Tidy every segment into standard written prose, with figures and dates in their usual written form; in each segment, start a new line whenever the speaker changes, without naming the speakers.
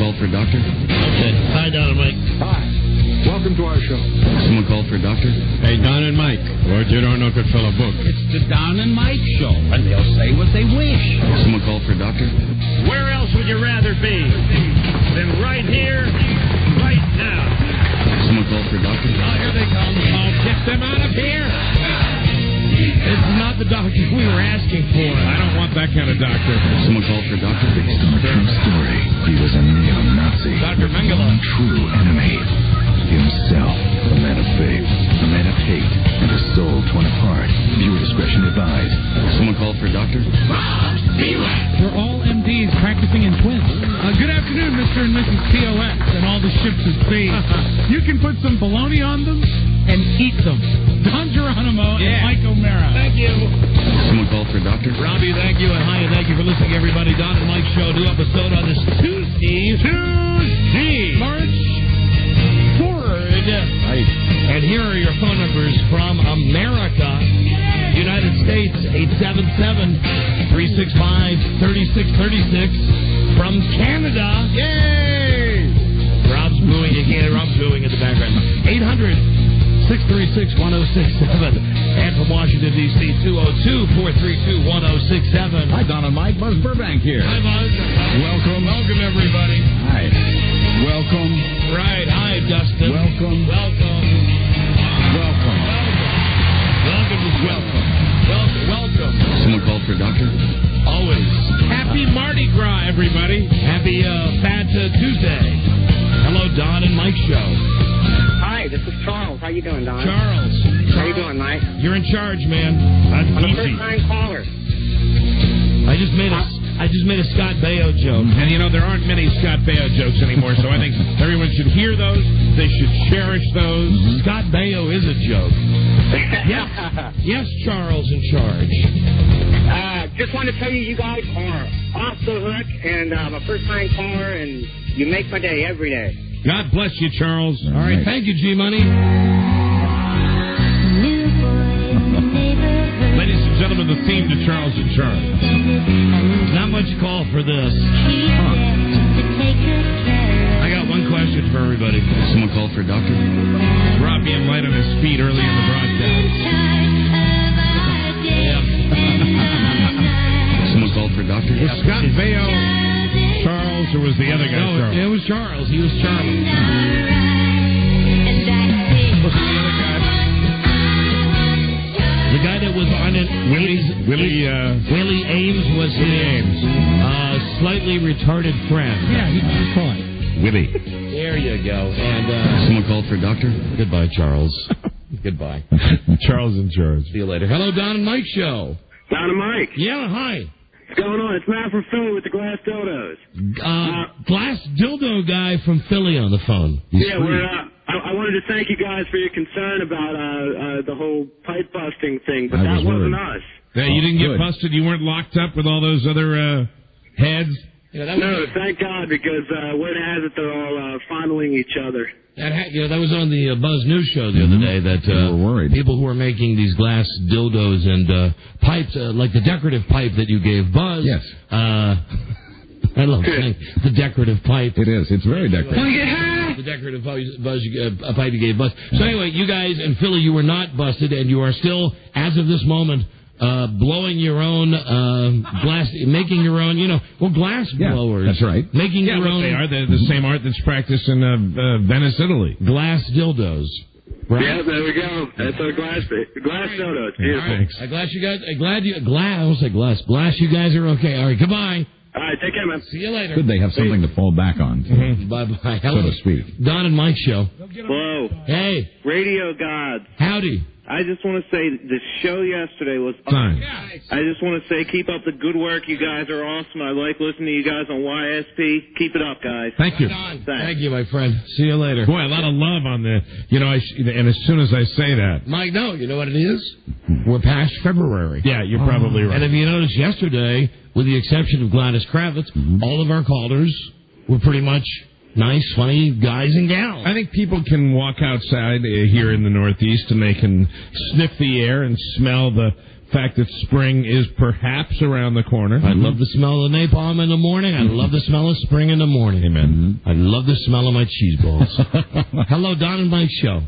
called for a doctor?
Okay. Hi, Don and Mike.
Hi. Welcome to our show.
Someone called for a doctor?
Hey, Don and Mike. What you don't know could fill a book.
It's the Don and Mike Show, and they'll say what they wish.
Someone called for a doctor?
Where else would you rather be than right here, right now?
Someone called for a doctor?
Oh, here they come. I'll get them out of here. It's not the doctor we were asking for.
I don't want that kind of doctor.
Someone called for a doctor?
Based on a true story, he was a neo-Nazi.
Dr. Mengele.
One true enemy. Himself. A man of faith, a man of hate, and a soul torn apart. Viewer discretion advised.
Someone called for a doctor?
We're all MDs practicing in twins. Good afternoon, Mr. and Mrs. POS and all the ships at sea. You can put some bologna on them and eat them. Don Geronimo and Mike O'Mara.
Thank you.
Someone called for a doctor?
Robbie, thank you, and hi, and thank you for listening, everybody. Don and Mike Show, new episode on this Tuesday. March 4rd.
Right.
And here are your phone numbers from America. United States, 877-365-3636. From Canada. Yay! Rob's booing again. Rob's booing in the background. 800-636-1067. And from Washington, D.C., 202-432-1067.
Hi, Don and Mike. Buzz Burbank here.
Hi, Buzz.
Welcome.
Welcome, everybody.
Hi. Welcome.
Right. Hi, Dustin.
Welcome.
Welcome.
Welcome.
Welcome.
Someone called for a doctor?
Always. Happy Mardi Gras, everybody. Happy Fat Tuesday. Hello, Don and Mike Show.
Hi, this is Charles. How you doing, Don?
Charles.
How you doing, Mike?
You're in charge, man.
I'm a
Easy.
first-time caller.
I just made a Scott Baio joke.
And you know, there aren't many Scott Baio jokes anymore, so I think everyone should hear those. They should cherish those.
Scott Baio is a joke. Yes, Charles in charge.
Just wanted to tell you, you guys are off the hook, and I'm a first-time caller, and you make my day every day.
God bless you, Charles.
All right, thank you, G-Money.
Ladies and gentlemen, the theme to Charles in Charge.
Not much call for this. I got one question for everybody.
Someone called for a doctor?
Rob being light on his feet early in the broadcast.
Someone called for a doctor?
Was Scott Baio Charles, or was the other guy Charles?
It was Charles. He was Charlie.
Was the other guy?
The guy that was on it,
Willie
Ames was his slightly retarded friend.
Yeah, he's fine.
Willie.
There you go. And
Someone called for a doctor?
goodbye, Charles. Goodbye.
Charles in charge.
See you later. Hello, Don and Mike Show.
Don and Mike.
Yeah, hi.
What's going on? It's Matt from Philly with the glass dildos.
Glass dildo guy from Philly on the phone.
Yeah, I wanted to thank you guys for your concern about the whole pipe busting thing, but that wasn't us.
Yeah, you didn't get busted? You weren't locked up with all those other heads?
Yeah,
No, thank God, because word has it they're all fondling each other.
That was on the Buzz News show the other day. That
were worried.
People who are making these glass dildos and pipes, like the decorative pipe that you gave Buzz.
Yes.
I love saying the decorative pipe.
It is. It's very decorative.
The decorative pipe you gave Buzz. So anyway, you guys in Philly, you were not busted, and you are still, as of this moment, blowing your own glass, making your own, glass blowers.
That's right.
Making your own.
They are. They're the same art that's practiced in Venice, Italy.
Glass dildos. Right?
Yeah, there we go. That's our glass dildo. It's beautiful.
Thanks.
I'm glad you guys. I won't say glass. Glass. You guys are okay. All right. Goodbye.
All right, take care, man.
See you later.
Good. They have something to fall back on,
Bye-bye.
so to speak.
Don and Mike Show.
Hello.
Hey.
Radio God.
Howdy.
I just want to say the show yesterday was
Fine.
I just want to say keep up the good work. You guys are awesome. I like listening to you guys on YSP. Keep it up, guys.
Thank you.
Thank you, my friend. See you later.
Boy, a lot of love on the, and as soon as I say that.
Mike, no, you know what it is? We're past February.
Yeah, you're probably right.
And if you noticed yesterday, with the exception of Gladys Kravitz, all of our callers were pretty much nice, funny guys and gals.
I think people can walk outside here in the Northeast and they can sniff the air and smell the fact that spring is perhaps around the corner.
I love the smell of napalm in the morning. I love the smell of spring in the morning.
Amen.
I love the smell of my cheese balls. Hello, Don and Mike Show.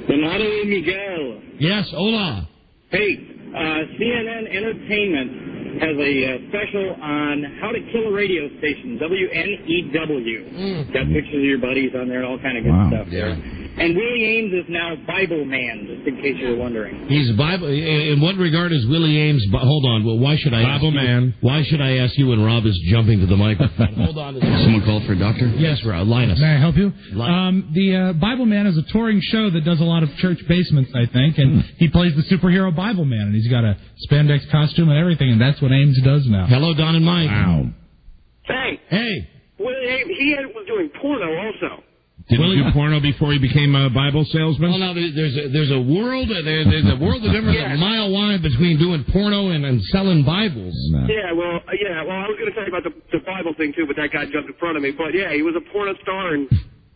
Bernardo Miguel.
Yes, hola.
Hey, CNN Entertainment has a special on how to kill a radio station, WNEW. Got pictures of your buddies on there and all kind of good stuff there. And Willie Ames is now Bible Man, just in case you were wondering.
He's Bible. In what regard is Willie Ames? Hold on. Well, why should I
Bible
ask
Man?
You, why should I ask you when Rob is jumping to the microphone? Hold on.
Someone called for a doctor?
Yes, Rob. Linus.
May I help you? The Bible Man is a touring show that does a lot of church basements, I think, and he plays the superhero Bible Man, and he's got a spandex costume and everything, and that's what Ames does now.
Hello, Don and Mike.
Wow.
Hey.
Hey.
He was doing porno also.
Did he do porno before he became a Bible salesman?
Well, now there's a world of difference a mile wide between doing porno and selling Bibles.
No.
Yeah, well, I was going to talk about the Bible thing too, but that guy jumped in front of me. But yeah, he was a porno star, and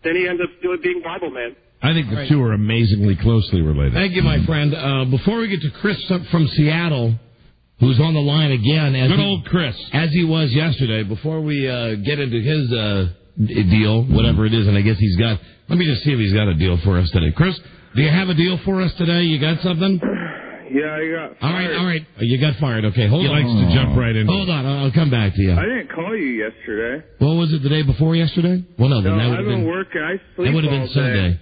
then he ended up being Bible Man.
I think the two are amazingly closely related.
Thank you, my friend. Before we get to Chris from Seattle, who's on the line again,
good old Chris,
as he was yesterday. Before we get into his deal, whatever it is, and I guess he's got. Let me just see if he's got a deal for us today. Chris, do you have a deal for us today? You got something?
Yeah, I got fired.
All right. You got fired. Okay, hold on.
He likes to jump right in.
Hold on, I'll come back to you.
I didn't call you yesterday.
What was it, the day before yesterday? Well, no, then that would have been
working. I sleep
that would have
all
been Sunday.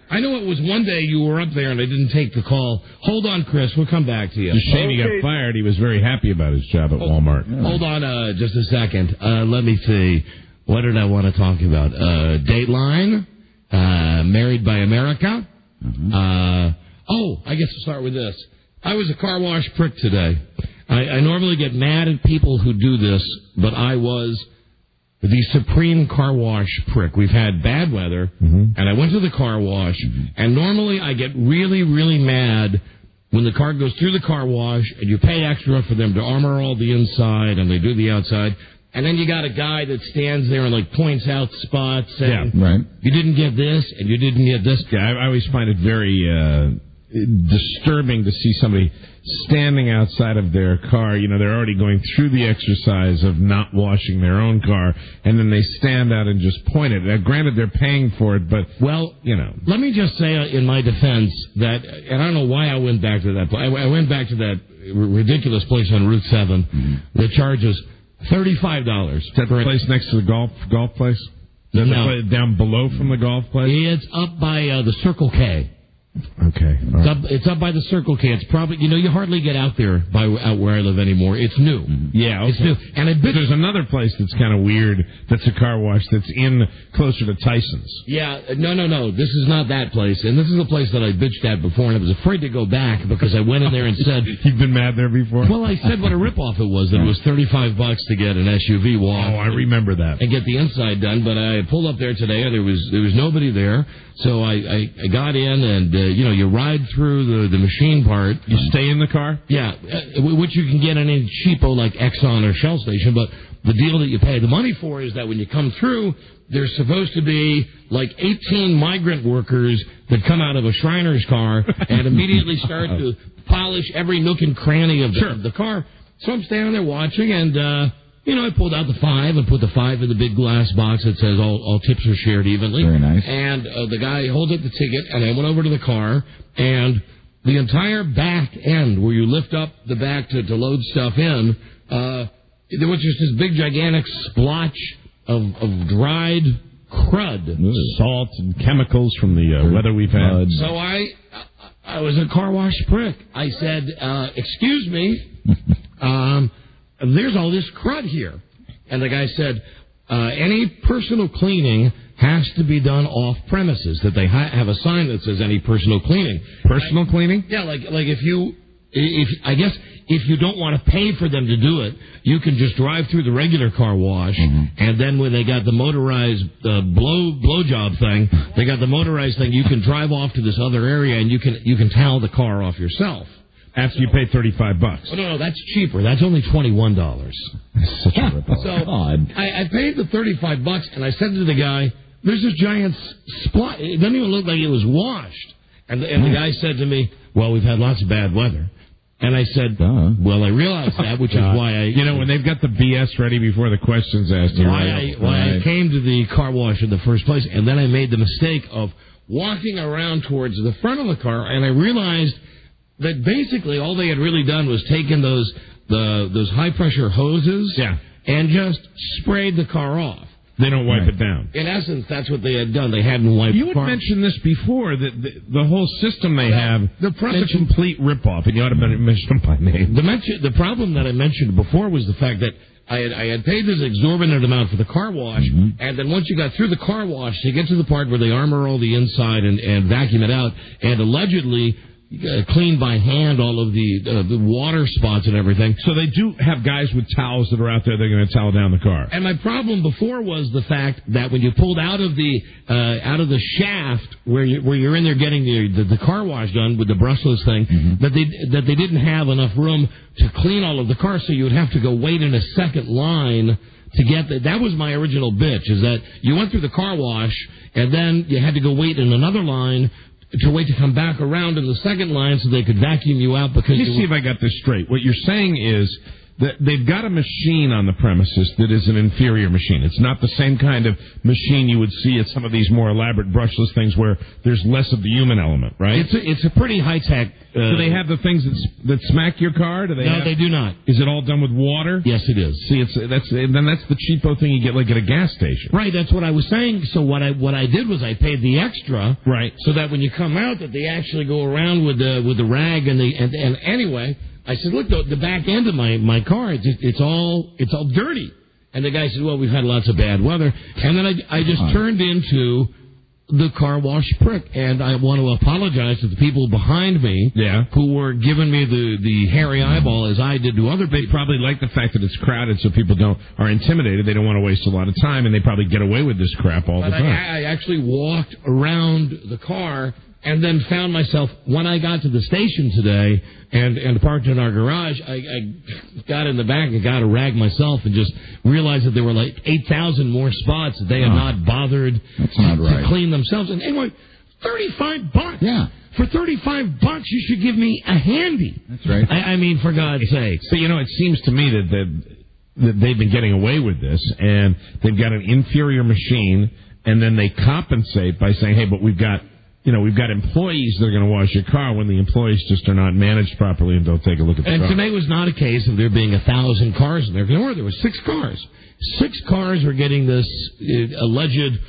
I know it was one day you were up there and I didn't take the call. Hold on, Chris. We'll come back to you.
It's a shame he got fired. He was very happy about his job at Walmart.
Hold on just a second. Let me see. What did I want to talk about? Dateline, Married by America. I guess I'll start with this. I was a car wash prick today. I normally get mad at people who do this, but I was the supreme car wash prick. We've had bad weather, and I went to the car wash, and normally I get really, really mad when the car goes through the car wash, and you pay extra for them to armor all the inside, and they do the outside. And then you got a guy that stands there and, points out spots saying, you didn't get this, and you didn't get this.
Yeah, I always find it very disturbing to see somebody standing outside of their car. You know, they're already going through the exercise of not washing their own car, and then they stand out and just point it. Now, granted, they're paying for it, but, let me just say in my defense that, and I don't know why I went back to that place. I went back to that ridiculous place on Route 7 that charges $35. Is that the place next to the golf place? Is that the place down below from the golf place?
It's up by the Circle K.
Okay.
It's up by the Circle K. It's probably, you hardly get out there out where I live anymore. It's new.
Yeah, okay.
It's new. And
there's another place that's kind of weird that's a car wash that's in closer to Tyson's.
Yeah, no. This is not that place. And this is the place that I bitched at before, and I was afraid to go back because I went in there and said...
You've been mad there before?
Well, I said what a ripoff it was, that it was $35 to get an SUV wash.
Oh, I remember that.
And get the inside done, but I pulled up there today, and there was nobody there. So I got in, and, you ride through the machine part.
You stay in the car?
Yeah, which you can get in any cheapo like Exxon or Shell station, but the deal that you pay the money for is that when you come through, there's supposed to be 18 migrant workers that come out of a Shriner's car and immediately start to polish every nook and cranny of the car. So I'm standing there watching, and... I pulled out the 5 and put the 5 in the big glass box that says all tips are shared evenly.
Very nice.
And the guy holds up the ticket, and I went over to the car, and the entire back end, where you lift up the back to load stuff in, there was just this big, gigantic splotch of dried crud.
Salt and chemicals from the weather we've had.
So I was a car wash prick. I said, excuse me, there's all this crud here. And the guy said, any personal cleaning has to be done off premises, that they have a sign that says any personal cleaning.
Personal cleaning?
Yeah, like if you don't want to pay for them to do it, you can just drive through the regular car wash, and then when they got the motorized blow job thing, they got the motorized thing, you can drive off to this other area and you can towel the car off yourself.
After you pay $35.
Oh, no, that's cheaper. That's only $21.
Such a ripoff.
So I paid the $35, and I said to the guy, there's this giant splot. It doesn't even look like it was washed. And the guy said to me, well, we've had lots of bad weather. And I said, well, I realized that, which is why I...
You know, when they've got the BS ready before the question's asked.
Why I came to the car wash in the first place, and then I made the mistake of walking around towards the front of the car, and I realized that basically all they had really done was taken those high-pressure hoses and just sprayed the car off.
They don't wipe it down.
In essence, that's what they had done. They hadn't wiped the car.
You had mentioned this before, that the whole system they have is a complete ripoff, and you ought to mention them by name.
The problem that I mentioned before was the fact that I had paid this exorbitant amount for the car wash, and then once you got through the car wash, you get to the part where they armor all the inside and vacuum it out, and allegedly clean by hand all of the water spots and everything.
So they do have guys with towels that are out there. They're going to towel down the car.
And my problem before was the fact that when you pulled out of the shaft where you're in there getting the car wash done with the brushless thing, that they didn't have enough room to clean all of the car, so you would have to go wait in a second line to get that was my original bitch, is that you went through the car wash and then you had to go wait in another line to wait to come back around in the second line so they could vacuum you out because...
Let me see if I got this straight. What you're saying is that they've got a machine on the premises that is an inferior machine. It's not the same kind of machine you would see at some of these more elaborate brushless things where there's less of the human element, right?
It's a pretty high-tech...
Do they have the things that smack your car?
No, they do not.
Is it all done with water?
Yes, it is.
See, that's the cheapo thing you get like at a gas station.
Right, that's what I was saying. So what I did was I paid the extra,
right, so
that when you come out that they actually go around with the rag and anyway, I said, look, the back end of my car, it's all dirty. And the guy said, well, we've had lots of bad weather. And then I just turned into the car wash prick, and I want to apologize to the people behind me who were giving me the hairy eyeball as I did to other people.
They probably like the fact that it's crowded so people are intimidated. They don't want to waste a lot of time, and they probably get away with this crap all the time.
I actually walked around the car and then found myself, when I got to the station today and parked in our garage, I got in the back and got a rag myself and just realized that there were like 8,000 more spots that they had not bothered to clean themselves. And anyway, $35.
Yeah.
For $35, you should give me a handy.
That's right.
I mean, for God's sake.
But, it seems to me that they've been getting away with this, and they've got an inferior machine, and then they compensate by saying, hey, but we've got employees that are going to wash your car when the employees just are not managed properly and don't take a look at the car.
And today was not a case of there being 1,000 cars in there. There were 6 cars. 6 cars were getting this alleged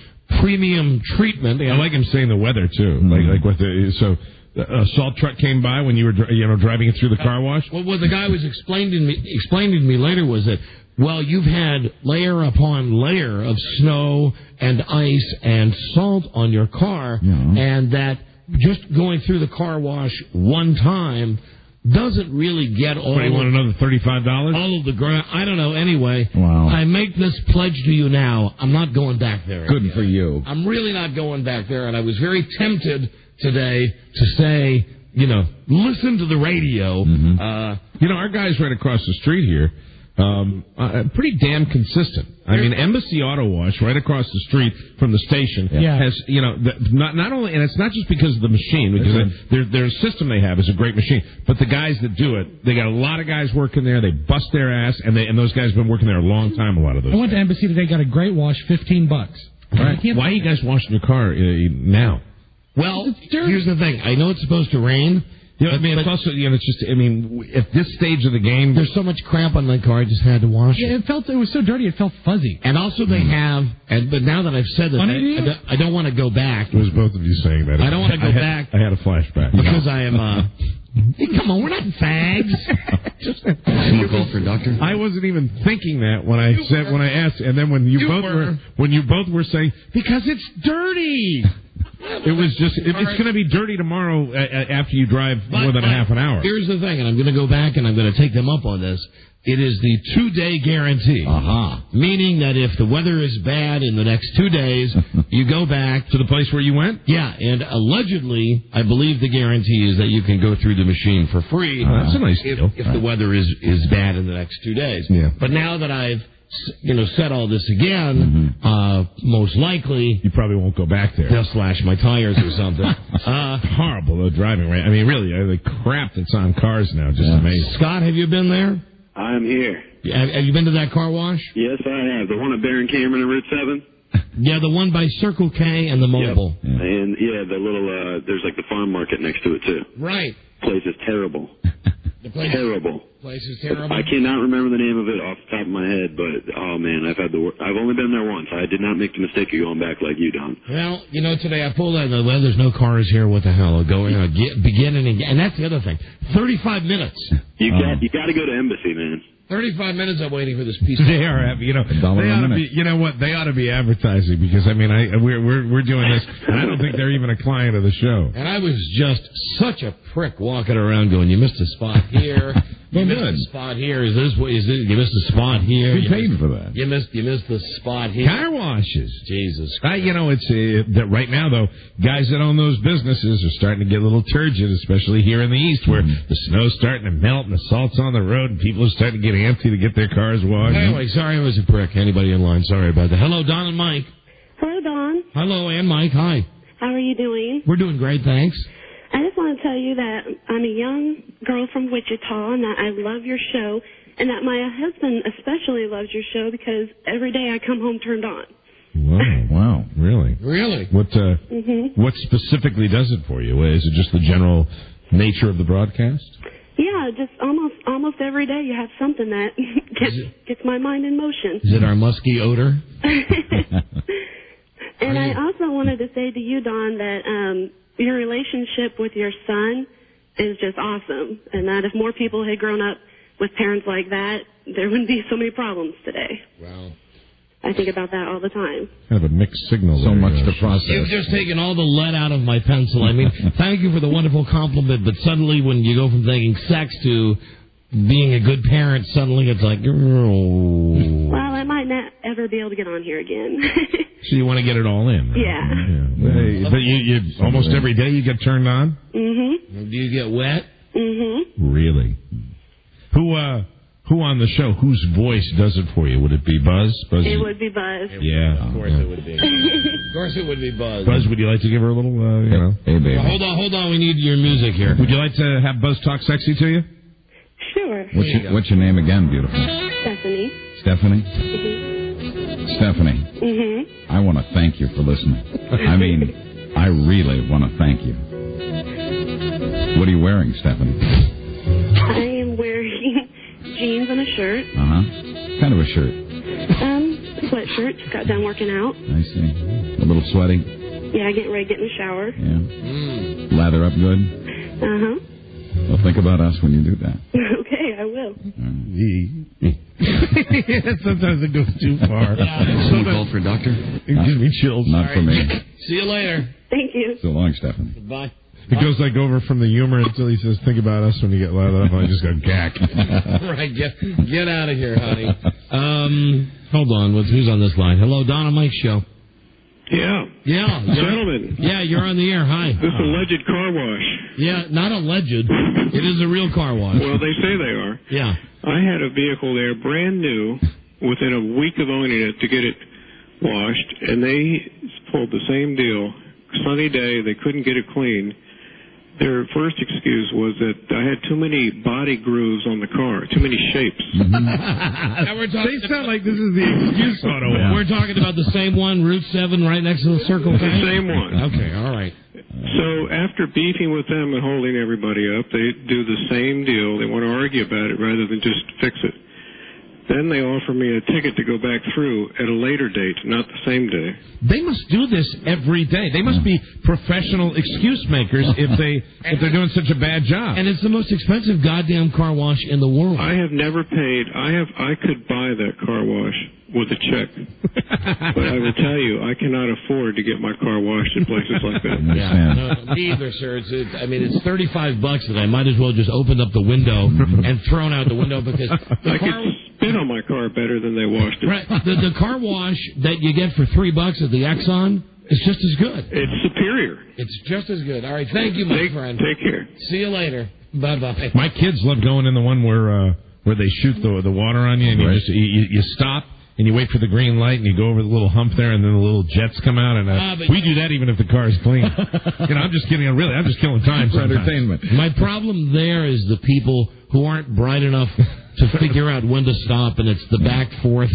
premium treatment.
I like him saying the weather, too. Like what a salt truck came by when you were driving it through the car wash?
Well, what the guy was explaining to me later was that, well, you've had layer upon layer of snow and ice and salt on your car, and that just going through the car wash one time doesn't really get all...
What, you want another $35?
All of the ground. I don't know. Anyway,
wow.
I make this pledge to you now. I'm not going back there.
Good for you.
I'm really not going back there, and I was very tempted today to say, listen to the radio.
Our guys right across the street here, pretty damn consistent. I mean, Embassy Auto Wash right across the street from the station has, not only, and it's not just because of the machine, because their system they have is a great machine, but the guys that do it, they got a lot of guys working there, they bust their ass, and those guys have been working there a long time, a lot of those.
I went to Embassy today, got a great wash, $15.
Right. Why are you guys washing your car now?
Well, here's the thing. I know it's supposed to rain.
It's also, it's just, at this stage of the game,
there's so much crap on my car, I just had to wash it.
It was so dirty, it felt fuzzy.
And also they have, but now that I've said this, I don't want to go back.
It was both of you saying that.
I don't want to go back.
I had a flashback.
Because I am, hey, come on, we're not fags.
Someone called for a doctor?
I wasn't even thinking that when I asked, and then when you both were saying, because it's dirty. It was just, it's going to be dirty tomorrow after you drive more than a half an hour.
Here's the thing, and I'm going to go back and I'm going to take them up on this. It is the 2-day guarantee. Meaning that if the weather is bad in the next 2 days, you go back
to the place where you went?
Yeah, and allegedly, I believe the guarantee is that you can go through the machine for free.
That's a nice deal.
If the weather is bad in the next 2 days.
Yeah.
But now that I've set all this again, most likely
you probably won't go back there.
They'll slash my tires or something.
Horrible though, driving, right? I mean, really, the crap that's on cars now, just amazing.
Scott, have you been there?
I'm here.
Have you been to that car wash?
Yes, I have. The one at Barron Cameron and Route 7?
Yeah, the one by Circle K and the Mobile.
Yep. And, the little, there's like the farm market next to it, too.
Right.
Place is terrible. Terrible.
Place is terrible.
I cannot remember the name of it off the top of my head, but, oh, man, I've only been there once. I did not make the mistake of going back like you, Don.
Well, today I pulled out, well, there's no cars here. What the hell? I'll go beginning again. And that's the other thing. 35 minutes.
You got to go to Embassy, man.
35 minutes I'm waiting for this piece.
They are, they ought to be, they ought to be advertising because we're doing this, and I don't think they're even a client of the show.
And I was just such a prick walking around going, you missed a spot here. You missed a spot here. Is this? You missed a spot here.
Who paid for that?
You missed the spot here.
Car washes.
Jesus.
It's that right now though. Guys that own those businesses are starting to get a little turgid, especially here in the east, where the snow's starting to melt and the salt's on the road, and people are starting to get antsy to get their cars washed.
Anyway, sorry I was a prick. Anybody in line? Sorry about that. Hello, Don and Mike.
Hello, Don.
Hello, and Mike. Hi.
How are you doing?
We're doing great, thanks.
I just want to tell you that I'm a young girl from Wichita and that I love your show and that my husband especially loves your show because every day I come home turned on.
Wow. Really?
Really?
What specifically does it for you? Is it just the general nature of the broadcast?
Yeah, just almost every day you have something that gets my mind in motion.
Is it our musky odor?
And I also wanted to say to you, Don, that your relationship with your son is just awesome, and that if more people had grown up with parents like that, there wouldn't be so many problems today.
Wow.
I think about that all the time.
Kind of a mixed signal.
So much to process.
You've just taken all the lead out of my pencil. I mean, thank you for the wonderful compliment, but suddenly when you go from thinking sex to being a good parent, suddenly it's like, oh.
Well, I might not ever be able to get on here again.
So you want to get it all in, right?
Yeah.
But you almost every day you get turned on?
Mm-hmm.
Do you get wet?
Mm-hmm.
Really? Who on the show, whose voice does it for you? Would it be Buzz?
It would be Buzz.
Yeah.
Of course it would be. Of course it would be Buzz.
Buzz, would you like to give her a little,
Hey, baby.
Well, hold on. We need your music here.
Would you like to have Buzz talk sexy to you?
Sure.
What's your name again, beautiful?
Stephanie.
Stephanie?
Mm-hmm.
Stephanie,
Mm-hmm.
I want to thank you for listening. I mean, I really want to thank you. What are you wearing, Stephanie?
I am wearing jeans and a shirt.
Uh-huh. Kind of a shirt.
Sweatshirt. Just got done working out.
I see. A little sweaty.
Yeah, getting ready to get in the shower.
Yeah. Lather up good.
Uh-huh.
Well, think about us when you do that.
Okay, I will.
Sometimes it goes too far.
Someone called for a doctor?
It gives me chills.
Not for me.
See you later.
Thank you.
So long, Stephanie.
Goodbye.
It goes like over from the humor until he says, think about us when you get lathered up, and I just go, gack.
Right, get out of here, honey. Hold on, who's on this line? Hello, Donna Mike Show.
Yeah.
Yeah.
Gentlemen.
Yeah, you're on the air. Hi.
This alleged car wash.
Yeah, not alleged. It is a real car wash.
Well, they say they are.
Yeah.
I had a vehicle there, brand new, within a week of owning it to get it washed, and they pulled the same deal. Sunny day, they couldn't get it clean. Their first excuse was that I had too many body grooves on the car, too many shapes.
They sound like this is the excuse auto.
Yeah. We're talking about the same one, Route 7, right next to the Circle K?
The same one.
Okay, all right.
So after beefing with them and holding everybody up, they do the same deal. They want to argue about it rather than just fix it. Then they offer me a ticket to go back through at a later date, not the same day.
They must do this every day. They must be professional excuse makers if they're doing such a bad job.
And it's the most expensive goddamn car wash in the world.
I have never paid. I could buy that car wash with a check. But I will tell you, I cannot afford to get my car washed in places like that.
Yeah, no, me either, sir. It's $35 and I might as well just open up the window and thrown out the window because
I could spit on my car better than they washed it.
Right. The car wash that you get for $3 at the Exxon is just as good.
It's superior.
It's just as good. All right, thank you, my friend.
Take care.
See you later. Bye-bye.
My kids love going in the one where they shoot the water on you and you stop and you wait for the green light, and you go over the little hump there, and then the little jets come out, and we do that even if the car is clean. I'm just kidding. Really, I'm just killing time for
entertainment.
My problem there is the people who aren't bright enough to figure out when to stop, and it's the back, forth.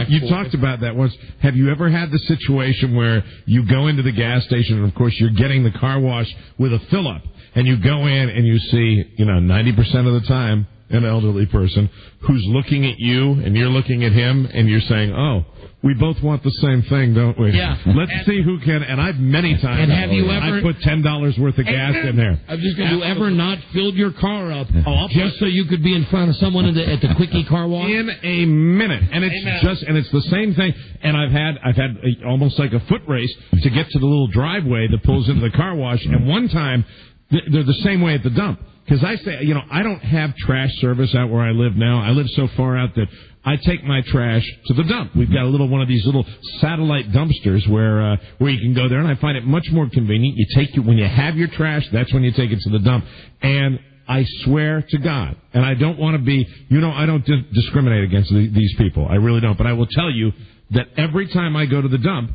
You talked about that once. Have you ever had the situation where you go into the gas station, and of course you're getting the car wash with a fill-up, and you go in and you see, 90% of the time, an elderly person who's looking at you, and you're looking at him, and you're saying, oh, we both want the same thing, don't we?
Yeah.
Let's see who can. And I've many times.
And have you ever?
I put $10 worth of gas in there.
Have you ever not filled your car up just so you could be in front of someone at the quickie car wash?
In a minute, and it's the same thing. And I've had almost like a foot race to get to the little driveway that pulls into the car wash. And one time, they're the same way at the dump. Because I say, I don't have trash service out where I live now. I live so far out that I take my trash to the dump. We've got one of these little satellite dumpsters where you can go there, and I find it much more convenient. When you have your trash, that's when you take it to the dump. And I swear to God, and I don't want to be, I don't discriminate against these people. I really don't. But I will tell you that every time I go to the dump,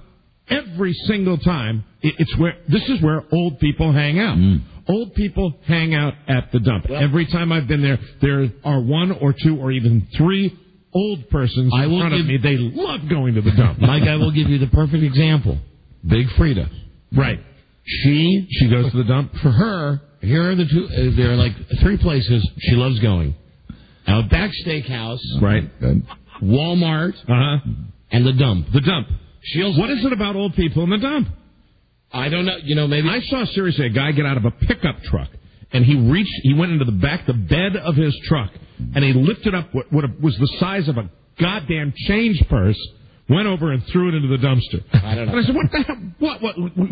every single time, this is where old people hang out. Old people hang out at the dump. Every time I've been there are one or two or even three old persons in front of me. They love going to the dump.
Mike, I will give you the perfect example. Big Frida.
Right.
She
goes to the dump.
For her, here are the two. There are like three places she loves going: Outback Steakhouse,
right?
Walmart, and the dump.
The dump. What is it about old people in the dump?
I don't know. Maybe
I saw seriously a guy get out of a pickup truck, and he went into the bed of his truck, and he lifted up what was the size of a goddamn change purse, went over and threw it into the dumpster.
I don't know.
And I said, what the hell? What?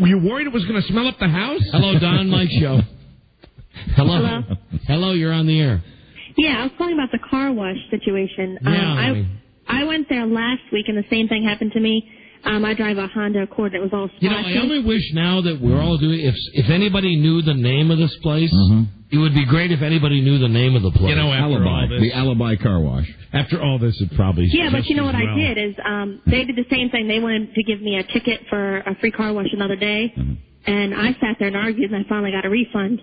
Were you worried it was going to smell up the house?
Hello, Don and Mike Show. Hello. Hello, you're on the air.
Yeah, I was calling about the car wash situation. I went there last week, and the same thing happened to me. I drive a Honda Accord, and it was all splashy.
I only wish now that we're all doing, if anybody knew the name of this place, it would be great if anybody knew the name of the place.
The Alibi Car Wash.
After all this, it probably...
Yeah, but you know what I did is they did the same thing. They wanted to give me a ticket for a free car wash another day, and I sat there and argued, and I finally got a refund.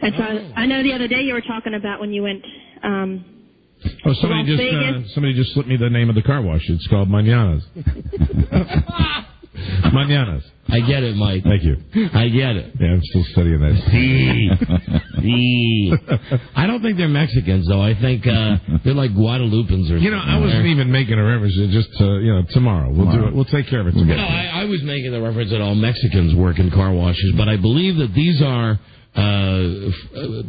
And so I know the other day you were talking about when you went...
somebody just slipped me the name of the car wash. It's called Mañanas. Mañanas.
I get it, Mike.
Thank you.
I get it.
Yeah, I'm still studying that.
I don't think they're Mexicans, though. I think they're like Guadalupans or something.
I wasn't even making a reference. Just tomorrow we'll do it. We'll take care of it together.
No, I was making the reference that all Mexicans work in car washes, but I believe that these are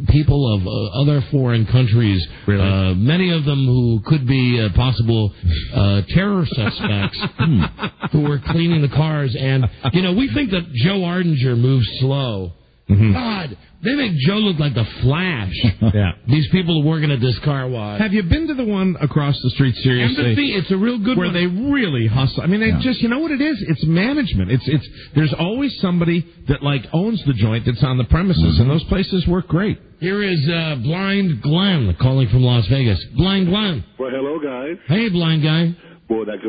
people of other foreign countries,
really?
Many of them who could be possible terror suspects who were cleaning the cars. And, we think that Joe Ardinger moves slow. God, they make Joe look like the Flash.
Yeah.
These people working at this car wash.
Have you been to the one across the street, seriously?
Empathy, it's a real good
where
one.
Where they really hustle. I mean, they just, you know what it is? It's management. There's always somebody that, owns the joint that's on the premises, and those places work great.
Here is Blind Glenn calling from Las Vegas. Blind Glenn.
Well, hello, guys.
Hey, blind guy.
Boy, that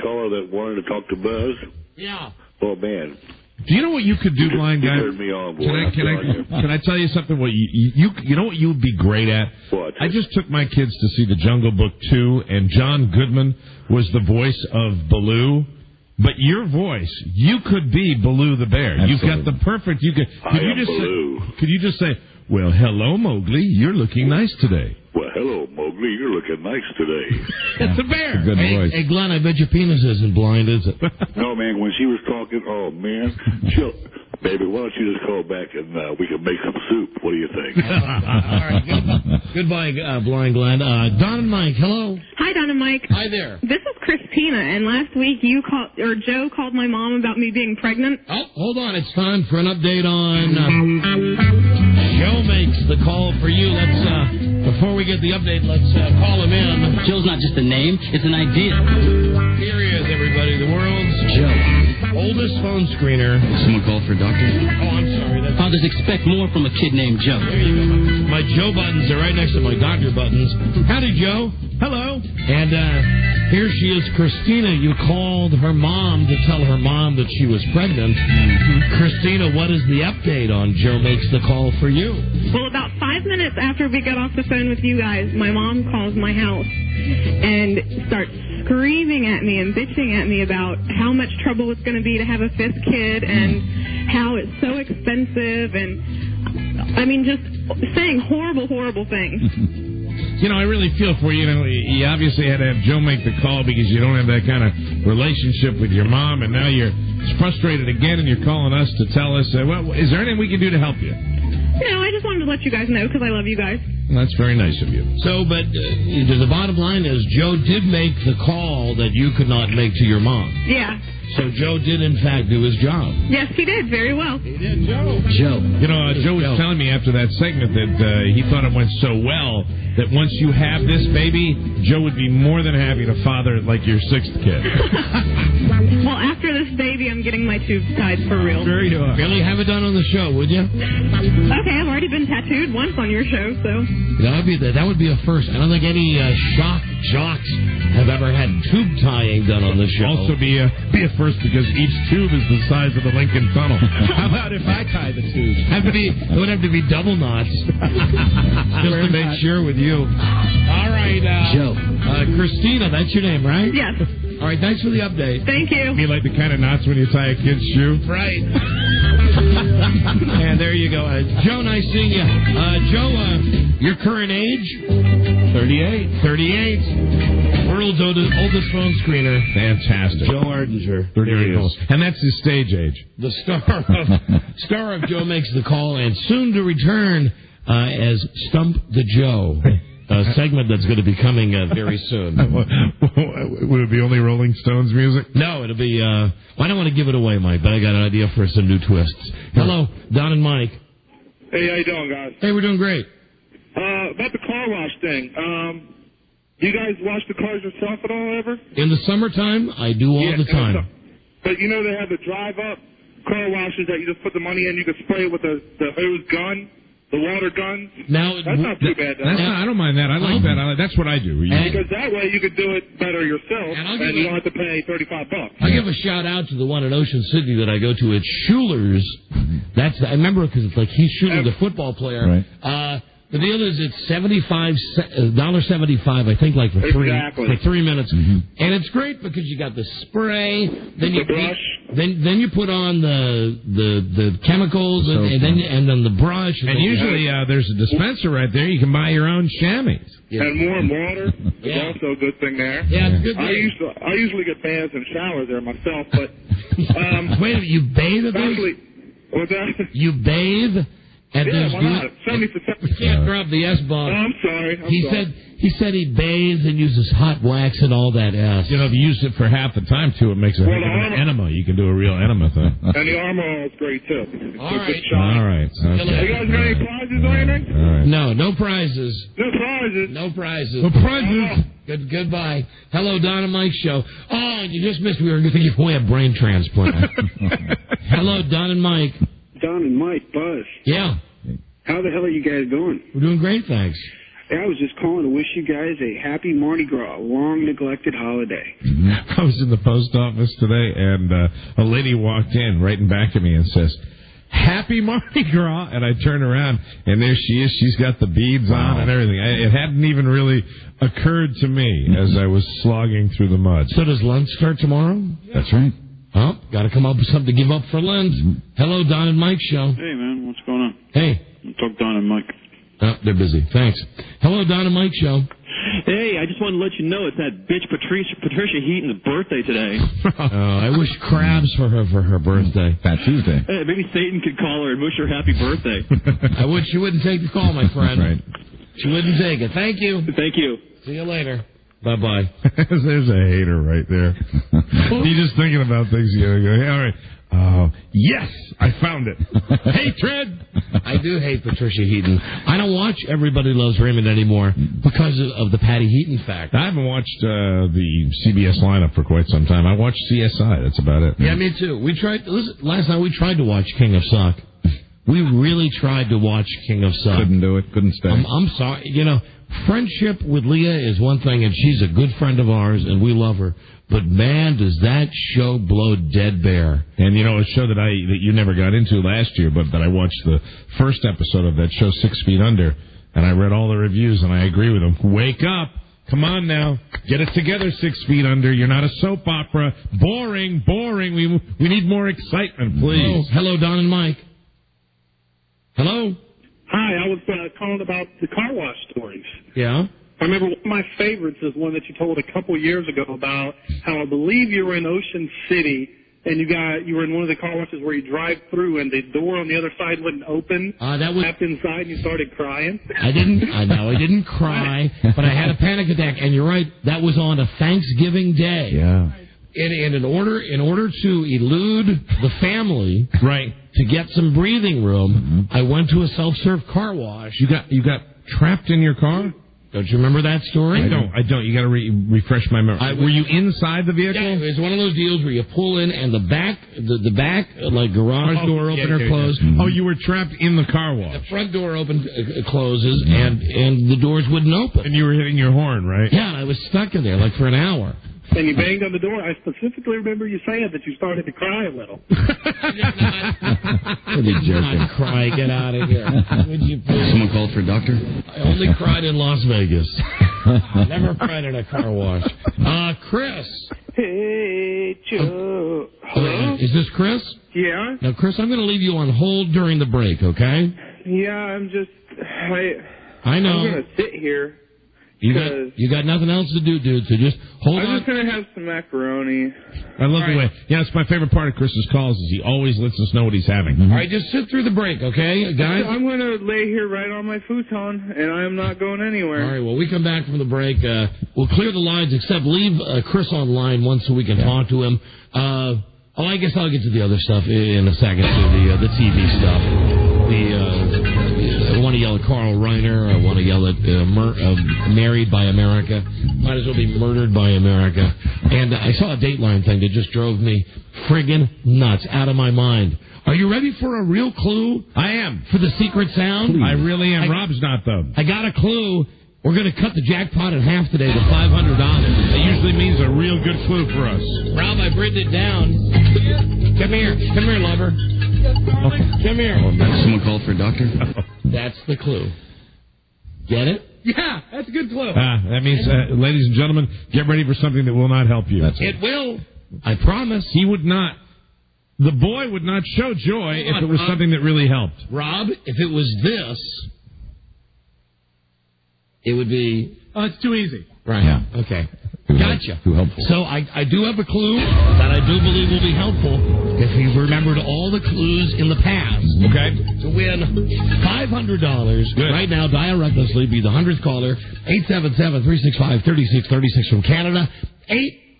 caller that wanted to talk to Buzz.
Yeah.
Oh, man.
Do you know what you could do, blind guy?
You turned me on, boy.
Can I tell you something? What you know what you would be great at?
What?
I just took my kids to see The Jungle Book 2, and John Goodman was the voice of Baloo. But your voice, you could be Baloo the bear.
Absolutely.
You've got the perfect. Could you just say, "Well, hello, Mowgli. You're looking nice today."
Well, hello, Mowgli. You're looking nice today.
It's a bear.
Good voice.
Hey, Glenn, I bet your penis isn't blind, is it?
No, man. When she was talking, oh man, baby, why don't you just call back and we can make some soup? What do you think?
All right. Goodbye, blind Glenn. Don and Mike, hello.
Hi, Don and Mike.
Hi there.
This is Christina, and last week Joe called my mom about me being pregnant.
Oh, hold on. It's time for an update on Joe makes the call for you. Before we get the update, let's call him in.
Joe's not just a name, it's an idea.
Here he is, everybody. The world's oldest phone screener.
Someone called for a doctor?
Oh, I'm sorry.
Fathers expect more from a kid named Joe.
There you go. My Joe buttons are right next to my doctor buttons. Howdy, Joe.
Hello.
And Here she is, Christina. You called her mom to tell her mom that she was pregnant. Christina, what is the update on Joe Makes the Call for you?
Well, about 5 minutes after we got off the phone with you guys, my mom calls my house and starts screaming at me and bitching at me about how much trouble it's going to be to have a fifth kid and how it's so expensive and, I mean, just saying horrible, horrible things.
You know, I really feel for you. You know, you obviously had to have Joe make the call because you don't have that kind of relationship with your mom, and now you're frustrated again, and you're calling us to tell us, well, is there anything we can do to help you?
No, I just wanted to let you guys know because I love you guys.
Well, that's very nice of you.
So, but the bottom line is Joe did make the call that you could not make to your mom.
Yeah.
So Joe did, in fact, do his job.
Yes, he did. Very well.
He did, Joe.
You know, Joe was telling me after that segment that he thought it went so well that once you have this baby, Joe would be more than happy to father like your sixth kid.
Well, after this baby, I'm getting my tubes tied for real.
Sure you are. Really have it done on the show, would you?
Okay, I've already been tattooed once on your show, so.
That would be a first. I don't think any shock jocks have ever had tube tying done on the show.
Also be a first because each tube is the size of the Lincoln Tunnel.
How about if I tie the tubes? It would have to be double knots. Just to make sure with you. All right,
Joe.
Christina, that's your name, right?
Yes.
All right, thanks for the update.
Thank you.
You like the kind of knots when you tie a kid's shoe?
Right. And there you go. Joe, nice seeing you. Joe, your current age? 38. World's oldest phone screener.
Fantastic.
Joe Ardinger.
38. And that's his stage age.
The star of Joe Makes the Call, and soon to return as Stump the Joe. A segment that's going to be coming very soon.
Would it be only Rolling Stones music?
No, it'll be... I don't want to give it away, Mike, but I got an idea for some new twists. Hello, Don and Mike.
Hey, how you doing, guys?
Hey, we're doing great.
About the car wash thing. Do you guys wash the cars yourself at all, ever?
In the summertime, I do all the time.
But you know they have the drive-up car washes that you just put the money in, you can spray it with the hose gun, the water gun.
Now,
that's not too bad, though.
I don't mind that. I like that. That's what I do.
Because that way you could do it better yourself, and you don't have to pay $35.
I'll give a shout-out to the one in Ocean City that I go to. It's Schuler's. I remember because it's like Heath Schuler, the football player.
Right.
The deal is it's $75, I think, like for 3 minutes, and it's great because you got the spray, then you then you put on the chemicals, and then the brush,
and usually there's a dispenser right there. You can buy your own chamois.
And warm water is also a good thing there.
Yeah, it's good.
I usually get baths and showers there myself, but
wait a minute, you bathe at this?
What's that?
You bathe? And
yeah, why not? 70%.
You can't drop the S-bomb.
Oh, I'm sorry.
He said he bathes and uses hot wax and all that S.
You know, if you use it for half the time, too, it makes a heck of an enema. You can do a real enema thing.
And the armor oil is great, too.
All right.
Okay. You guys got any prizes or anything?
All right.
No prizes.
No prizes?
No prizes.
No prizes.
Goodbye. Hello, Don and Mike show. Oh, you just missed. We were going to give away a brain transplant. Hello, Don and Mike.
Don and Mike, Buzz.
Yeah.
How the hell are you guys doing?
We're doing great, thanks.
I was just calling to wish you guys a happy Mardi Gras, long neglected holiday.
I was in the post office today, and a lady walked in right in back of me and says, "Happy Mardi Gras!" And I turn around, and there she is. She's got the beads on and everything. It hadn't even really occurred to me as I was slogging through the mud.
So does Lent start tomorrow?
That's right.
Oh, got to come up with something to give up for Lent. Hello, Don and Mike show.
Hey, man, what's going on?
Hey.
Talk Don and Mike.
Oh, they're busy. Thanks. Hello, Don and Mike show.
Hey, I just wanted to let you know it's that bitch Patricia Heaton's birthday today.
I wish crabs for her birthday.
Fat Tuesday.
Hey, maybe Satan could call her and wish her happy birthday.
I wish she wouldn't take the call, my friend.
Right.
She wouldn't take it. Thank you.
Thank you.
See you later. Bye-bye.
There's a hater right there. You're just thinking about things. You gotta go, hey, all right. Oh, yes, I found it. Hatred.
I do hate Patricia Heaton. I don't watch Everybody Loves Raymond anymore because of the Patty Heaton fact.
I haven't watched the CBS lineup for quite some time. I watched CSI. That's about it.
Yeah, me too. Last night we tried to watch King of Sock. We really tried to watch King of Sock.
Couldn't do it. Couldn't stay.
I'm sorry. You know, friendship with Leah is one thing, and she's a good friend of ours, and we love her. But, man, does that show blow dead bare.
And, you know, a show that you never got into last year, but that I watched the first episode of that show, 6 Feet Under, and I read all the reviews, and I agree with them. Wake up. Come on now. Get it together, 6 Feet Under. You're not a soap opera. Boring. We need more excitement, please.
Oh, hello, Don and Mike. Hello?
Hi, I was calling about the car wash stories.
Yeah?
I remember one of my favorites is one that you told a couple years ago about how I believe you were in Ocean City and you were in one of the car washes where you drive through and the door on the other side wouldn't open.
That was
tapped inside and you started crying.
I didn't cry, but I had a panic attack. And you're right, that was on a Thanksgiving Day.
Yeah.
And in order to elude the family,
right,
to get some breathing room, I went to a self-serve car wash.
You got trapped in your car?
Don't you remember that story?
I don't. You got to refresh my memory. Were you inside the vehicle?
Yeah, it was one of those deals where you pull in and the back like garage door opener closed.
Oh, you were trapped in the car wash.
The front door closes and the doors wouldn't open.
And you were hitting your horn, right?
Yeah, I was stuck in there like for an hour.
And you banged on the door. I specifically remember you saying that you started to cry a little.
Not cry. Get out of here. Would you please?
Someone called for a doctor?
I only cried in Las Vegas. Never cried in a car wash. Chris.
Hey, Joe. Hello?
Is this Chris?
Yeah.
Now, Chris, I'm going to leave you on hold during the break, okay?
Yeah, I'm just...
I know.
I'm going to sit here.
You got nothing else to do, dude, so just hold on.
I'm just going to have some macaroni.
I love the way. Yeah, it's my favorite part of Chris's calls is he always lets us know what he's having.
All right, just sit through the break, okay, guys?
I'm going to lay here right on my futon, and I am not going anywhere.
All right, well, we come back from the break. We'll clear the lines, except leave Chris on line one so we can talk to him. I guess I'll get to the other stuff in a second, too, the TV stuff. I want to yell at Carl Reiner. I want to yell at Married by America. Might as well be Murdered by America. And I saw a Dateline thing that just drove me friggin' nuts, out of my mind. Are you ready for a real clue?
I am.
For the secret sound?
Please. I really am. Rob's not, though.
I got a clue. We're going to cut the jackpot in half today to $500.
That usually means a real good clue for us.
Rob, I bridged it down. Come here, lover. Come here.
Someone called for a doctor?
That's the clue. Get it?
Yeah, that's a good clue.
That means, ladies and gentlemen, get ready for something that will not help you.
It will. I promise.
He would not. The boy would not show joy if it was something that really helped.
Rob, if it was this, it would be...
Oh, it's too easy.
Right.
Yeah.
Okay.
Gotcha. Too helpful.
So I do have a clue that I do believe will be helpful if you've remembered all the clues in the past.
Okay.
To win $500.
Good.
Right now, dial recklessly. Be the 100th caller. 877-365-3636 from Canada.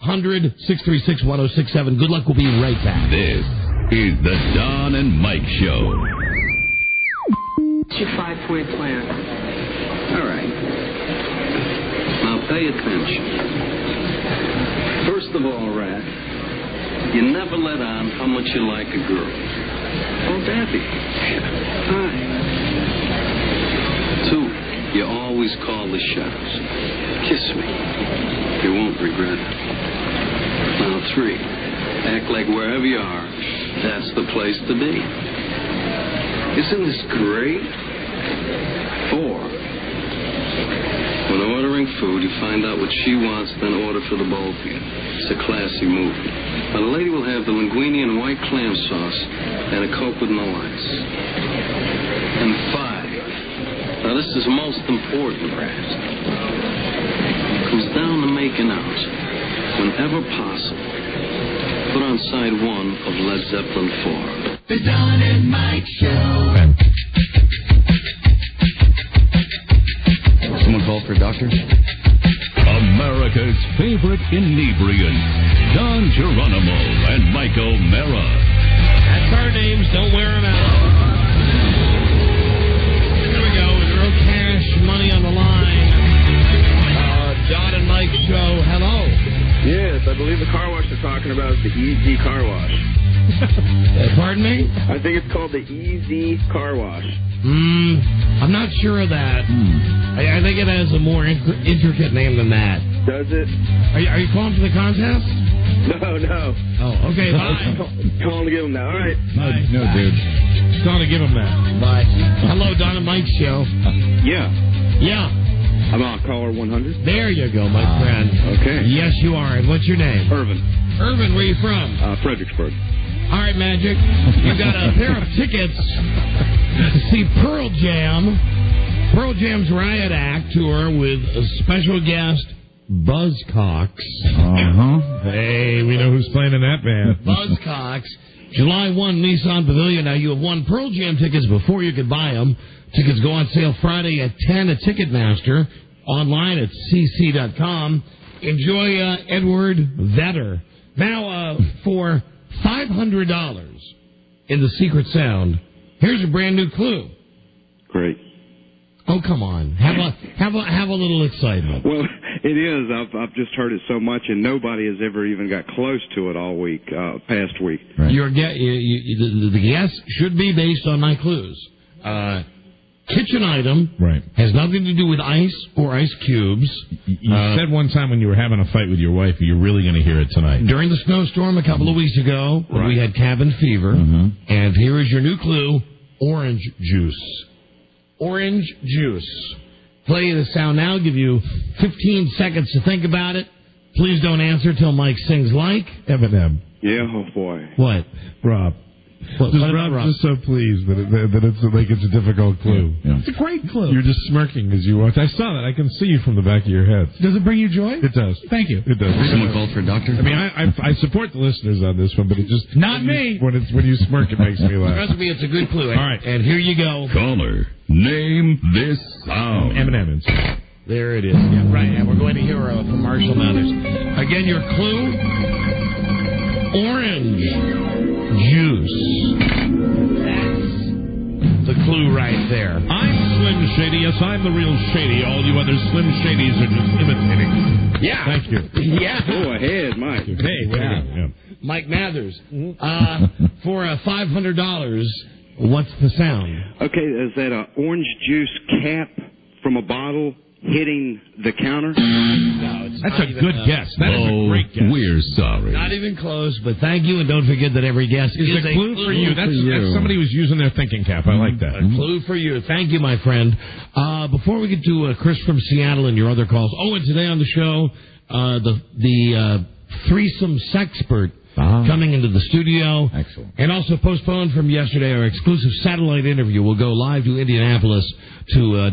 800-636-1067. Good luck. We'll be right back.
This is the Don and Mike Show.
What's your 5-point plan?
All right. Now pay attention. First of all, Rat, you never let on how much you like a girl. Oh, Daddy. Hi. 2, you always call the shots. Kiss me. You won't regret it. Now 3, act like wherever you are, that's the place to be. Isn't this great? 4, when ordering food, you find out what she wants, then order for the both of you. It's a classy move. Now, the lady will have the linguine and white clam sauce and a Coke with no ice. And 5, now this is most important, Rat. It comes down to making out. Whenever possible, put on side 1 of Led Zeppelin 4.
The Don and Mike Show.
Someone called for a doctor?
America's favorite inebriant, Don Geronimo and Mike O'Mara.
That's our names. Don't wear them out. Here we go with real cash money on the line. Don and Mike Show. Hello.
Yes.
I believe the car wash they're talking about is the Easy Car Wash.
Pardon me?
I think it's called the Easy Car Wash.
I'm not sure of that. I think it has a more intricate name than that.
Does it?
Are you calling for the contest?
No.
Oh, okay, bye.
Calling to give them that. All right.
No, dude.
Calling to give them that.
Bye. Hello, Donna Mike's show.
Yeah.
Yeah.
I'm on caller 100.
There you go, my friend.
Okay.
Yes, you are. And what's your name?
Irvin.
Irvin, where are you from?
Fredericksburg.
All right, Magic. You've got a pair of tickets to see Pearl Jam. Pearl Jam's Riot Act tour with a special guest, Buzzcocks.
Hey, we know who's playing in that band.
Buzzcocks. July 1, Nissan Pavilion. Now, you have won Pearl Jam tickets before you could buy them. Tickets go on sale Friday at 10 at Ticketmaster. Online at cc.com. Enjoy Edward Vedder. Now, for $500 in the Secret Sound, here's a brand new clue.
Great.
Oh, come on. Have a little excitement.
Well, it is. I've just heard it so much, and nobody has ever even got close to it all week, past week.
Right.
The guess should be based on my clues. Kitchen item.
Right.
Has nothing to do with ice or ice cubes.
You said one time when you were having a fight with your wife, you're really going to hear it tonight.
During the snowstorm a couple of weeks ago,
right.
We had cabin fever. And here is your new clue, orange juice. Orange juice. Play the sound now. Give you 15 seconds to think about it. Please don't answer till Mike sings like
Eminem.
Yeah, oh boy.
What?
Rob. Rob's just so pleased that it's a difficult clue.
Yeah. It's a great clue.
You're just smirking as you watch. I saw that. I can see you from the back of your head.
Does it bring you joy?
It does.
Thank you.
It does.
Someone called for a doctor?
I mean, I support the listeners on this one, but it just...
Not me.
When you smirk, it makes me laugh.
Trust me, it's a good clue.
All right.
And here you go.
Caller, name this sound.
Eminem.
There it is. Yeah, right. And we're going to hear from Marshall Mathers. Again, your clue, orange juice. The clue right there.
I'm Slim Shady. Yes, I'm the real Shady. All you other Slim Shadys are just imitating.
Yeah.
Thank you.
Yeah.
Go ahead, Mike.
Hey, yeah.
Mike Mathers. For $500, what's the sound?
Okay, is that an orange juice cap from a bottle hitting the counter?
No, it's
That's a good guess. That is a great guess.
We're sorry.
Not even close, but thank you, and don't forget that every guess is
a clue for you. That's somebody who's using their thinking cap. I like that.
A clue for you. Thank you, my friend. Before we get to Chris from Seattle and your other calls, and today on the show, the threesome sexpert coming into the studio.
Excellent.
And also postponed from yesterday, our exclusive satellite interview will go live to Indianapolis to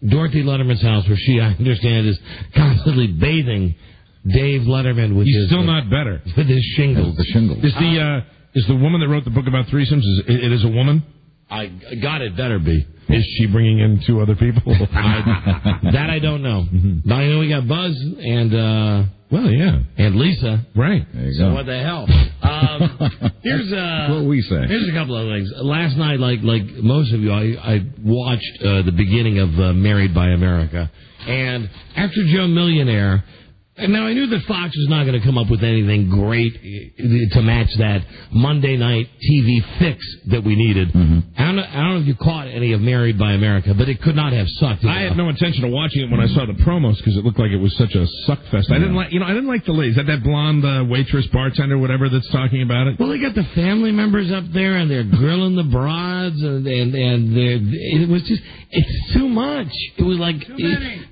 Dorothy Letterman's house, where she, I understand, is constantly bathing Dave Letterman with
He's still not better.
With his shingles.
The shingles.
Is the woman that wrote the book about threesomes, it is a woman?
I got it. Better be.
Is she bringing in two other people?
That I don't know. But I know we got Buzz and and Lisa.
Right.
There you
so
go.
what the hell? Here's
what we say.
Here's a couple of things. Last night, like most of you, I watched the beginning of Married by America, and after Joe Millionaire. And now I knew that Fox was not going to come up with anything great to match that Monday night TV fix that we needed. I don't know if you caught any of Married by America, but it could not have sucked.
I had no intention of watching it when I saw the promos because it looked like it was such a suck fest. I didn't like the ladies. That blonde waitress, bartender, whatever that's talking about it.
Well, they got the family members up there and they're grilling the broads and it was just it's too much. It was like. Too many.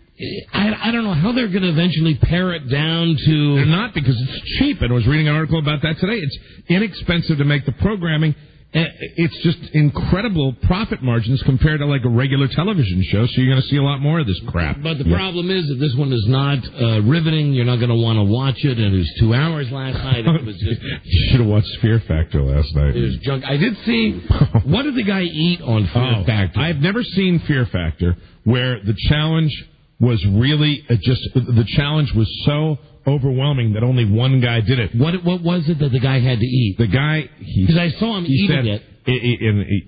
I don't know how they're going to eventually pare it down to...
They're not, because it's cheap. And I was reading an article about that today. It's inexpensive to make the programming. It's just incredible profit margins compared to like a regular television show, so you're going to see a lot more of this crap.
But the problem is that this one is not riveting. You're not going to want to watch it. And it was 2 hours last night. It was just...
You should have watched Fear Factor last night.
It was junk. I did see... What did the guy eat on Fear Factor?
I've never seen Fear Factor where the challenge... was really the challenge was so overwhelming that only one guy did it.
What was it that the guy had to eat?
The guy, because
I saw him eating it.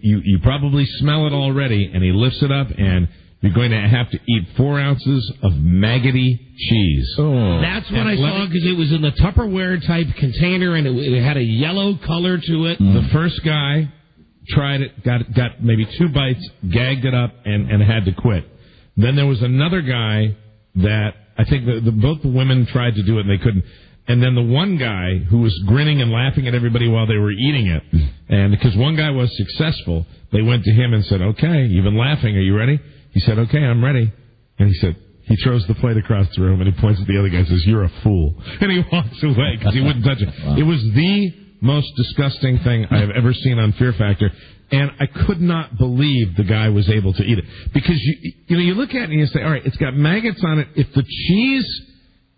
You probably smell it already, and he lifts it up, and you're going to have to eat 4 ounces of maggoty cheese.
Oh. That's what I saw, because it was in the Tupperware type container, and it had a yellow color to it.
The first guy tried it, got maybe 2 bites, gagged it up, and had to quit. Then there was another guy that I think both the women tried to do it, and they couldn't. And then the one guy who was grinning and laughing at everybody while they were eating it, and because one guy was successful, they went to him and said, "Okay, you've been laughing. Are you ready?" He said, "Okay, I'm ready." And he said, he throws the plate across the room, and he points at the other guy and says, "You're a fool." And he walks away because he wouldn't touch it. Wow. It was the most disgusting thing I have ever seen on Fear Factor. And I could not believe the guy was able to eat it. Because, you look at it and you say, all right, it's got maggots on it. If the cheese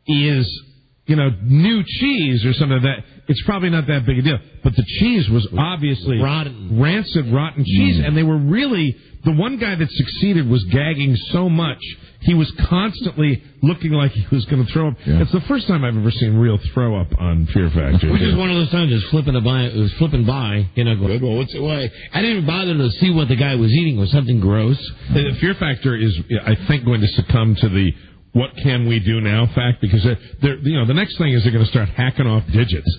is, new cheese or something like that, it's probably not that big a deal. But the cheese was obviously rancid, rotten cheese. And they were really, the one guy that succeeded was gagging so much, he was constantly looking like he was going to throw up. Yeah. It's the first time I've ever seen real throw up on Fear Factor.
Which is one of those times it's flipping by, going, well, what's it like? I didn't even bother to see what the guy was eating. Was something gross?
The Fear Factor is, I think, going to succumb to the what can we do now fact, because the next thing is they're going to start hacking off digits.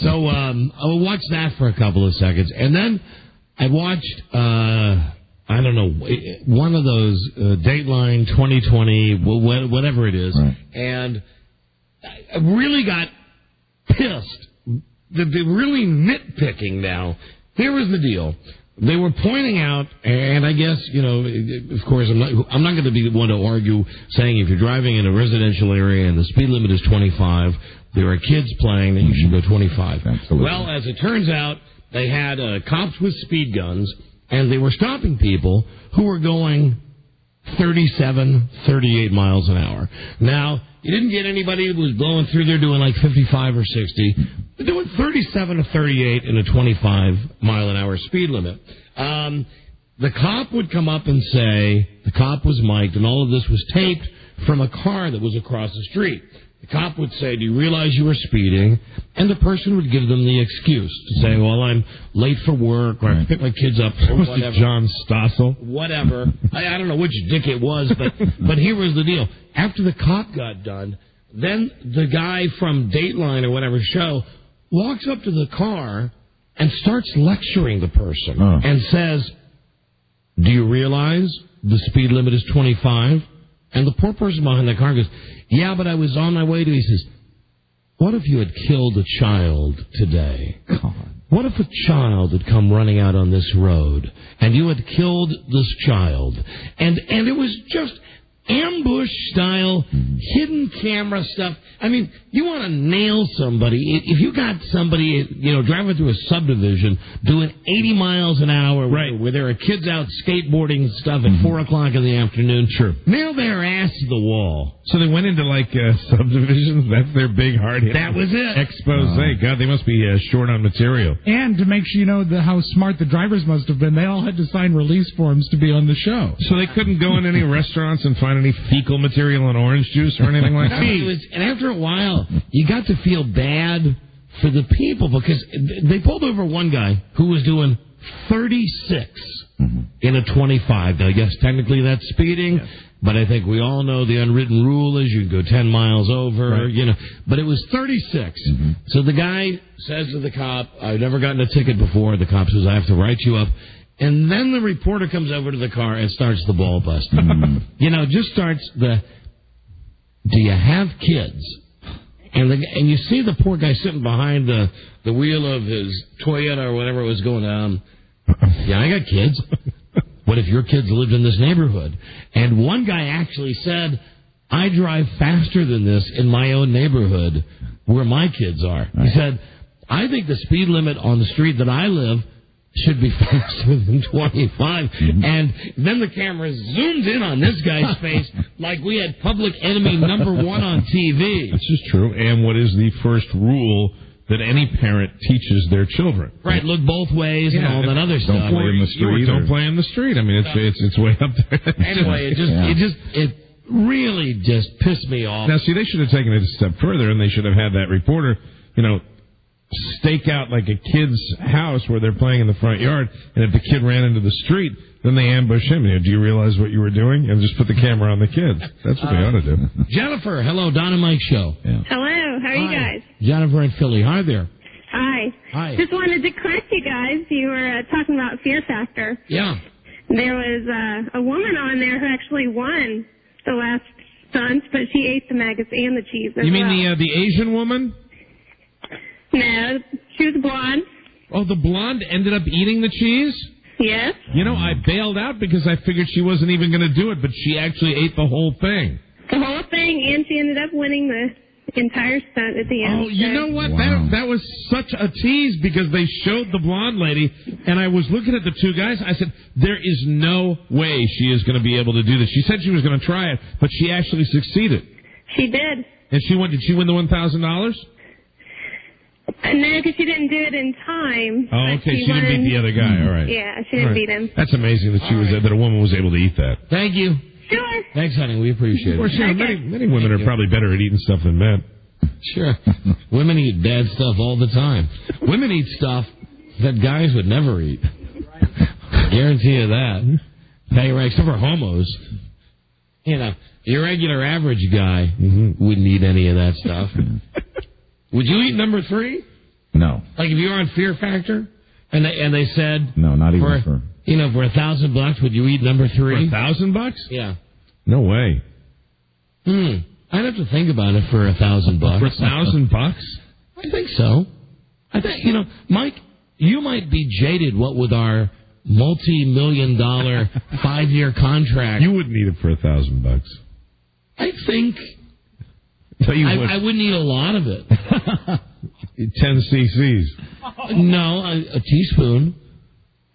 So I'll watch that for a couple of seconds, and then I watched I don't know, one of those Dateline 2020, whatever it is, right. And I really got pissed. They're really nitpicking now. Here was the deal. They were pointing out, and I guess, of course, I'm not going to be the one to argue saying if you're driving in a residential area and the speed limit is 25, there are kids playing, then you should go 25.
Absolutely.
Well, as it turns out, they had cops with speed guns, and they were stopping people who were going 37, 38 miles an hour. Now, you didn't get anybody who was blowing through there doing like 55 or 60. They're doing 37 or 38 in a 25-mile-an-hour speed limit. The cop would come up and say, the cop was mic'd, and all of this was taped from a car that was across the street. The cop would say, "Do you realize you were speeding?" And the person would give them the excuse to say, "Well, I'm late for work, or I pick my kids up, or whatever."
John Stossel.
Whatever. I don't know which dick it was, but here was the deal. After the cop got done, then the guy from Dateline or whatever show walks up to the car and starts lecturing the person and says, "Do you realize the speed limit is 25? And the poor person behind the car goes, "Yeah, but I was on my way to," he says, "What if you had killed a child today? God. What if a child had come running out on this road and you had killed this child?" And it was just ambush style, hidden camera stuff. I mean, you want to nail somebody. If you got somebody, driving through a subdivision doing 80 miles an hour, right, where there are kids out skateboarding and stuff at 4 o'clock in the afternoon, sure, nail their ass to the wall.
So they went into subdivisions. That's their big hard hit.
That was it.
Expose. God, they must be short on material.
And to make sure you know how smart the drivers must have been, they all had to sign release forms to be on the show.
So they couldn't go in any restaurants and find any fecal material in orange juice or anything like that?
And after a while, you got to feel bad for the people, because they pulled over one guy who was doing 36 in a 25. Now, yes, technically that's speeding, but I think we all know the unwritten rule is you go 10 miles over, but it was 36. So the guy says to the cop, "I've never gotten a ticket before." The cop says, "I have to write you up." And then the reporter comes over to the car and starts the ball busting. Just starts the, "Do you have kids?" And you see the poor guy sitting behind the wheel of his Toyota or whatever was going on. "Yeah, I got kids." "What if your kids lived in this neighborhood?" And one guy actually said, "I drive faster than this in my own neighborhood where my kids are." He said, "I think the speed limit on the street that I live should be faster than 25. And then the camera zoomed in on this guy's face like we had public enemy number 1 on TV.
This is true. And what is the first rule that any parent teaches their children?
Right, look both ways and all that other stuff.
Don't play in the street. Don't play in the street. I mean, it's way up there.
Anyway, it really just pissed me off.
Now, see, they should have taken it a step further, and they should have had that reporter, stake out like a kid's house where they're playing in the front yard, and if the kid ran into the street, then they ambush him. Do you realize what you were doing? And just put the camera on the kids. That's what they ought to do.
Jennifer, hello, Don and Mike Show.
Yeah.
Hello, how are you guys?
Jennifer in Philly. Hi there.
Hi.
Hi.
Just wanted to correct you guys. You were talking about Fear Factor.
Yeah.
There was a woman on there who actually won the last stunt, but she ate the maggots and the cheese as
You mean
well.
the Asian woman?
No, she was blonde.
Oh, the blonde ended up eating the cheese?
Yes.
I bailed out because I figured she wasn't even going to do it, but she actually ate the whole thing.
The whole thing, and she ended up winning the entire stunt at the end.
Oh, you know what? That was such a tease because they showed the blonde lady, and I was looking at the two guys. I said, there is no way she is going to be able to do this. She said she was going to try it, but she actually succeeded.
She did.
And did she win the $1,000?
No, because she didn't do it in time.
Oh, okay. She didn't beat the other guy. All right.
Yeah, she didn't beat him.
That's amazing that a woman was able to eat that.
Thank you.
Sure.
Thanks, honey. We appreciate
Of course,
it.
many women are probably better at eating stuff than men.
Sure. Women eat bad stuff all the time. Women eat stuff that guys would never eat. Guarantee you that. Except for homos. Your regular average guy wouldn't eat any of that stuff. Would you eat number 3?
No.
Like if you were on Fear Factor, and they said
no, not even for
for $1,000, would you eat number 3?
For $1,000?
Yeah.
No way.
I'd have to think about it for $1,000.
For $1,000?
I think so. I think Mike, you might be jaded. What with our multi-million-dollar 5-year contract?
You wouldn't eat it for $1,000.
I think. I wouldn't eat a lot of it.
10 cc's.
No, a teaspoon.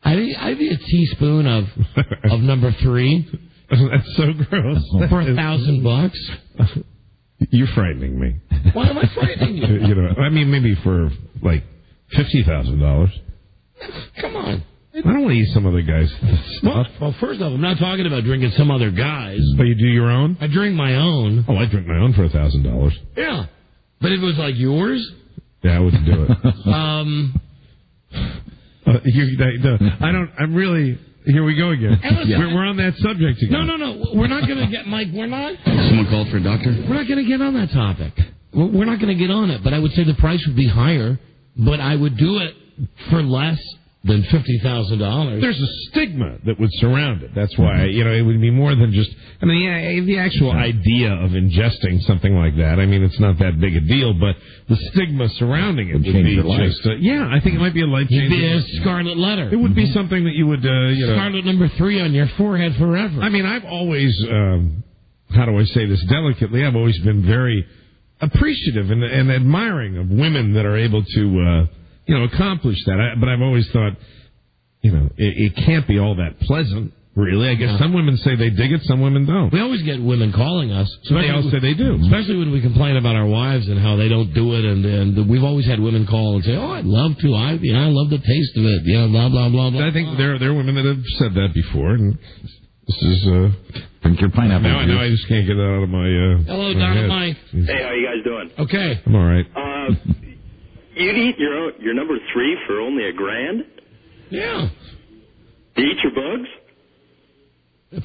I'd eat a teaspoon of number 3.
That's so gross.
For $1,000.
You're frightening me.
Why am I frightening you?
I mean, maybe for like $50,000.
Come on.
I don't want to eat some other guy's stuff.
Well, first off, I'm not talking about drinking some other guy's.
But you do your own?
I drink my own.
Oh, I drink my own for $1,000.
Yeah. But if it was like yours?
Yeah, I wouldn't do it. I'm really... Here we go again. We're on that subject again.
No. We're not going to get... Mike, we're not...
Someone called for a doctor?
We're not going to get on that topic. We're not going to get on it. But I would say the price would be higher. But I would do it for less than $50,000.
There's a stigma that would surround it. That's why, it would be more than just... I mean, the actual idea of ingesting something like that, I mean, it's not that big a deal, but the stigma surrounding it would be just... I think it might be a life-changing...
It'd be a scarlet letter.
It would be something that you would,
Scarlet number 3 on your forehead forever.
I mean, I've always... how do I say this delicately? I've always been very appreciative and admiring of women that are able to... accomplish that. But I've always thought, it can't be all that pleasant, really. I guess some women say they dig it, some women don't.
We always get women calling us.
They all say they do.
Especially when we complain about our wives and how they don't do it. And we've always had women call and say, oh, I'd love to. I love the taste of it. Blah, blah, blah, blah.
I think there are women that have said that before. And this is...
drink your pineapple
juice. Now I just can't get that out of my...
Hello, Dr. Mike.
Hey, how you guys doing?
Okay.
I'm all right.
You'd eat your number 3 for only $1,000?
Yeah.
Do you eat your bugs?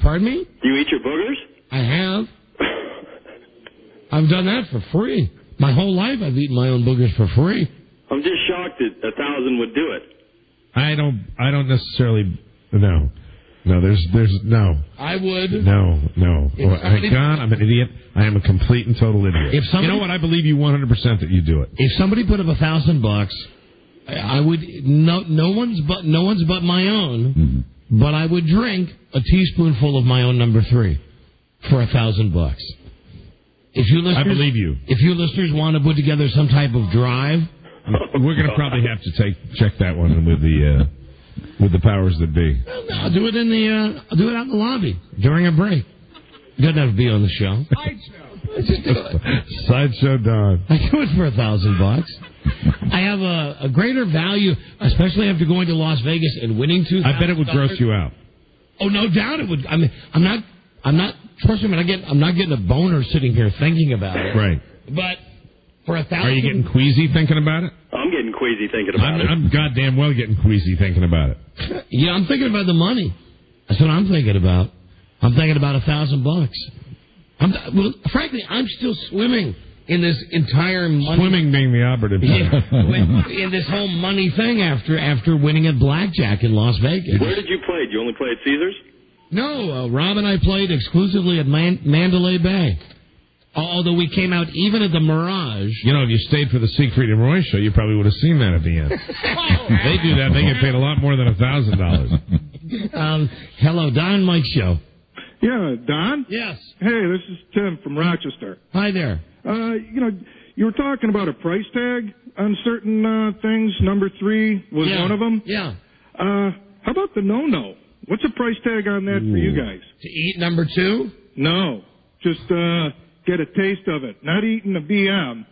Pardon me?
Do you eat your boogers?
I have. I've done that for free. My whole life I've eaten my own boogers for free.
I'm just shocked that 1,000 would do it.
I don't necessarily... No. No, there's no.
I would.
No. God, I'm an idiot. I am a complete and total idiot.
If somebody,
you know what? I believe you 100% that you do it.
If somebody put up $1,000, I would. No one's but my own. But I would drink a teaspoonful of my own number 3 for $1,000. If you listeners,
I believe you.
If you listeners want to put together some type of drive,
we're going to probably have to check that one with the powers that be.
I'll do it I'll do it out in the lobby during a break. Doesn't have to be on the show.
Sideshow Don.
I do it for $1,000. I have a greater value, especially after going to Las Vegas and winning $2,000.
I bet it would gross you out.
Oh, no doubt it would. I mean, I'm not. Trust me, I'm not getting a boner sitting here thinking about it.
Right.
But for $1,000,
are you getting queasy thinking about it?
I'm
I'm getting queasy thinking about it.
I'm goddamn well getting queasy thinking about it.
Yeah, I'm thinking about the money. That's what I'm thinking about. I'm thinking about $1,000. Well, frankly, I'm still swimming in this entire money.
Swimming being the operative.
In this whole money thing after winning at blackjack in Las Vegas.
Where did you play? Did you only play at Caesars?
No, Rob and I played exclusively at Mandalay Bay. Although we came out even at the Mirage.
You know, if you stayed for the Siegfried and Roy show, you probably would have seen that at the end. They do that. They get paid a lot more than $1,000.
Hello, Don and Mike show.
Yeah, Don?
Yes.
Hey, this is Tim from Rochester.
Hi there.
You were talking about a price tag on certain things. Number 3 was one of them.
Yeah.
How about the no-no? What's a price tag on that for you guys?
To eat number 2?
No. Just get a taste of it. Not eating a BM,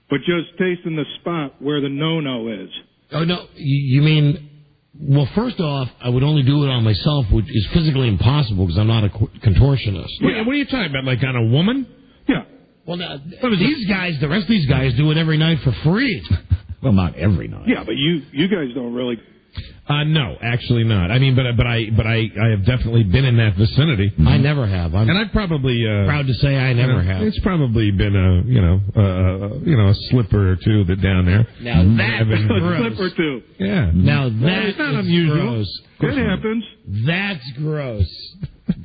but just tasting the spot where the no-no is.
Oh, no. You mean... Well, first off, I would only do it on myself, which is physically impossible because I'm not a contortionist.
What are you talking about, like on a woman?
Yeah.
Well, these guys, the rest of these guys do it every night for free.
Well, not every night.
Yeah, but you guys don't really...
No, actually not. I mean, but I have definitely been in that vicinity.
I never have.
And I've probably
proud to say I never have.
It's probably been a slipper or two down there.
Now that's
a
gross.
slip or two.
Yeah.
Now that's
not unusual.
Gross.
It happens.
That's gross.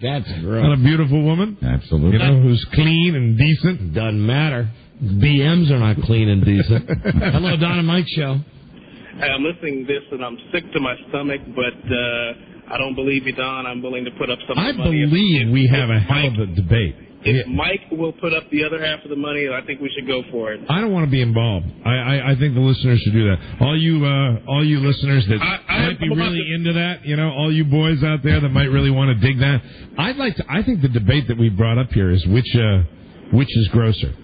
That's gross.
Not a beautiful woman?
Absolutely.
Who's clean and decent?
Doesn't matter. BMs are not clean and decent. Hello, Don and Mike show.
I'm listening to this and I'm sick to my stomach, but I don't believe you, Don. I'm willing to put up some
I
money.
believe we have a hell of a debate.
If Mike will put up the other half of the money, I think we should go for it.
I don't want to be involved. I think the listeners should do that. All you listeners that might be really into that, all you boys out there that might really want to dig that. I think the debate that we brought up here is which is grosser.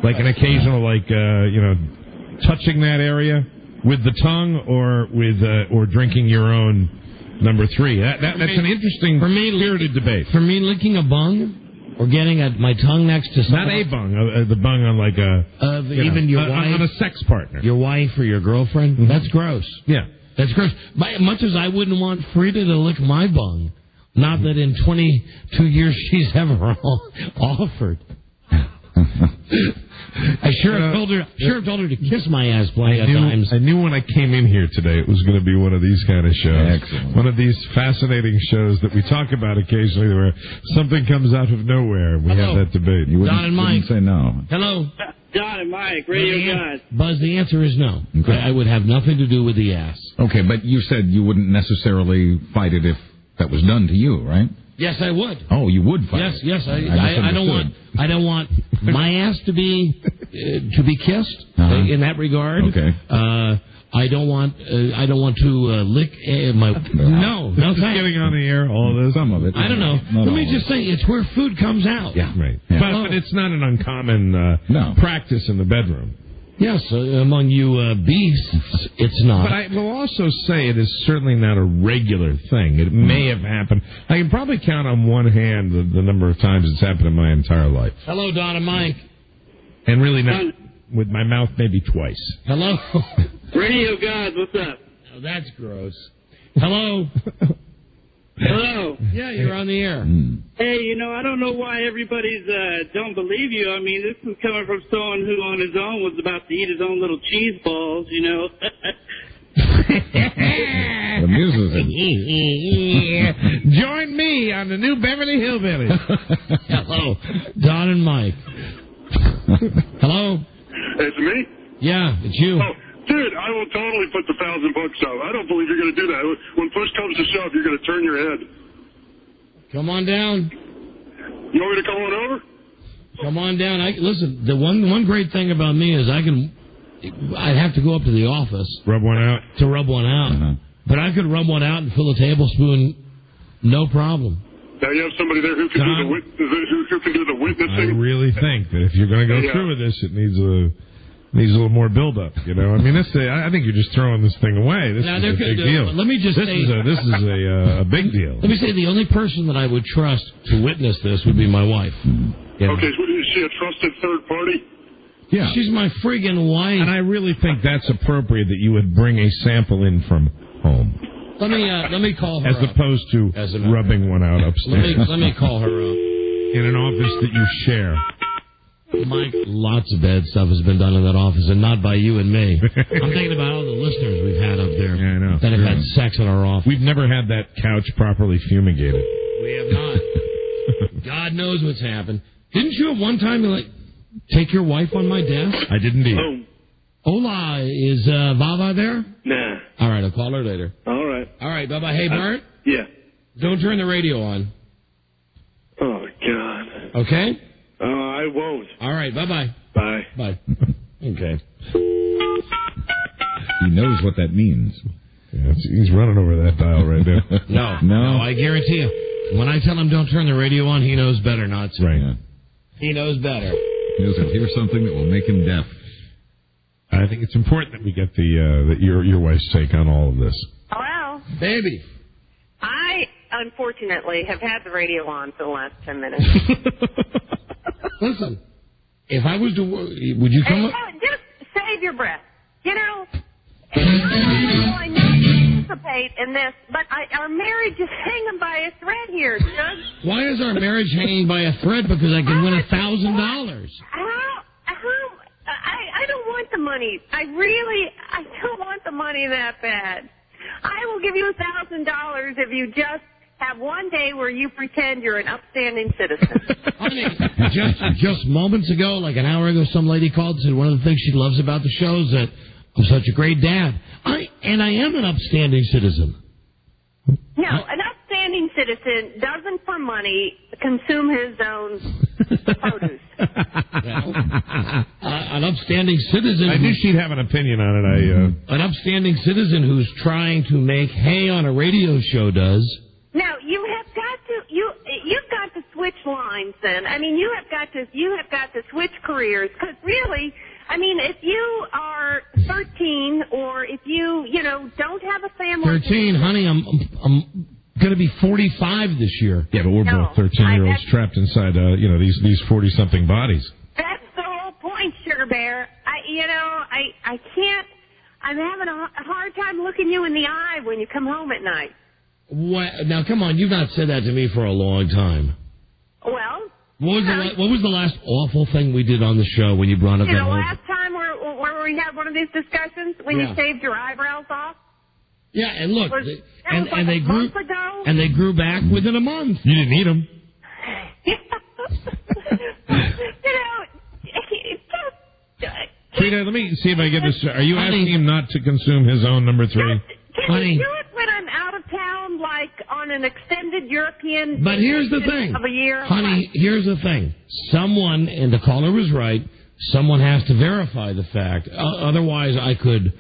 Like an occasional, touching that area with the tongue or drinking your own number 3. That's an interesting, spirited debate.
For me, licking a bung or getting my tongue next to
not a bung, the bung on like a
your wife,
on a sex partner,
your wife or your girlfriend. Mm-hmm. That's gross.
Yeah,
that's gross. Much as I wouldn't want Frida to lick my bung, not that in 22 years she's ever offered. I sure have told her to kiss my ass plenty of times.
I knew when I came in here today it was going to be one of these kind of shows.
Excellent.
One of these fascinating shows that we talk about occasionally where something comes out of nowhere and we have that debate.
You
Don and Mike.
say no.
Hello.
Don and Mike, radio guys.
Buzz, the answer is no.
Okay.
I would have nothing to do with the ass.
Okay, but you said you wouldn't necessarily fight it if that was done to you, right?
Yes, I would.
Oh, you would fight it.
Yes. I don't want my ass to be kissed in that regard.
Okay.
I don't want to lick my. No,
just
thanks.
getting on the air. All this, some of it.
I don't know. Let me just say, it's where food comes out.
Yeah, right. Yeah. But it's not an uncommon practice in the bedroom.
Yes, among you beasts, it's not.
But I will also say it is certainly not a regular thing. It may have happened. I can probably count on one hand the number of times it's happened in my entire life.
Hello, Don and Mike.
And really not with my mouth, maybe twice.
Hello.
Radio guys, what's up?
Oh, that's gross. Hello.
Hello.
Yeah, you're on the air.
Hey, I don't know why everybody's don't believe you. I mean, this is coming from someone who on his own was about to eat his own little cheese balls,
Amuses him.
Join me on the new Beverly Hillbillies.
Hello, Don and Mike. Hello.
It's me?
Yeah, it's you.
Oh, dude, I will totally put the $1,000 up. I don't believe you're going to do that. When push comes to shove, you're going to turn your head.
Come on down.
You want me to come on over?
Come on down. Listen, the one great thing about me is I'd have to go up to the office.
Rub one out?
To rub one out. Uh-huh. But I could rub one out and fill a tablespoon, no problem.
Now you have somebody there who can do the witnessing.
I really think that if you're going to go through with this, it needs a little more build-up. I mean, I think you're just throwing this thing away. This is a big deal.
Let me just
this is a big deal.
Let me say the only person that I would trust to witness this would be my wife.
Okay, so is she a trusted third party?
Yeah.
She's my friggin' wife.
And I really think that's appropriate that you would bring a sample in from home.
Let me call her
as
up.
opposed to rubbing one out upstairs.
Let me call her up.
In an office that you share.
Mike, lots of bad stuff has been done in that office, and not by you and me. I'm thinking about all the listeners we've had up there that have had sex in our office.
We've never had that couch properly fumigated.
We have not. God knows what's happened. Didn't you at one time take your wife on my desk?
I did indeed.
Boom.
Hola, is Vava there?
Nah.
All right, I'll call her later.
All right.
All right, bye-bye. Hey, Bert?
Yeah.
Don't turn the radio on.
Oh, God.
Okay?
I won't.
All right, bye-bye.
Bye.
Bye. Okay.
He knows what that means.
Yeah, he's running over that dial right now.
No, I guarantee you. When I tell him don't turn the radio on, he knows better not to.
Right.
He knows better.
He knows he'll hear something that will make him deaf.
I think it's important that we get your wife's take on all of this.
Hello?
Baby.
I, unfortunately, have had the radio on for the last 10 minutes.
Listen, if I was to... Would you come up...
Just save your breath. You know, I know you participate in this, but our marriage is hanging by a thread here, Doug.
Why is our marriage hanging by a thread? Because I can win $1,000.
I don't want the money. I don't want the money that bad. I will give you $1,000 if you just have one day where you pretend you're an upstanding citizen.
Honey, just moments ago, like an hour ago, some lady called and said one of the things she loves about the show is that I'm such a great dad. I am an upstanding citizen.
No, an upstanding citizen doesn't, for money, consume his own produce.
An upstanding citizen...
I knew she'd have an opinion on it.
An upstanding citizen who's trying to make hay on a radio show does...
Now, you've got to switch lines then. I mean, you have got to switch careers, because really, I mean, if you are 13 or if you don't have a family...
13, honey, I'm going to be 45 this year.
Yeah, but we're both 13-year-olds trapped inside, these 40-something bodies.
That's the whole point, Sugar Bear. I can't... I'm having a hard time looking you in the eye when you come home at night.
What? Now, come on, you've not said that to me for a long time.
Well...
What was the last awful thing we did on the show when you brought up that
the last time where we had one of these discussions when you shaved your eyebrows off?
Yeah, and look, they grew
month ago?
And they grew back within a month.
You didn't eat them. Rita, let me see if I get this. Are you asking him not to consume his own number 3?
Can you do it when I'm out of town, like on an extended European
But here's the thing.
Of a year?
Honey, here's the thing. Someone, and the caller was right, someone has to verify the fact. Otherwise, I could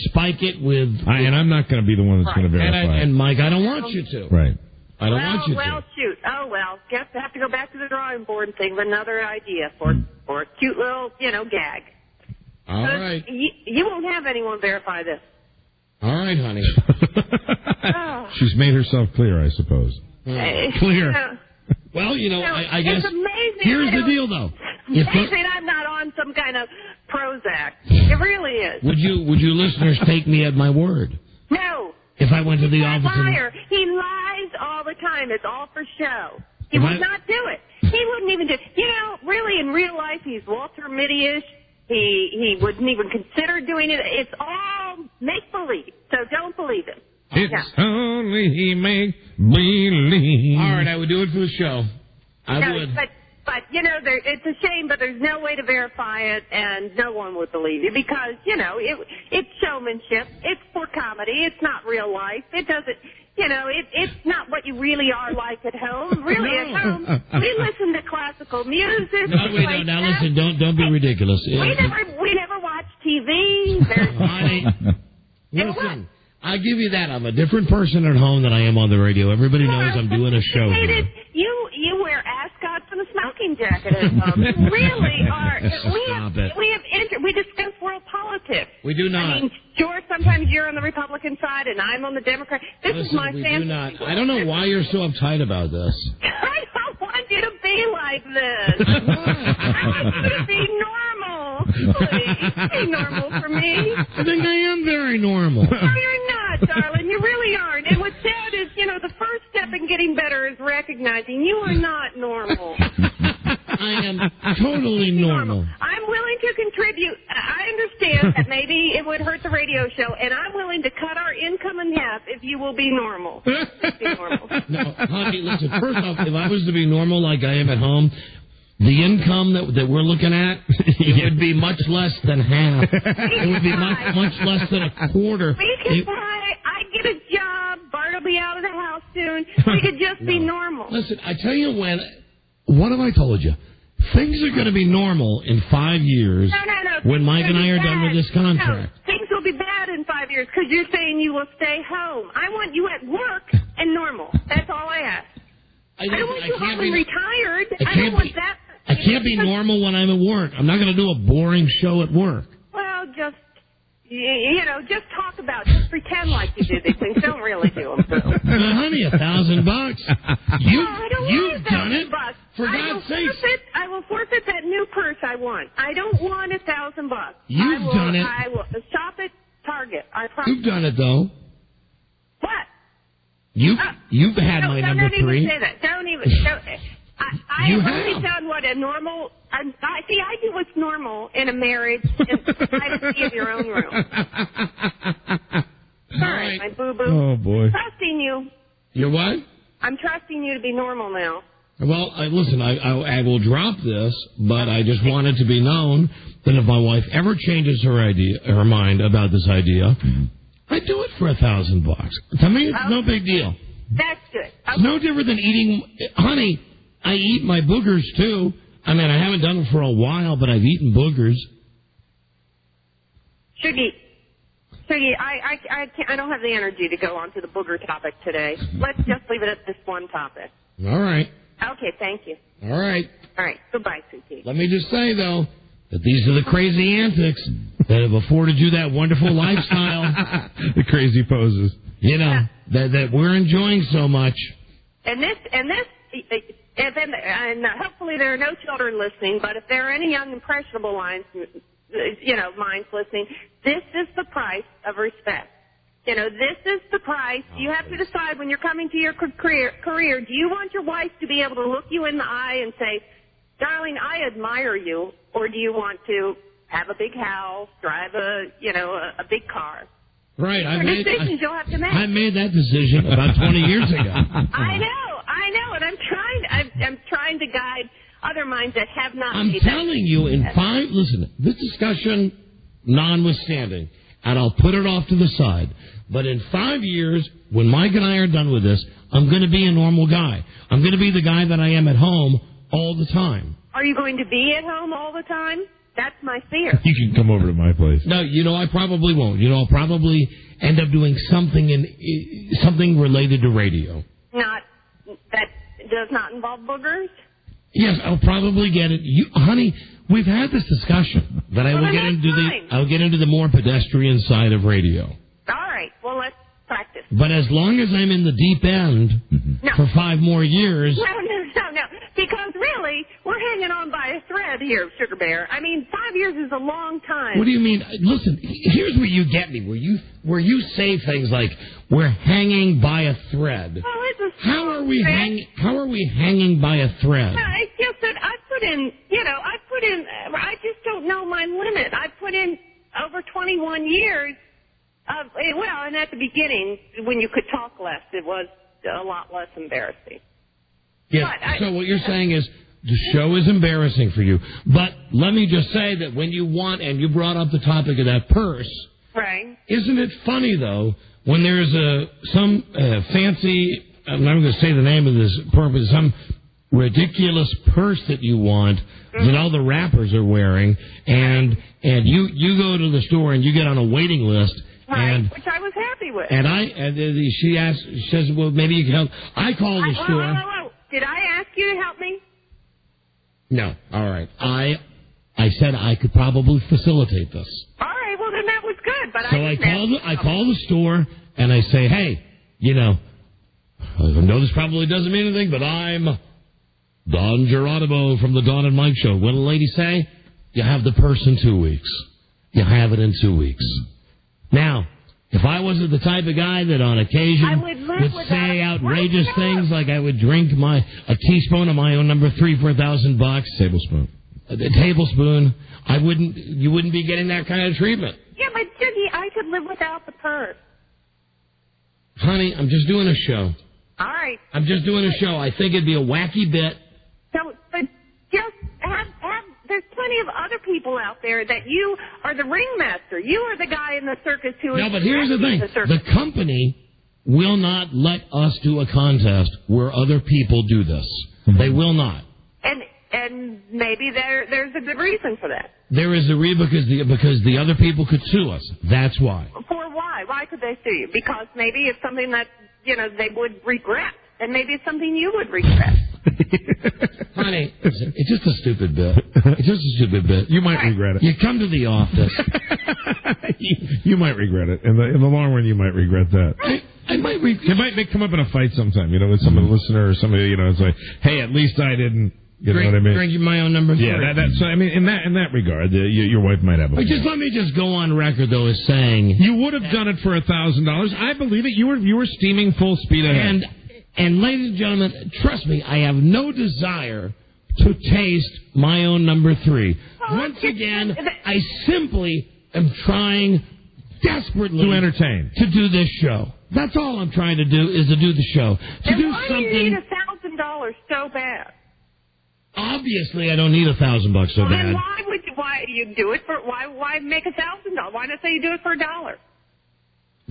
spike it with...
and I'm not going to be the one that's going to verify it.
And Mike, I don't want you to.
Right.
I don't want you to.
Well, shoot. Oh, well. Guess I have to go back to the drawing board and think of another idea for a cute little, gag.
All right.
You won't have anyone verify this.
All right, honey.
She's made herself clear, I suppose. Clear.
Well, I guess...
It's amazing.
Here's the deal, though.
Amazing I'm not on some kind of Prozac. It really is.
Would you listeners take me at my word?
No.
If I went to the
He's
office
a liar. He lies all the time. It's all for show. He would not do it. He wouldn't even do it. Really, in real life, he's Walter Mitty-ish. He wouldn't even consider doing it. It's all make-believe, so don't believe it.
It's only make-believe.
All right, I would do it for the show. I would.
But it's a shame, but there's no way to verify it, and no one would believe you because, it's showmanship. It's for comedy. It's not real life. It doesn't... it's not what you really are like at home. Really, at home, we listen to classical music.
Now listen, don't be ridiculous.
We never watch TV.
Listen, I give you that. I'm a different person at home than I am on the radio. Everybody knows I'm doing a show here.
You wear ascots and a smoking jacket at home. You really are. We discuss world politics.
We do not.
I mean, sure, sometimes you're on the Republican side and I'm on the Democrat. This is my family.
Do not. I don't know why you're so uptight about this.
I don't want you to be like this. I want you to be normal. Please, be normal for me.
I think I am very normal.
No, you're not, darling. You really aren't. And what's sad is, the first step in getting better is recognizing you are not normal.
I am totally normal.
I'm willing to contribute. I understand that maybe it would hurt the radio show, and I'm willing to cut our income in half if you will be normal. Be normal.
No, honey, listen, first off, if I was to be normal like I am at home, the income that we're looking at, it would be much less than half. It would be much less than a quarter.
We could buy, I get a job, Bart will be out of the house soon. We could just be normal.
Listen, I tell you what have I told you? Things are going to be normal in 5 years when Mike and I are done with this contract.
No, things will be bad in 5 years because you're saying you will stay home. I want you at work and normal. That's all I ask. I don't want you home and retired. I don't want that.
I can't be normal when I'm at work. I'm not going to do a boring show at work.
Well, just talk about it. Just pretend like you do these things. Don't really do them, Boo.
Honey, $1,000. You've done it.
$1,000.
For God's sake.
I will forfeit that new purse I want. I don't want $1,000.
You've done it.
I will shop at Target. I promise.
You've done it, though.
What?
You've had my number 3.
Don't even say that. Don't even. I have only done what a normal. I do what's normal in a marriage inside of your own room. All right, my boo-boo.
Oh, boy.
I'm trusting you.
You're what?
I'm trusting you to be normal now.
Well, listen, I will drop this, but I just want it to be known that if my wife ever changes her mind about this idea, I do it for $1,000. To me, it's no big deal.
That's good. Okay.
It's no different than eating, honey. I eat my boogers too. I mean, I haven't done it for a while, but I've eaten boogers.
Shuggy, I don't have the energy to go on to the booger topic today. Let's just leave it at this one topic.
All right.
Okay, thank you.
All right.
All right. Goodbye, Susie.
Let me just say, though, that these are the crazy antics that have afforded you that wonderful lifestyle.
The crazy poses.
That we're enjoying so much.
And hopefully there are no children listening, but if there are any young impressionable minds listening, this is the price of respect. This is the price. You have to decide when you're coming to your career, do you want your wife to be able to look you in the eye and say, darling, I admire you, or do you want to have a big house, drive a big car?
Right.
Decisions you'll have to make.
I made that decision about 20 years ago.
I know, and I'm trying to guide other minds that have not.
I'm telling you, listen, this discussion notwithstanding, and I'll put it off to the side, but in 5 years, when Mike and I are done with this, I'm going to be a normal guy. I'm going to be the guy that I am at home all the time.
Are you going to be at home all the time? That's my fear.
You can come over to my place.
No, I probably won't. I'll probably end up doing something related to radio.
That does not involve boogers?
Yes, I'll probably get it. Honey, we've had this discussion that I'll get into the more pedestrian side of radio.
All right. Well, let's practice.
But as long as I'm in the deep end for 5 more years.
No. Because really, we're hanging on by a thread here, Sugar Bear. I mean, 5 years is a long time.
What do you mean? Listen, here's where you get me. Where you say things like, we're hanging by a thread.
Well, it's a
How are we hanging by a thread?
No, it's just that I put in, I just don't know my limit. I put in over 21 years of, and at the beginning, when you could talk less, it was a lot less embarrassing.
Yes, so what you're saying is the show is embarrassing for you. But let me just say that when you want, and you brought up the topic of that purse.
Right.
Isn't it funny, though, when there's some fancy, I'm not going to say the name of this purpose, some ridiculous purse that you want that all the rappers are wearing, and you go to the store and you get on a waiting list.
Right, which I was happy with.
She says, well, maybe you can help. I called the store.
Whoa. Did I ask you to help me?
No. All right. I said I could probably facilitate this.
All right. Well, then that was good. But
I call the store and I say, hey, I know this probably doesn't mean anything, but I'm Don Geronimo from the Don and Mike Show. What did the lady say? You have the purse in 2 weeks. You have it in 2 weeks. Now, if I wasn't the type of guy that on occasion would say outrageous things like I would drink a teaspoon of my own number 3 for $1,000,
tablespoon,
a tablespoon, you wouldn't be getting that kind of treatment.
Yeah, but Jiggy, I could live without the purse.
Honey, I'm just doing a show.
All right.
I'm just doing a show. I think it'd be a wacky bit.
So, but just have. There's plenty of other people out there that you are the ringmaster. You are the guy in the circus who is.
No, but here's the thing:
the
company will not let us do a contest where other people do this. They will not.
And maybe there's a good reason for that.
There is a reason because the other people could sue us. That's why.
For why? Why could they sue you? Because maybe it's something that they would regret, and maybe it's something you would regret.
Honey, it's just a stupid bit. It's just a stupid bit.
You might regret it.
You come to the office.
you might regret it. In the long run, you might regret that.
I might regret
it. Might come up in a fight sometime, with some listener or somebody, it's like, hey, at least I didn't, know what I mean?
Drink my own number 3.
Yeah, so, I mean, in that regard, your wife might have a point.
Let me just go on record, though, as saying...
You would have done it for $1,000. I believe it. You were steaming full speed ahead.
And ladies and gentlemen, trust me, I have no desire to taste my own number 3. Once again, I simply am trying desperately
to entertain,
to do this show. That's all I'm trying to do is to do the show.
Do something. Do you need $1,000 so bad?
Obviously, I don't need $1,000 so bad.
Then why you do it for? Why make $1,000? Why not say you do it for $1?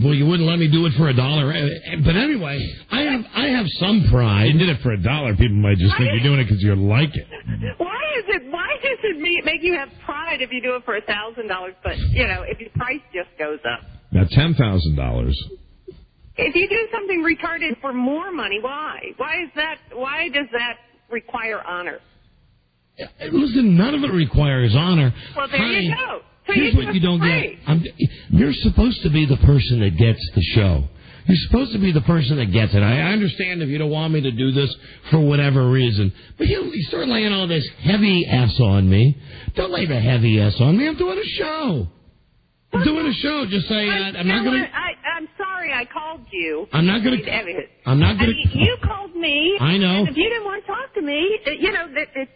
Well, you wouldn't let me do it for $1. But anyway, I have some pride.
You did it for $1. People might just think you're doing it because you like it.
Why does it make you have pride if you do it for $1,000? But if your price just goes up.
Now $10,000.
If you do something retarded for more money, why? Why does that require honor?
Listen, none of it requires honor.
Well, there you go. So
here's what you don't get. You're supposed to be the person that gets the show. You're supposed to be the person that gets it. I understand if you don't want me to do this for whatever reason. But you start laying all this heavy S on me. Don't lay the heavy S on me. I'm doing a show. I'm doing a show. Just say I'm not going to...
I'm sorry I called you.
I'm not going to...
You called me.
I know.
And if you didn't want to talk to me,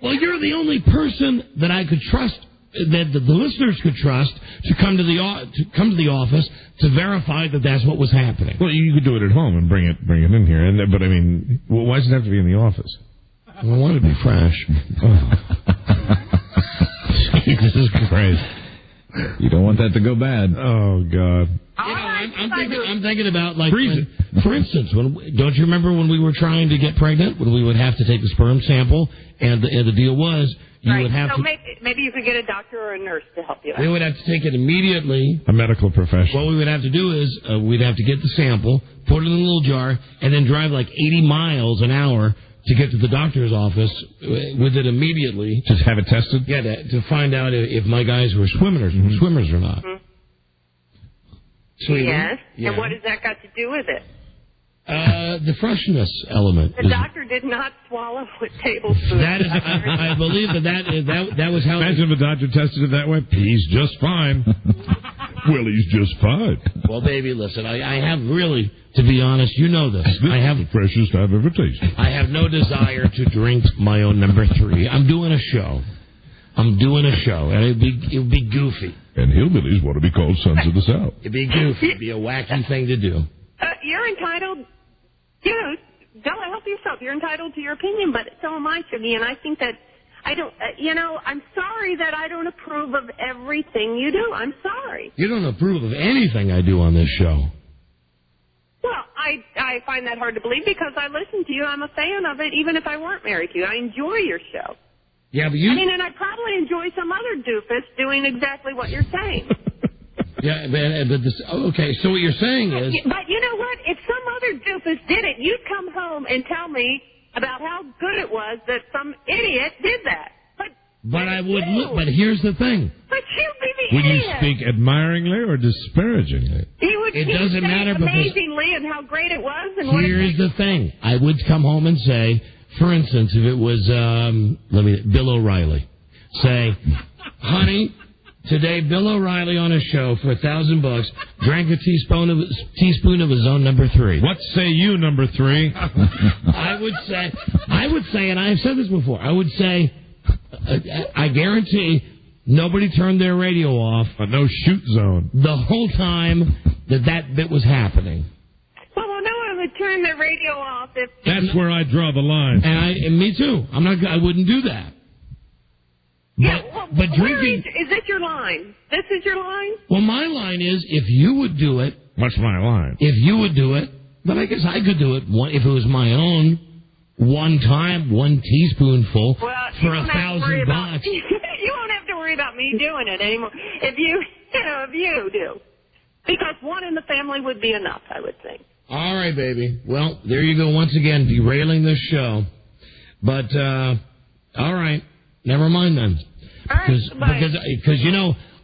Well, you're the only person that I could trust, that the listeners could trust to come to the office to verify that that's what was happening.
Well, you could do it at home and bring it in here. But I mean, why does it have to be in the office?
I want to be fresh.
Jesus Christ.
You don't want that to go bad.
Oh, God.
I'm thinking about, like, for instance, don't you remember when we were trying to get pregnant, when we would have to take the sperm sample, and the deal was you would have to...
Maybe you could get a doctor or a nurse to help you out.
We would have to take it immediately.
A medical professional.
What we would have to do is we'd have to get the sample, put it in a little jar, and then drive like 80 miles an hour to get to the doctor's office with it immediately.
Just have it tested?
Yeah, to find out if my guys were swimmers or not.
Mm-hmm.
Sweetie?
Yes.
Yeah.
And what has that got to do with it?
The freshness element.
The doctor did not swallow a tablespoon.
I believe that was how...
Imagine if the doctor tested it that way. He's just fine. Well, he's just fine.
Well, baby, listen, I have really, to be honest, you know this.
I have the freshest I've ever tasted.
I have no desire to drink my own number 3. I'm doing a show. And it would be goofy.
And hillbillies want to be called Sons of the South.
It'd be goofy. It'd be a wacky thing to do.
You're entitled, go help yourself. You're entitled to your opinion, but so am I, Jimmy, and I think that I don't, I'm sorry that I don't approve of everything you do. I'm sorry.
You don't approve of anything I do on this show.
Well, I find that hard to believe because I listen to you. I'm a fan of it, even if I weren't married to you. I enjoy your show.
Yeah, but and
I'd probably enjoy some other doofus doing exactly what you're saying.
Yeah, but this, okay, so what you're saying is...
But you know what? If some other doofus did it, you'd come home and tell me about how good it was that some idiot did that.
But I would look, but here's the thing.
But you'd be the
Would
idiot.
you speak admiringly or disparagingly?
It doesn't matter because...
amazingly and how great it was. And
here's the thing. I would come home and say, for instance, if it was, Bill O'Reilly, say, honey, today Bill O'Reilly on his show for $1,000 drank a teaspoon of his own number 3.
What say you, number 3?
I would say, and I've said this before, I would say, I guarantee nobody turned their radio off.
A no shoot zone.
The whole time that bit was happening.
Well, no one would turn their radio off if...
That's where I draw the line.
And me too. I wouldn't do that. But drinking...
Is this your line? This is your line?
Well, my line is, if you would do it...
What's my line?
If you would do it, but I guess I could do it if it was my own, one time, 1 teaspoonful for $1,000.
You won't have to worry about me doing it anymore. If you do. Because 1 in the family would be enough, I would think.
All right, baby. Well, there you go once again, derailing this show. But, all right. Never mind then. Because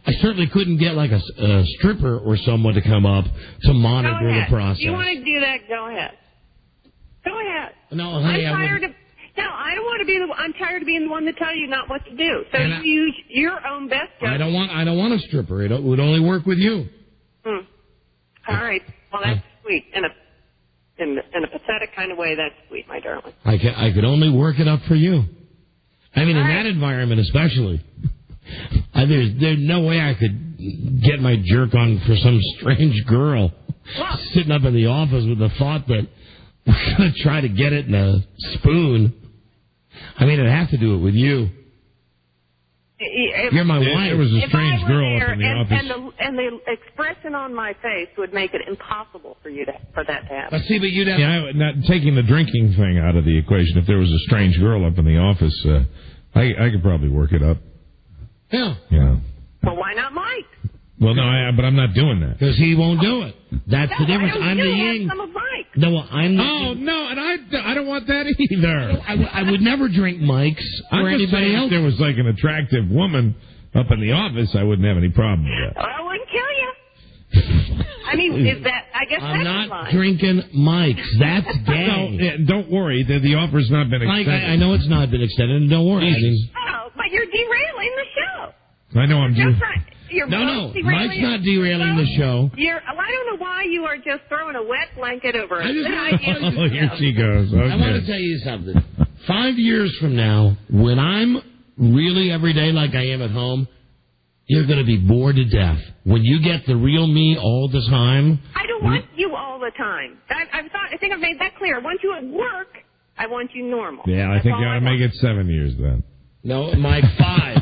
I certainly couldn't get like a stripper or someone to come up to monitor the process.
You want to do that, go ahead. Go ahead.
No, honey,
I'm tired of being the one to tell you not what to do. So you use your own best judgment.
I don't want a stripper. It would only work with you.
All right. Well, that's sweet. In a pathetic kind of way, that's sweet, my darling.
I could only work it up for you. I mean, in that environment especially. There's no way I could get my jerk on for some strange girl sitting up in the office with the thought that we're going to try to get it in a spoon. I mean, I'd have to do it with you. You're my wife.
There was a strange girl up in the office.
And the expression on my face would make it impossible for that to happen.
But you'd have...
Yeah, not taking the drinking thing out of the equation. If there was a strange girl up in the office, I could probably work it up.
Yeah.
Well, why not Mike?
Well, no, but I'm not doing that.
Because he won't do it. That's the difference. I'm the
yin. Some of Mike.
No, I'm the...
Oh, no, and I don't want that either.
I would never drink Mike's or anybody else.
If there was like an attractive woman up in the office, I wouldn't have any problem with that.
I wouldn't kill you. I mean, I guess
I'm
that's
not drinking Mike's. That's gay.
No, don't worry. The offer's not been extended.
Mike, I know it's not been extended, and don't worry.
But you're derailing the show.
I know I'm doing...
No, Mike's not derailing the show.
I don't know why you are just throwing a wet blanket over it.
Here she goes. Okay.
I want to tell you something. 5 years from now, when I'm really every day like I am at home, you're going to be bored to death. When you get the real me all the time.
I don't want you all the time. I think I've made that clear. I want you at work. I want you normal.
Yeah, I think you ought to make it 7 years then.
No, Mike, 5.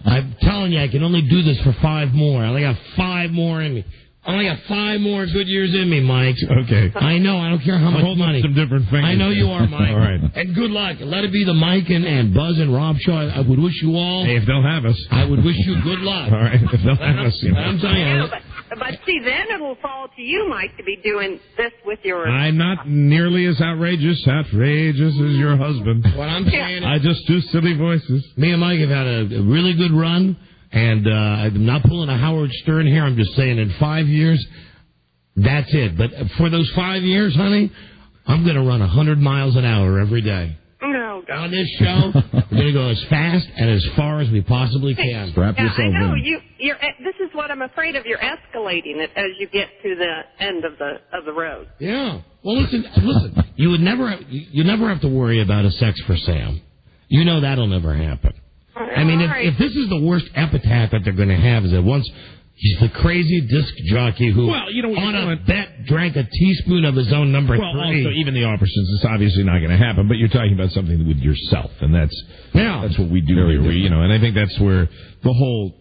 I'm telling you, I can only do this for 5 more. I only got 5 more in me. I only got 5 more good years in me, Mike.
Okay.
I know. I don't care how much money.
Some different fingers.
I know you are, Mike.
All right.
And good luck. Let it be the Mike and Buzz and Rob show. I would wish you all.
Hey, if they'll have us.
I would wish you good luck.
All right. If they'll have us.
I'm telling you.
But see, then it'll fall to you, Mike, to be doing this with your...
I'm not nearly as outrageous as your husband.
What I'm saying is...
I just do silly voices.
Me and Mike have had a really good run, and I'm not pulling a Howard Stern here. I'm just saying in 5 years, that's it. But for those 5 years, honey, I'm going to run 100 miles an hour every day.
No, God.
On this show, we're going to go as fast and as far as we possibly can.
Strap yourself
I know.
in.
This is what I'm afraid of. You're escalating it as you get to the end of the road.
Yeah. Well, listen. You never have to worry about a sex for Sam. You know that'll never happen. I mean, if this is the worst epitaph that they're going to have, is that once he's the crazy disc jockey who, on a bet, drank a teaspoon of his own number 3.
Also, even the opposites, it's obviously not going to happen, but you're talking about something with yourself, and that's what we do here. And I think that's where the whole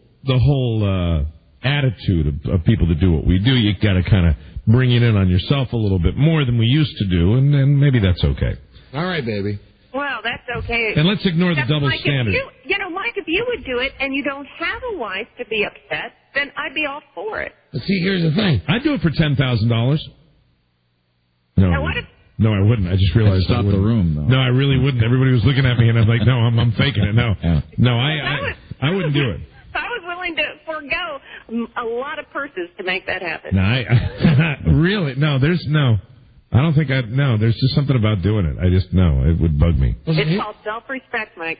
attitude of people to do what we do, you got to kind of bring it in on yourself a little bit more than we used to do, and maybe that's okay.
All right, baby.
Well, that's okay.
And let's ignore the double standard.
Mike, if you would do it and you don't have a wife to be upset, then I'd be all for it.
But see, here's the thing.
I'd do it for $10,000. No.
Now, what if...
No, I wouldn't. I just realized
Stop the room, though.
No, I really wouldn't. Everybody was looking at me, and I'm like, no, I'm faking it. No. No, I wouldn't do it.
I was willing to forego a lot of purses to make that happen.
No, really? No, I don't think there's just something about doing it. It would bug me.
It's called self-respect, Mike.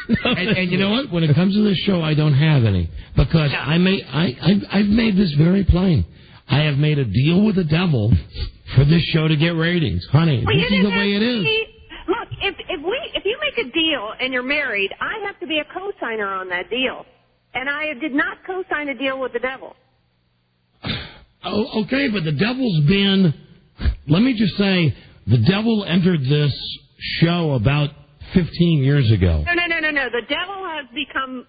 And you know what? When it comes to this show, I don't have any because I've made this very plain. I have made a deal with the devil for this show to get ratings, honey.
Well,
this is the way it is.
Look, if you make a deal and you're married, I have to be a co-signer on that deal, and I did not co-sign a deal with the devil.
Oh, okay, but the devil's been. Let me just say, the devil entered this show about 15 years ago.
No. The devil has become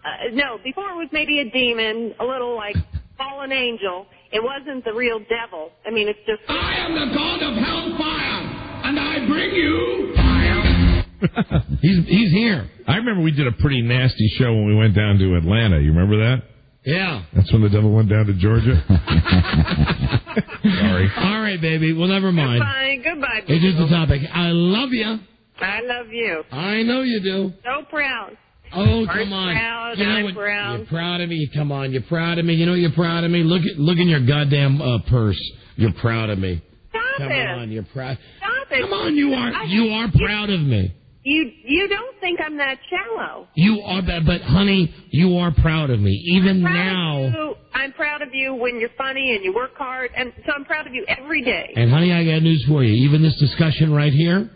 before it was maybe a demon, a little like fallen angel. It wasn't the real devil. I mean, it's just.
I am the god of hellfire, and I bring you fire. He's here.
I remember we did a pretty nasty show when we went down to Atlanta. You remember that?
Yeah.
That's when the devil went down to Georgia. Sorry.
All right, baby. Well, never mind.
Goodbye.
It's just a topic. I love you.
I love you.
I know you do.
So proud.
Oh, come on.
Proud,
you know
I'm
what?
proud.
You're proud of me. Come on. You're proud of me. You know you're proud of me. Look in your goddamn purse. You're proud of me.
Come
on. You're proud.
Stop it.
Come on. You are proud of me.
You don't think I'm that shallow.
You are, but honey, you are proud of me. Even now.
I'm proud of you when you're funny and you work hard, and so I'm proud of you every day.
And honey, I got news for you. Even this discussion right here.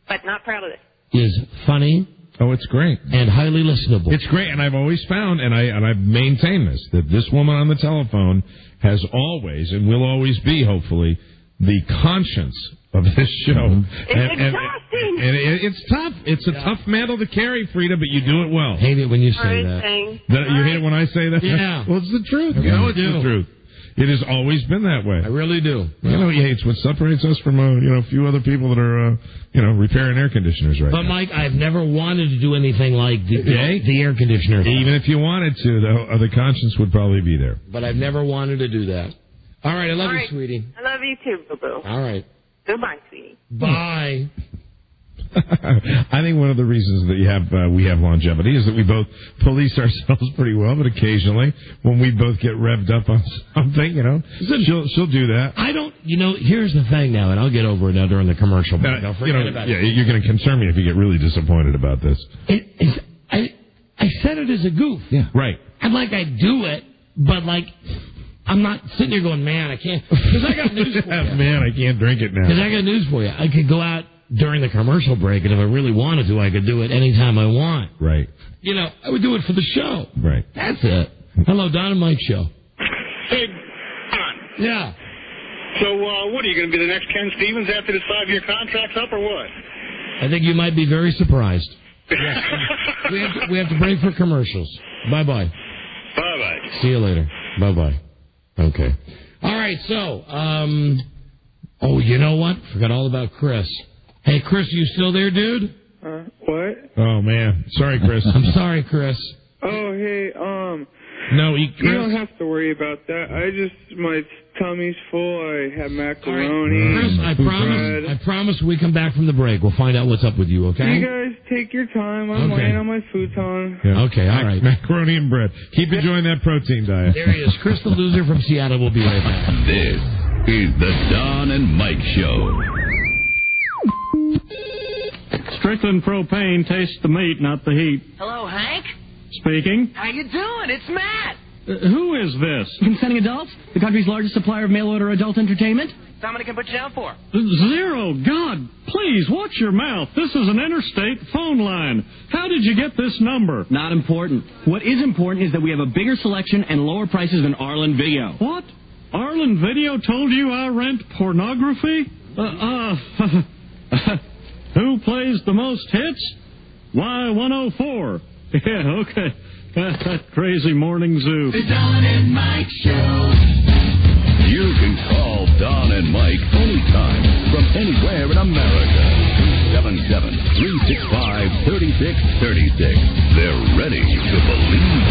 But not proud of it.
Is funny.
Oh, it's great.
And highly listenable.
It's great, and I've always found, and I've maintained this, that this woman on the telephone has always, and will always be, hopefully, the conscience of this show.
It's exhausting.
And it's tough. It's a tough mantle to carry, Frida, but you do it well.
Hate it when you say that.
You hate it when I say that?
Yeah.
Well, it's the truth. You know, it's the truth. It has always been that way.
I really do.
You know, he hates what separates us from a few other people that are repairing air conditioners right now.
But Mike, I've never wanted to do anything like the air conditioner.
Even if you wanted to, the conscience would probably be there.
But I've never wanted to do that. All right, I love you, sweetie.
I love you too, boo-boo.
All right.
Goodbye, sweetie.
Bye.
I think one of the reasons that we have longevity is that we both police ourselves pretty well, but occasionally when we both get revved up on something, she'll do that.
I don't, here's the thing now, and I'll get over it now during the commercial break. I'll forget about it.
You're going to concern me if you get really disappointed about this.
I said it as a goof.
Yeah. Right.
I'd I do it, but I'm not sitting there going, man, I can't. Because I got news for you.
Man, I can't drink it now.
Because I got news for you. I could go out during the commercial break, and if I really wanted to, I could do it anytime I want.
Right.
I would do it for the show.
Right.
That's it. Hello, Don and Mike Show.
Hey, Don.
Yeah.
So, what, are you going to be the next Ken Stevens after this 5-year contract's up, or what?
I think you might be very surprised. Yes. we have to break for commercials. Bye-bye.
Bye-bye.
See you later. Bye-bye. Okay. All right, so, oh, you know what? Forgot all about Chris. Hey, Chris, you still there, dude?
What?
Oh, man. Sorry, Chris.
I'm sorry, Chris.
Oh, hey,
No,
you don't have to worry about that. My tummy's full. I have macaroni.
Chris, I promise when we come back from the break, we'll find out what's up with you, okay?
You guys take your time. I'm laying on my futon.
Yeah.
Okay, all right.
Macaroni and bread. Keep enjoying that protein diet.
There he is. Chris the loser from Seattle. We'll be right back.
This is the Don and Mike Show.
Strickland Propane tastes the meat, not the heat.
Hello, Hank?
Speaking.
How you doing? It's Matt.
Who is this?
Consenting Adults, the country's largest supplier of mail-order adult entertainment. How many can put you down for?
0. God, please, watch your mouth. This is an interstate phone line. How did you get this number?
Not important. What is important is that we have a bigger selection and lower prices than Arlen Video.
What? Arlen Video told you I rent pornography? Who plays the most hits? Y104. Yeah, okay. That crazy morning zoo.
The Don and Mike Show. You can call Don and Mike anytime from anywhere in America. 277-365-3636. They're ready to believe.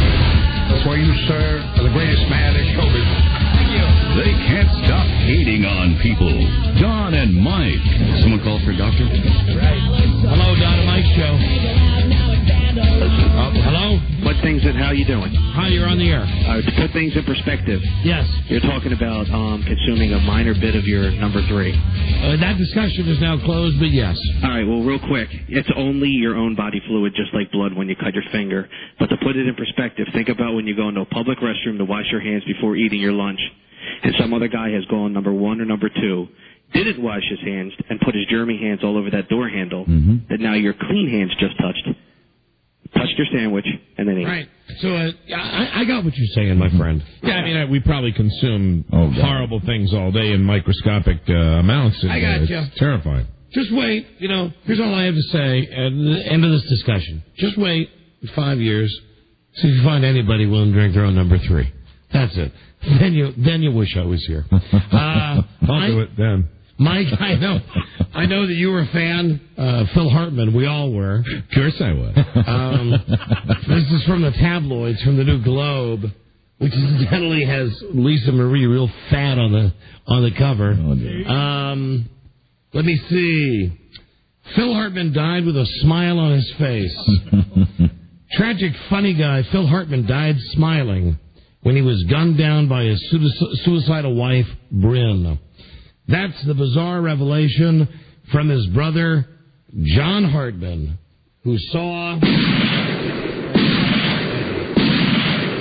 That's why you, sir, are the greatest man in show business. Thank you.
They can't stop hating on people. Don and Mike.
Someone called for a doctor?
Right. Hello, Don and Mike Show. Hello?
What's
things in. How you doing?
Hi, you're on the air.
To put things in perspective.
Yes.
You're talking about consuming a minor bit of your number 3.
That discussion is now closed, but yes.
All right, well, real quick. It's only your own body fluid, just like blood when you cut your finger. But to put it in perspective, think about when you go into a public restroom to wash your hands before eating your lunch, and some other guy has gone number 1 or number 2, didn't wash his hands, and put his germy hands all over that door handle, that now your clean hands just touched your sandwich, and then ate.
Right. So I got what you're saying, my friend.
Yeah, I mean, we probably consume horrible things all day in microscopic amounts.
I got you.
It's terrifying.
Just wait. Here's all I have to say at the end of this discussion. Just wait 5 years. See if you find anybody willing to drink their own number 3. That's it. Then you wish I was here.
I'll do it then.
Mike, I know that you were a fan. Phil Hartman, we all were.
Of course I was.
This is from the tabloids, from the New Globe, which incidentally has Lisa Marie real fat on the cover.
Oh, dear.
Let me see. Phil Hartman died with a smile on his face. Tragic, funny guy Phil Hartman died smiling when he was gunned down by his suicidal wife, Bryn. That's the bizarre revelation from his brother, John Hartman, who saw... I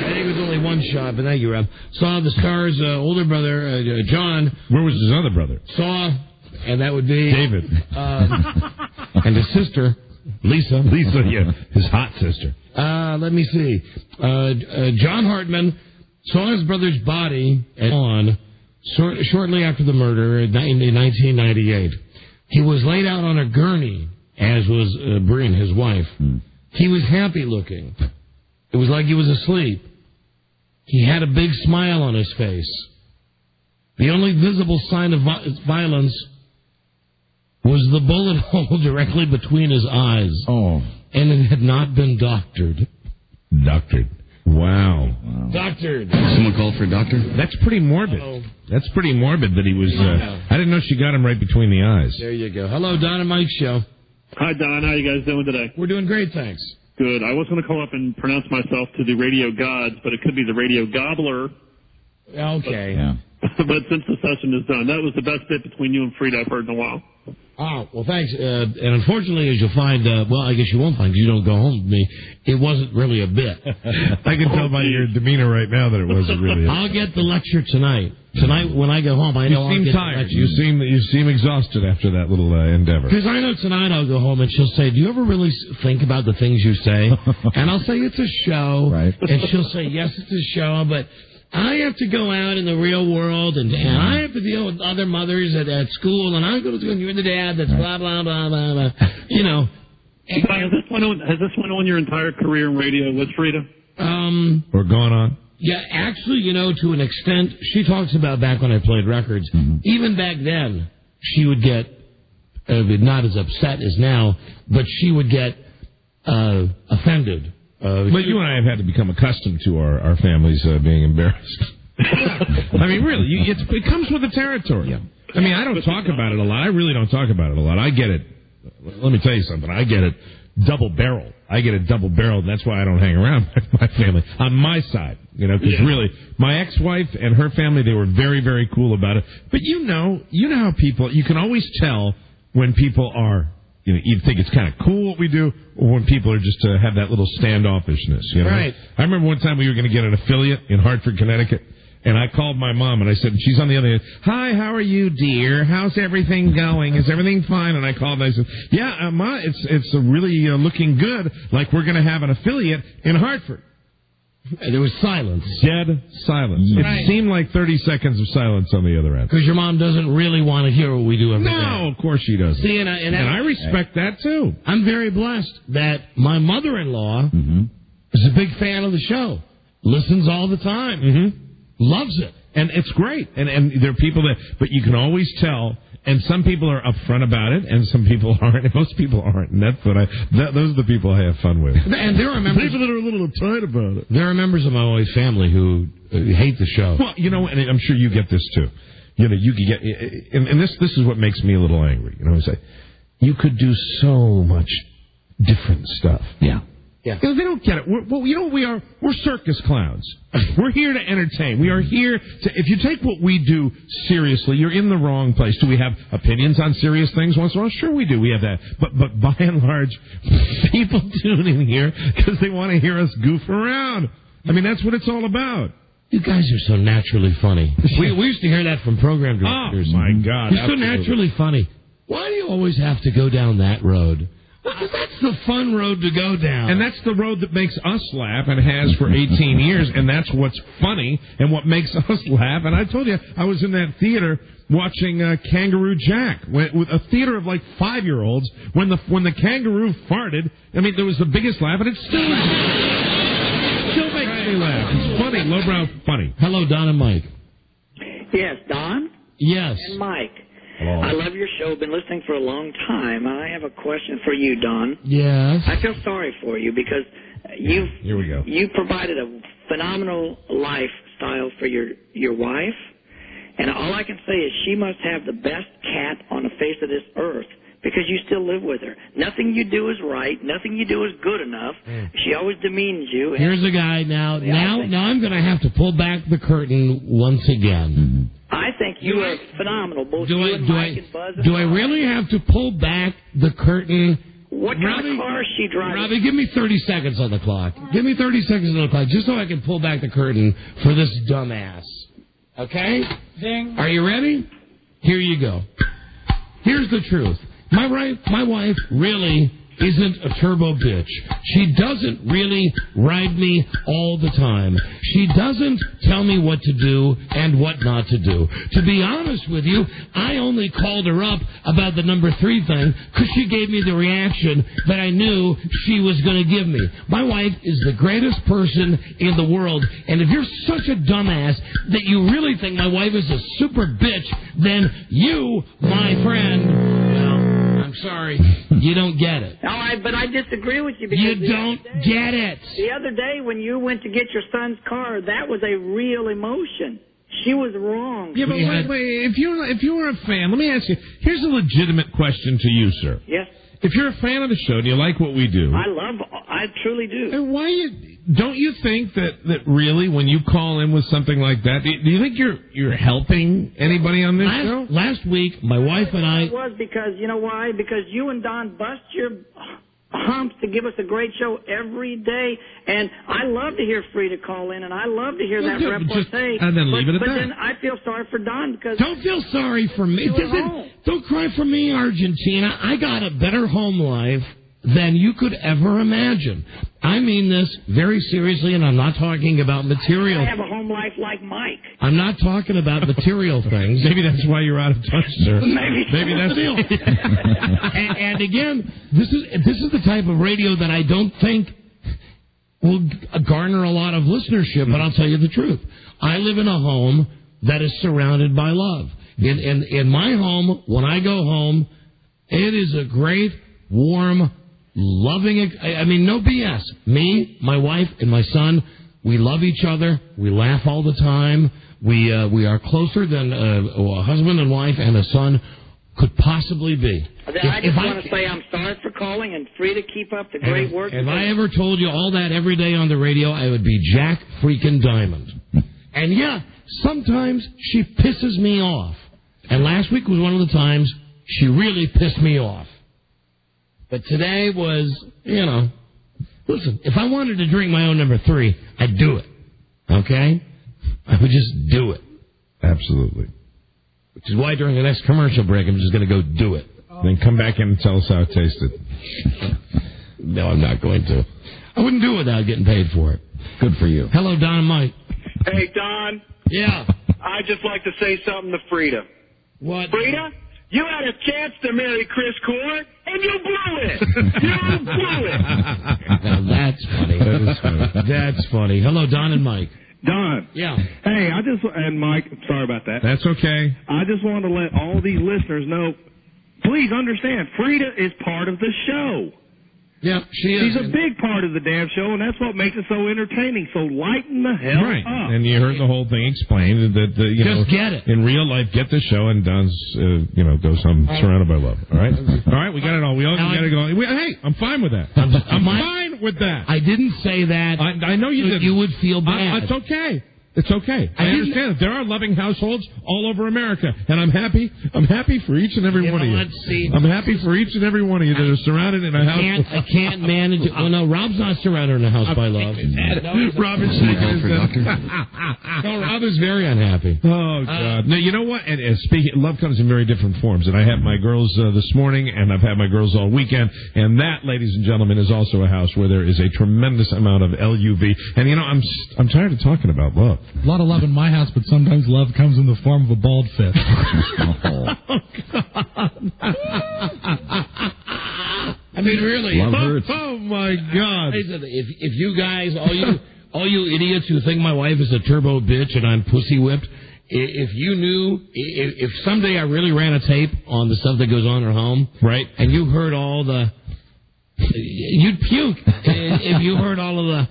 think it was only one shot, but thank you, Rob. Saw the star's older brother, John...
Where was his other brother?
Saw, and that would be...
David.
And his sister, Lisa.
Lisa, yeah, his hot sister.
Let me see. John Hartman saw his brother's body shortly after the murder in 1998. He was laid out on a gurney, as was Bryn, his wife. He was happy looking. It was like he was asleep. He had a big smile on his face. The only visible sign of violence was the bullet hole directly between his eyes.
Oh.
And it had not been doctored.
Doctored. Wow.
Doctored.
Someone called for a doctor?
That's pretty morbid. That's pretty morbid that he was... I didn't know she got him right between the eyes.
There you go. Hello, Don and Mike's show.
Hi, Don. How you guys doing today?
We're doing great, thanks.
Good. I was going to call up and pronounce myself to the radio gods, but it could be the radio gobbler.
Okay.
But since the session is done, that was the best bit between you and Frida I've heard in a while.
Oh, well, thanks. And unfortunately, as you'll find, well, I guess you won't find, because you don't go home with me, it wasn't really a bit.
I can tell by your demeanor right now that it wasn't really a bit.
I'll get the lecture tonight. Tonight, when I go home, I know I'll get
tired.
the lecture.
You seem exhausted after that little endeavor.
Because I know tonight I'll go home and she'll say, do you ever really think about the things you say? And I'll say, it's a show.
Right.
And she'll say, yes, it's a show, but... I have to go out in the real world, and I have to deal with other mothers at school, and I go to school, and you're the dad that's blah, blah, blah, blah, blah. You know.
Has this went on your entire career in radio with Frida?
Or gone on?
Yeah, actually, to an extent, she talks about back when I played records. Mm-hmm. Even back then, she would get, not as upset as now, but she would get offended.
But you and I have had to become accustomed to our families being embarrassed. I mean, really, it comes with the territory. Yeah. I mean, I don't talk about it a lot. I really don't talk about it a lot. I get it. Let me tell you something. I get it double barrel. I get it double barreled, and that's why I don't hang around with my family on my side. Because really, my ex-wife and her family, they were very, very cool about it. But you know how people, you can always tell when people are. You think it's kind of cool what we do, or when people are just have that little standoffishness.
Right.
I remember one time we were going to get an affiliate in Hartford, Connecticut, and I called my mom, and I said, she's on the other end, hi, how are you, dear? How's everything going? Is everything fine? And I called, and I said, yeah, Ma, it's really looking good, like we're going to have an affiliate in Hartford.
And there was silence.
Dead silence.
Right.
It seemed like 30 seconds of silence on the other end.
Because your mom doesn't really want to hear what we do every day.
No, of course she doesn't.
See, and
I respect that, too.
I'm very blessed that my mother-in-law is a big fan of the show. Listens all the time.
Mm-hmm.
Loves it.
And it's great. And there are people but you can always tell. And some people are upfront about it, and some people aren't, and most people aren't. And that's what those are the people I have fun with.
And there are members
people that are a little uptight about it.
There are members of my wife's family who hate the show.
Well, and I'm sure you get this too. You can get, and this is what makes me a little angry. I say, you could do so much different stuff.
Yeah.
Yeah.
Because they don't get it. You know what we are? We're circus clowns. We're here to entertain. We are here to... If you take what we do seriously, you're in the wrong place. Do we have opinions on serious things once in a while? Sure we do. We have that. But by and large, people tune in here because they want to hear us goof around. I mean, that's what it's all about.
You guys are so naturally funny. We used to hear that from program directors.
Oh, my God.
You're so naturally funny. Why do you always have to go down that road? Because that's the fun road to go down.
And that's the road that makes us laugh and has for 18 years, and that's what's funny and what makes us laugh. And I told you, I was in that theater watching Kangaroo Jack, with a theater of like 5-year-olds. When the kangaroo farted, I mean, there was the biggest laugh, and it still makes me laugh. It's funny, lowbrow funny.
Hello, Don and Mike.
Yes, Don?
Yes.
And Mike.
Hello.
I love your show. Been listening for a long time. I have a question for you, Don.
Yes.
I feel sorry for you because
Here we go.
You provided a phenomenal lifestyle for your wife, and all I can say is she must have the best cat on the face of this earth because you still live with her. Nothing you do is right. Nothing you do is good enough. She always demeans you.
Here's a guy now. Now I'm going to have to pull back the curtain once again.
I think you are phenomenal, both you and Mike and Buzz.
Do I really have to pull back the curtain?
What kind of car is she driving?
Robbie, give me 30 seconds on the clock. Give me 30 seconds on the clock, just so I can pull back the curtain for this dumbass. Okay?
Ding.
Are you ready? Here you go. Here's the truth. My wife really isn't a turbo bitch. She doesn't really ride me all the time. She doesn't tell me what to do and what not to do. To be honest with you, I only called her up about the number 3 thing because she gave me the reaction that I knew she was going to give me. My wife is the greatest person in the world, and if you're such a dumbass that you really think my wife is a super bitch, then you, my friend, I'm sorry, you don't get it.
But I disagree with you. Because
you don't get it.
The other day when you went to get your son's car, that was a real emotion. She was wrong.
Yeah, but wait, if you were a fan, let me ask you, here's a legitimate question to you, sir.
Yes.
If you're a fan of the show and you like what we do,
I truly do.
And don't you think that really when you call in with something like that, do you think you're helping anybody on this show?
Last week, my wife and I...
It was because, you know why? Because you and Don bust your humps to give us a great show every day. And I love to hear Frida call in, and I love to hear that repartee.
And then leave it at that.
But then I feel sorry for Don because...
Don't feel sorry for me. Don't cry for me, Argentina. I got a better home life than you could ever imagine. I mean this very seriously, and I'm not talking about material.
I have a home life like Mike.
I'm not talking about material things.
Maybe that's why you're out of touch, sir.
Maybe
that's the deal. and again, this is the type of radio that I don't think will garner a lot of listenership, but I'll tell you the truth. I live in a home that is surrounded by love. In my home, when I go home, it is a great, warm, loving, I mean, no BS. Me, my wife, and my son, we love each other. We laugh all the time. We are closer than a husband and wife and a son could possibly be.
I just want to say I'm sorry for calling and free to keep up the great work.
If I ever told you all that every day on the radio, I would be Jack freaking Diamond. And yeah, sometimes she pisses me off. And last week was one of the times she really pissed me off. But today was, listen, if I wanted to drink my own number 3, I'd do it. Okay? I would just do it.
Absolutely.
Which is why during the next commercial break, I'm just going to go do it.
Then come back in and tell us how it tasted.
No, I'm not going to. I wouldn't do it without getting paid for it.
Good for you.
Hello, Don and Mike.
Hey, Don.
Yeah.
I'd just like to say something to Frida.
What?
Frida, you had a chance to marry Chris Cord, and you blew it. You blew it.
Now, that's funny.
That is funny.
That's funny. Hello, Don and Mike.
Don.
Yeah.
Hey, and Mike, sorry about that.
That's okay.
I just wanted to let all these listeners know, please understand, Frida is part of the show.
Yeah, she is.
She's a big part of the damn show, and that's what makes it so entertaining. So lighten the hell up.
And you heard the whole thing explained that
just get it
in real life. Get the show, and Don's goes surrounded by love. All right, we got it all. We all got to go. Hey, I'm fine with that. I'm fine with that.
I didn't say that.
I know you didn't.
You would feel bad.
It's okay. It's okay. I understand it. There are loving households all over America, and I'm happy. I'm happy for each and every one of you. I'm happy for each and every one of you that are surrounded in a house.
I can't manage it. Oh, no, Rob's not surrounded in a house by love.
Rob is shaking his head.
No, Rob is very unhappy.
Oh, God. No, you know what? And speaking, love comes in very different forms. And I had my girls this morning, and I've had my girls all weekend. And that, ladies and gentlemen, is also a house where there is a tremendous amount of LUV. And, you know, I'm tired of talking about love.
A lot of love in my house, but sometimes love comes in the form of a bald fist.
I mean, really.
Love hurts.
Oh, my God.
If you guys, all you idiots who think my wife is a turbo bitch and I'm pussy whipped, if you knew, if someday I really ran a tape on the stuff that goes on at home, right, and you heard all the... You'd puke if you heard all of the,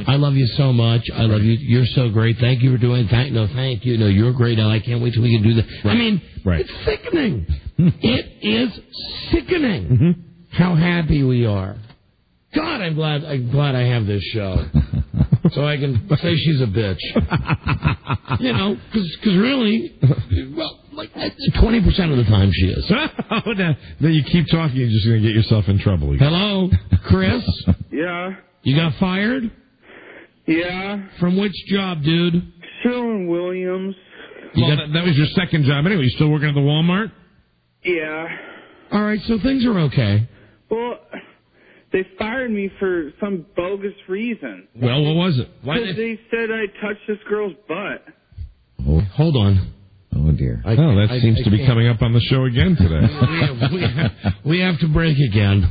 I love you so much, I love you, you're so great, thank you for doing, thank you, no, you're great, I can't wait till we can do that. Right. I mean, it's sickening. It is sickening how happy we are. God, I'm glad I have this show. So I can say she's a bitch. You know, because really, well, like 20% of the time she is.
Oh, now you keep talking, you're just going to get yourself in trouble again.
Hello, Chris?
Yeah.
You got fired?
Yeah.
From which job, dude?
Sherwin-Williams.
Well, that was your second job anyway. You still working at the Walmart?
Yeah.
All right, so things are okay.
Well, they fired me for some bogus reason.
Well, what was it?
Because they said I touched this girl's butt.
Oh, hold on.
Oh, dear.
That seems to be coming up on the show again today.
we have to break again.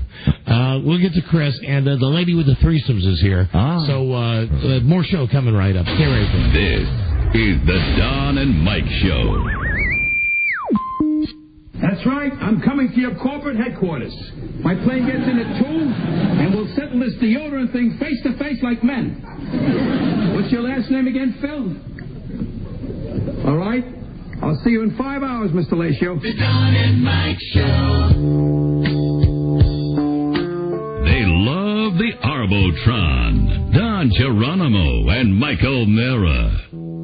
We'll get to Chris, and the lady with the threesomes is here. So more show coming right up. Stay right there.
This is the Don and Mike Show.
That's right. I'm coming to your corporate headquarters. My plane gets in at 2, and we'll settle this deodorant thing face to face like men. What's your last name again, Phil? All right. I'll see you in 5 hours, Mr. Lacio.
The Don and Mike Show. They love the Arbotron. Don Geronimo and Michael Mara.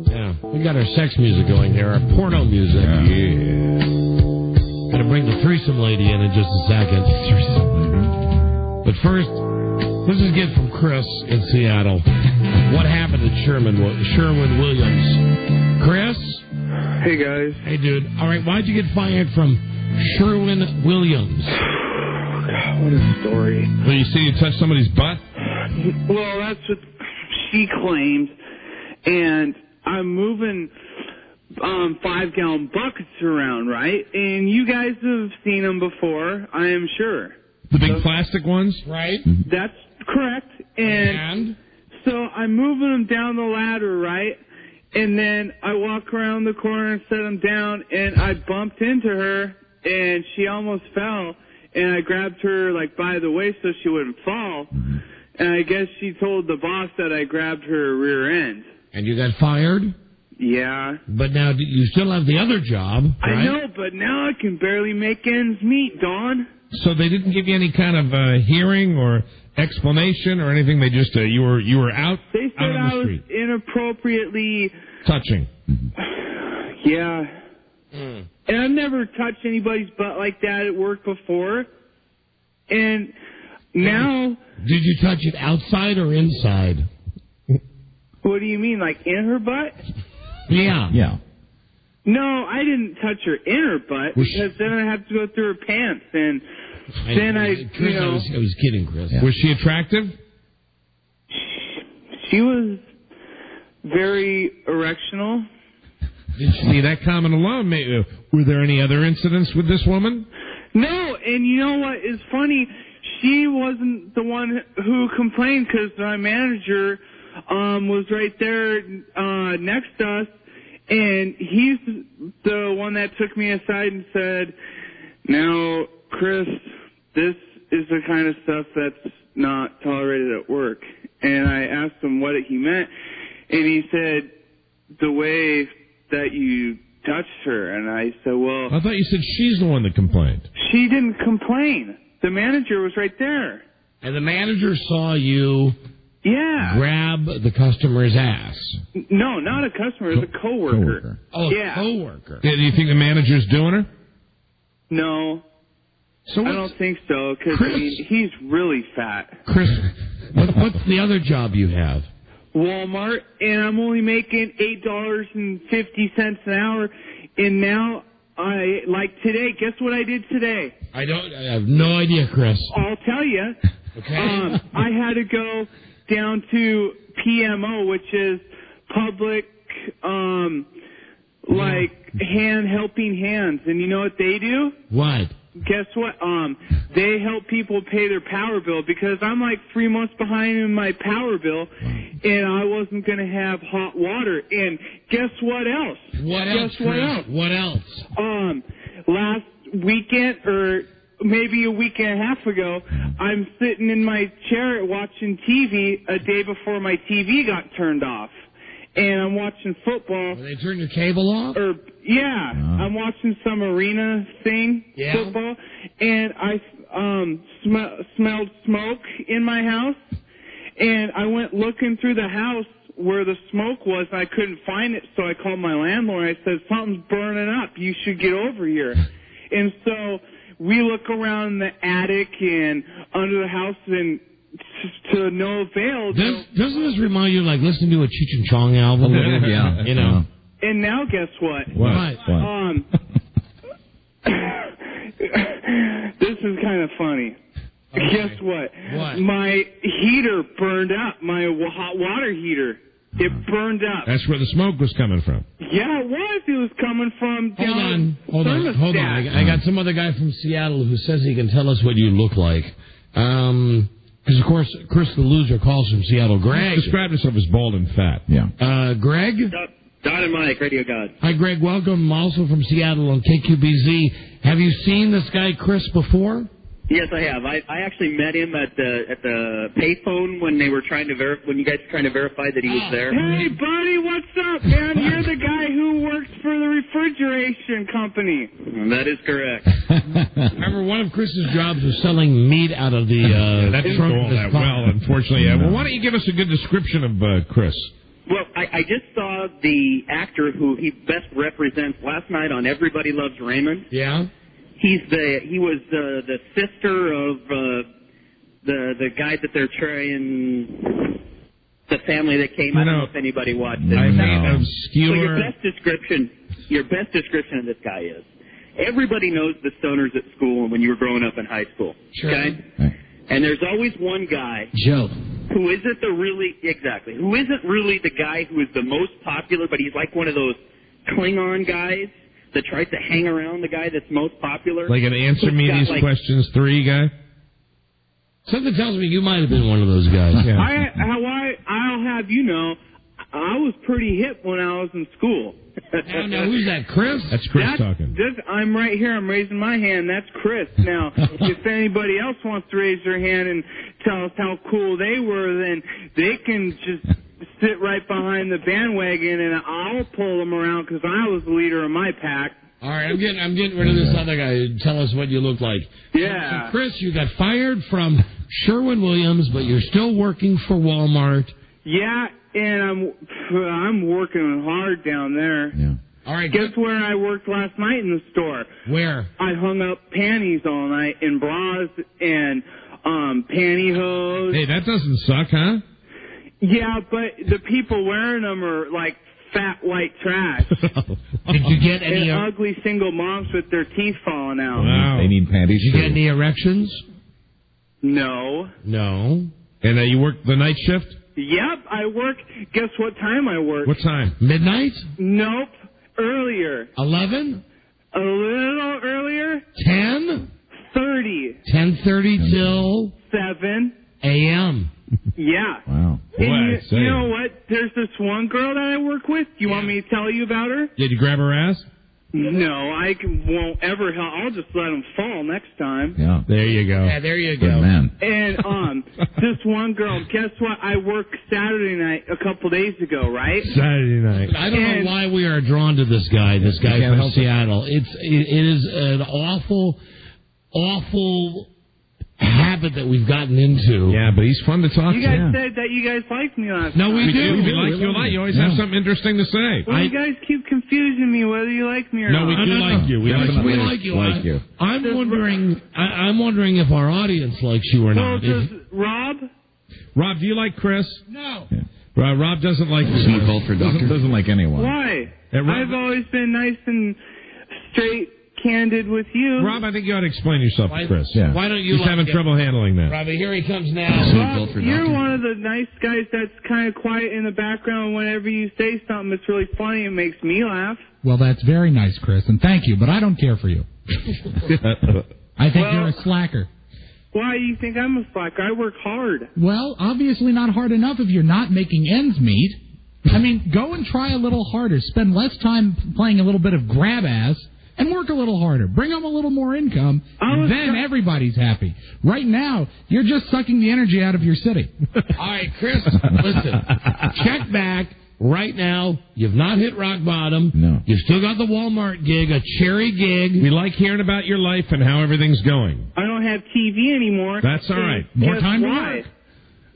Yeah, we got our sex music going here, our porno music. Yeah. Gonna bring the threesome lady in just a second. But first, this is a gift from Chris in Seattle. What happened to Sherwin-Williams? Chris?
Hey, guys.
Hey, dude. All right, why'd you get fired from Sherwin-Williams?
God, what a story.
Well, you see you touched somebody's butt?
Well, that's what she claims. And I'm moving 5-gallon buckets around, right? And you guys have seen them before, I am sure.
The big plastic ones?
Right.
That's correct. And so I'm moving them down the ladder, right? And then I walk around the corner and set them down, and I bumped into her, and she almost fell. And I grabbed her, like, by the waist so she wouldn't fall. And I guess she told the boss that I grabbed her rear end.
And you got fired?
Yeah.
But now you still have the other job, right?
I know, but now I can barely make ends meet, Dawn.
So they didn't give you any kind of hearing or explanation or anything? They just, you were out
They said
out on
I
the
was
street.
inappropriately...
Touching.
Yeah. And I've never touched anybody's butt like that at work before. And now...
Did you touch it outside or inside?
What do you mean, like in her butt?
Yeah.
Yeah.
No, I didn't touch her in her butt because then I have to go through her pants and then
Chris, I was kidding, Chris.
Yeah. Was she attractive?
She was very erectional.
Did you see that comment alone? Were there any other incidents with this woman?
No, and you know what is funny? She wasn't the one who complained because my manager was right there next to us, and he's the one that took me aside and said, "Now, Chris, this is the kind of stuff that's not tolerated at work." And I asked him what he meant, and he said, "The way that you touched her." And I said, "Well..."
I thought you said she's the one that complained.
She didn't complain. The manager was right there.
And the manager saw you grab the customer's ass.
No, not a customer. It was a coworker.
Oh,
yeah.
a coworker.
Do you think the manager's doing her?
No.
So
I don't think so, because he's really fat.
Chris, what's the other job you have?
Walmart, and I'm only making $8.50 an hour, and now today, guess what I did today?
I have no idea, Chris.
I'll tell you.
Okay.
I had to go down to PMO, which is public, helping hands, and you know what they do?
What?
Guess what? They help people pay their power bill because I'm like 3 months behind in my power bill, and I wasn't going to have hot water. And guess what else?
What else?
Last weekend, or maybe a week and a half ago, I'm sitting in my chair watching TV a day before my TV got turned off. And I'm watching football.
They turn your cable off?
I'm watching some arena thing, football, and I smelled smoke in my house, and I went looking through the house where the smoke was, and I couldn't find it, so I called my landlord, and I said, something's burning up, you should get over here. And so we look around the attic and under the house, and to no avail.
Doesn't this remind you of like listening to a Cheech and Chong album?
Yeah.
You know.
And now guess what?
What?
This is kind of funny. Okay. Guess what?
What?
My heater burned up. My hot water heater. It burned up.
That's where the smoke was coming from.
Yeah, it was. It was coming from down
Hold on. I got some other guy from Seattle who says he can tell us what you look like. Because, of course, Chris the Loser calls from Seattle. Greg.
Describe yourself as bald and fat.
Yeah.
Greg?
Don and Mike, Radio God.
Hi, Greg. Welcome. Also from Seattle on KQBZ. Have you seen this guy, Chris, before?
Yes, I have. I actually met him at the payphone when they were when you guys were trying to verify that he was there.
Hey, buddy, what's up, man? You're the guy who works for the refrigeration company.
That is correct.
Remember, one of Chris's jobs was selling meat out of the
that didn't go all that well, unfortunately. Well, why don't you give us a good description of Chris?
Well, I just saw the actor who he best represents last night on Everybody Loves Raymond.
Yeah.
He was the sister of the guy that they're trying, the family that came. I don't know if anybody watched it.
I mean, obscure.
So your best description of this guy is, everybody knows the stoners at school and when you were growing up in high school.
Sure.
Okay? And there's always one guy,
Joe,
who isn't really the guy who is the most popular, but he's like one of those Klingon guys that tries to hang around the guy that's most popular.
Like an Answer Me These Questions 3 guy?
Something tells me you might have been one of those guys.
Yeah.
I'll have you know, I was pretty hip when I was in school.
Now, who's that, Chris?
That's Chris talking.
I'm right here. I'm raising my hand. That's Chris. Now, if anybody else wants to raise their hand and tell us how cool they were, then they can just sit right behind the bandwagon, and I'll pull them around because I was the leader of my pack.
All right, I'm getting rid of this other guy. Tell us what you look like.
Yeah.
So, Chris, you got fired from Sherwin-Williams, but you're still working for Walmart.
Yeah, and I'm working hard down there.
Yeah.
All right.
Guess where I worked last night in the store?
Where?
I hung up panties all night and bras and pantyhose.
Hey, that doesn't suck, huh?
Yeah, but the people wearing them are like fat white trash.
Did you get any
ugly single moms with their teeth falling out?
Wow.
They need panties.
Did you get any erections?
No.
No.
And you work the night shift?
Yep, I work. Guess what time I work?
What time?
Midnight?
Nope. Earlier.
11?
A little earlier.
10?
30.
10:30 till
7
a.m.
Yeah.
Wow.
And you know what? There's this one girl that I work with. You want me to tell you about her?
Did you grab her ass?
No, won't ever help. I'll just let them fall next time.
Yeah.
There you go.
Yeah, there you
Good
go.
man.
And this one girl, guess what? I worked Saturday night a couple days ago, right?
Saturday night.
I don't know why we are drawn to this guy from Seattle. It is an awful habit habit that we've gotten into.
Yeah, but he's fun to talk
You
to.
guys said that you guys liked me last
No,
time.
we do.
We like you a lot. You always have something interesting to say.
Well, you guys keep confusing me whether you like me or
No,
not.
we do like you. We
like you. I'm wondering if our audience likes you or
Well,
not.
does Rob?
Rob, do you like Chris?
No.
Rob doesn't like you.
Someone called for a doctor?
Doesn't like anyone.
Why?
Rob,
I've always been nice and straight, candid with you.
Rob, I think you ought to explain yourself to Chris.
Why don't you?
He's having trouble handling that.
Robbie, here he comes now.
Rob, you're one of the nice guys that's kind of quiet in the background. Whenever you say something that's really funny, it makes me laugh.
Well, that's very nice, Chris, and thank you, but I don't care for you. I think you're a slacker.
Why do you think I'm a slacker? I work hard.
Well, obviously not hard enough if you're not making ends meet. I mean, go and try a little harder. Spend less time playing a little bit of grab ass and work a little harder. Bring home a little more income, and then everybody's happy. Right now, you're just sucking the energy out of your city.
All right, Chris, listen. Check back. Right now, you've not hit rock bottom.
No.
You've still got the Walmart gig, a cherry gig.
We like hearing about your life and how everything's going.
I don't have TV anymore.
That's all right.
More
Guess
time to
why?
work.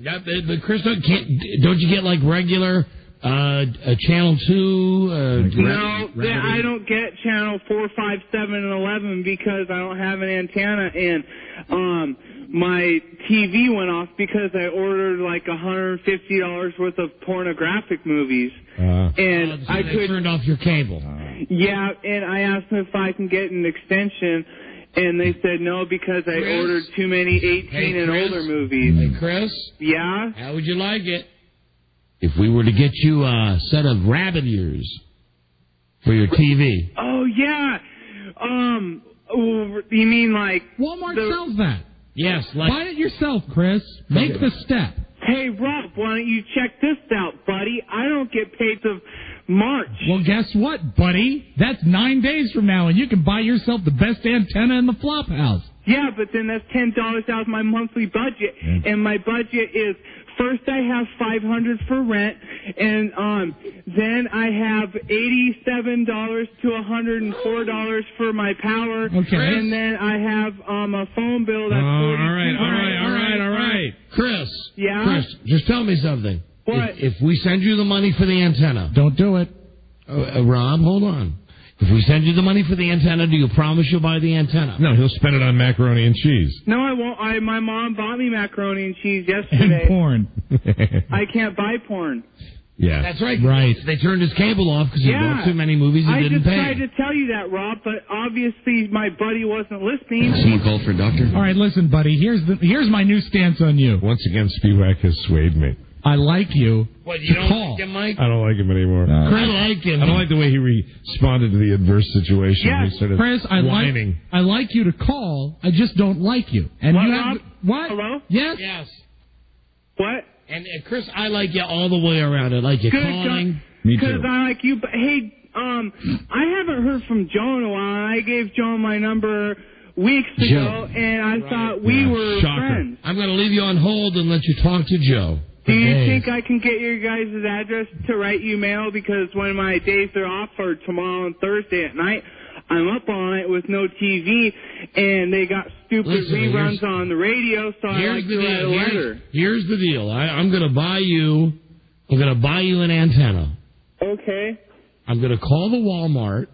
Yeah, but Chris, don't you get like regular Channel 2?
No, I don't get Channel 4, 5, 7, and 11 because I don't have an antenna, and my TV went off because I ordered like $150 worth of pornographic movies, and
so
I
they turned off your cable.
Yeah, and I asked them if I can get an extension, and they said no because I ordered too many 18 and older movies.
Hey, Chris?
Yeah?
How would you like it if we were to get you a set of rabbit ears for your TV?
Oh, yeah. You mean like...
Walmart sells that.
Yes.
Buy it yourself, Chris. Make the step.
Hey, Rob, why don't you check this out, buddy? I don't get paid till March.
Well, guess what, buddy? That's 9 days from now, and you can buy yourself the best antenna in the flop house.
Yeah, but then that's $10 out of my monthly budget, and my budget is first I have $500 for rent, and then I have $87 to $104 for my power, and then I have a phone bill that's $42.
All right. Chris.
Yeah?
Chris, just tell me something.
What?
If we send you the money for the antenna.
Don't do it.
Rob, hold on. If we send you the money for the antenna, do you promise you'll buy the antenna?
No, he'll spend it on macaroni and cheese.
No, I won't. My mom bought me macaroni and cheese yesterday.
And porn.
I can't buy porn.
Yeah.
That's right.
Right.
They turned his cable off because he bought too many movies he didn't pay.
I just tried to tell you that, Rob, but obviously my buddy wasn't listening.
Someone called for a doctor?
All right, listen, buddy. Here's my new stance on you.
Once again, Spivak has swayed me.
I like you.
What, you don't
call.
like him, Mike?
I don't like him anymore.
I like him.
I don't like the way he responded to the adverse situation.
Yes,
He started
Chris,
whining.
I like you to call. I just don't like you. And
What,
you
Rob?
what?
Hello?
Yes.
Yes.
What?
And Chris, I like you all the way around. I like you calling.
Me
Because
too.
I like you. But hey, I haven't heard from Joe in a while. I gave Joe my number weeks ago, and I thought we were friends.
I'm going to leave you on hold and let you talk to Joe.
Do you think I can get your guys' address to write you mail? Because when my days are off are tomorrow and Thursday at night, I'm up all night with no TV, and they got stupid reruns on the radio, so I like to write a letter.
Here's the deal. I'm going to buy you an antenna.
Okay.
I'm going to call the Walmart.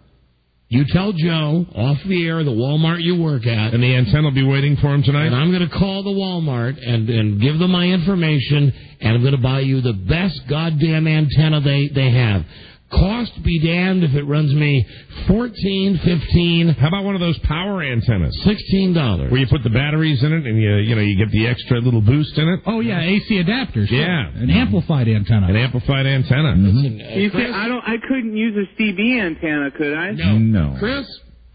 You tell Joe off the air the Walmart you work at.
And the antenna will be waiting for him tonight?
And I'm going to call the Walmart and give them my information, and I'm going to buy you the best goddamn antenna they have. Cost be damned if it runs me $14, $15.
How about one of those power antennas?
$16.
Where you put the batteries in it and you get the extra little boost in it?
Oh yeah, AC adapter. Sure.
Yeah.
An amplified antenna.
An amplified antenna.
You say I couldn't use a CB antenna, could I?
No.
Chris?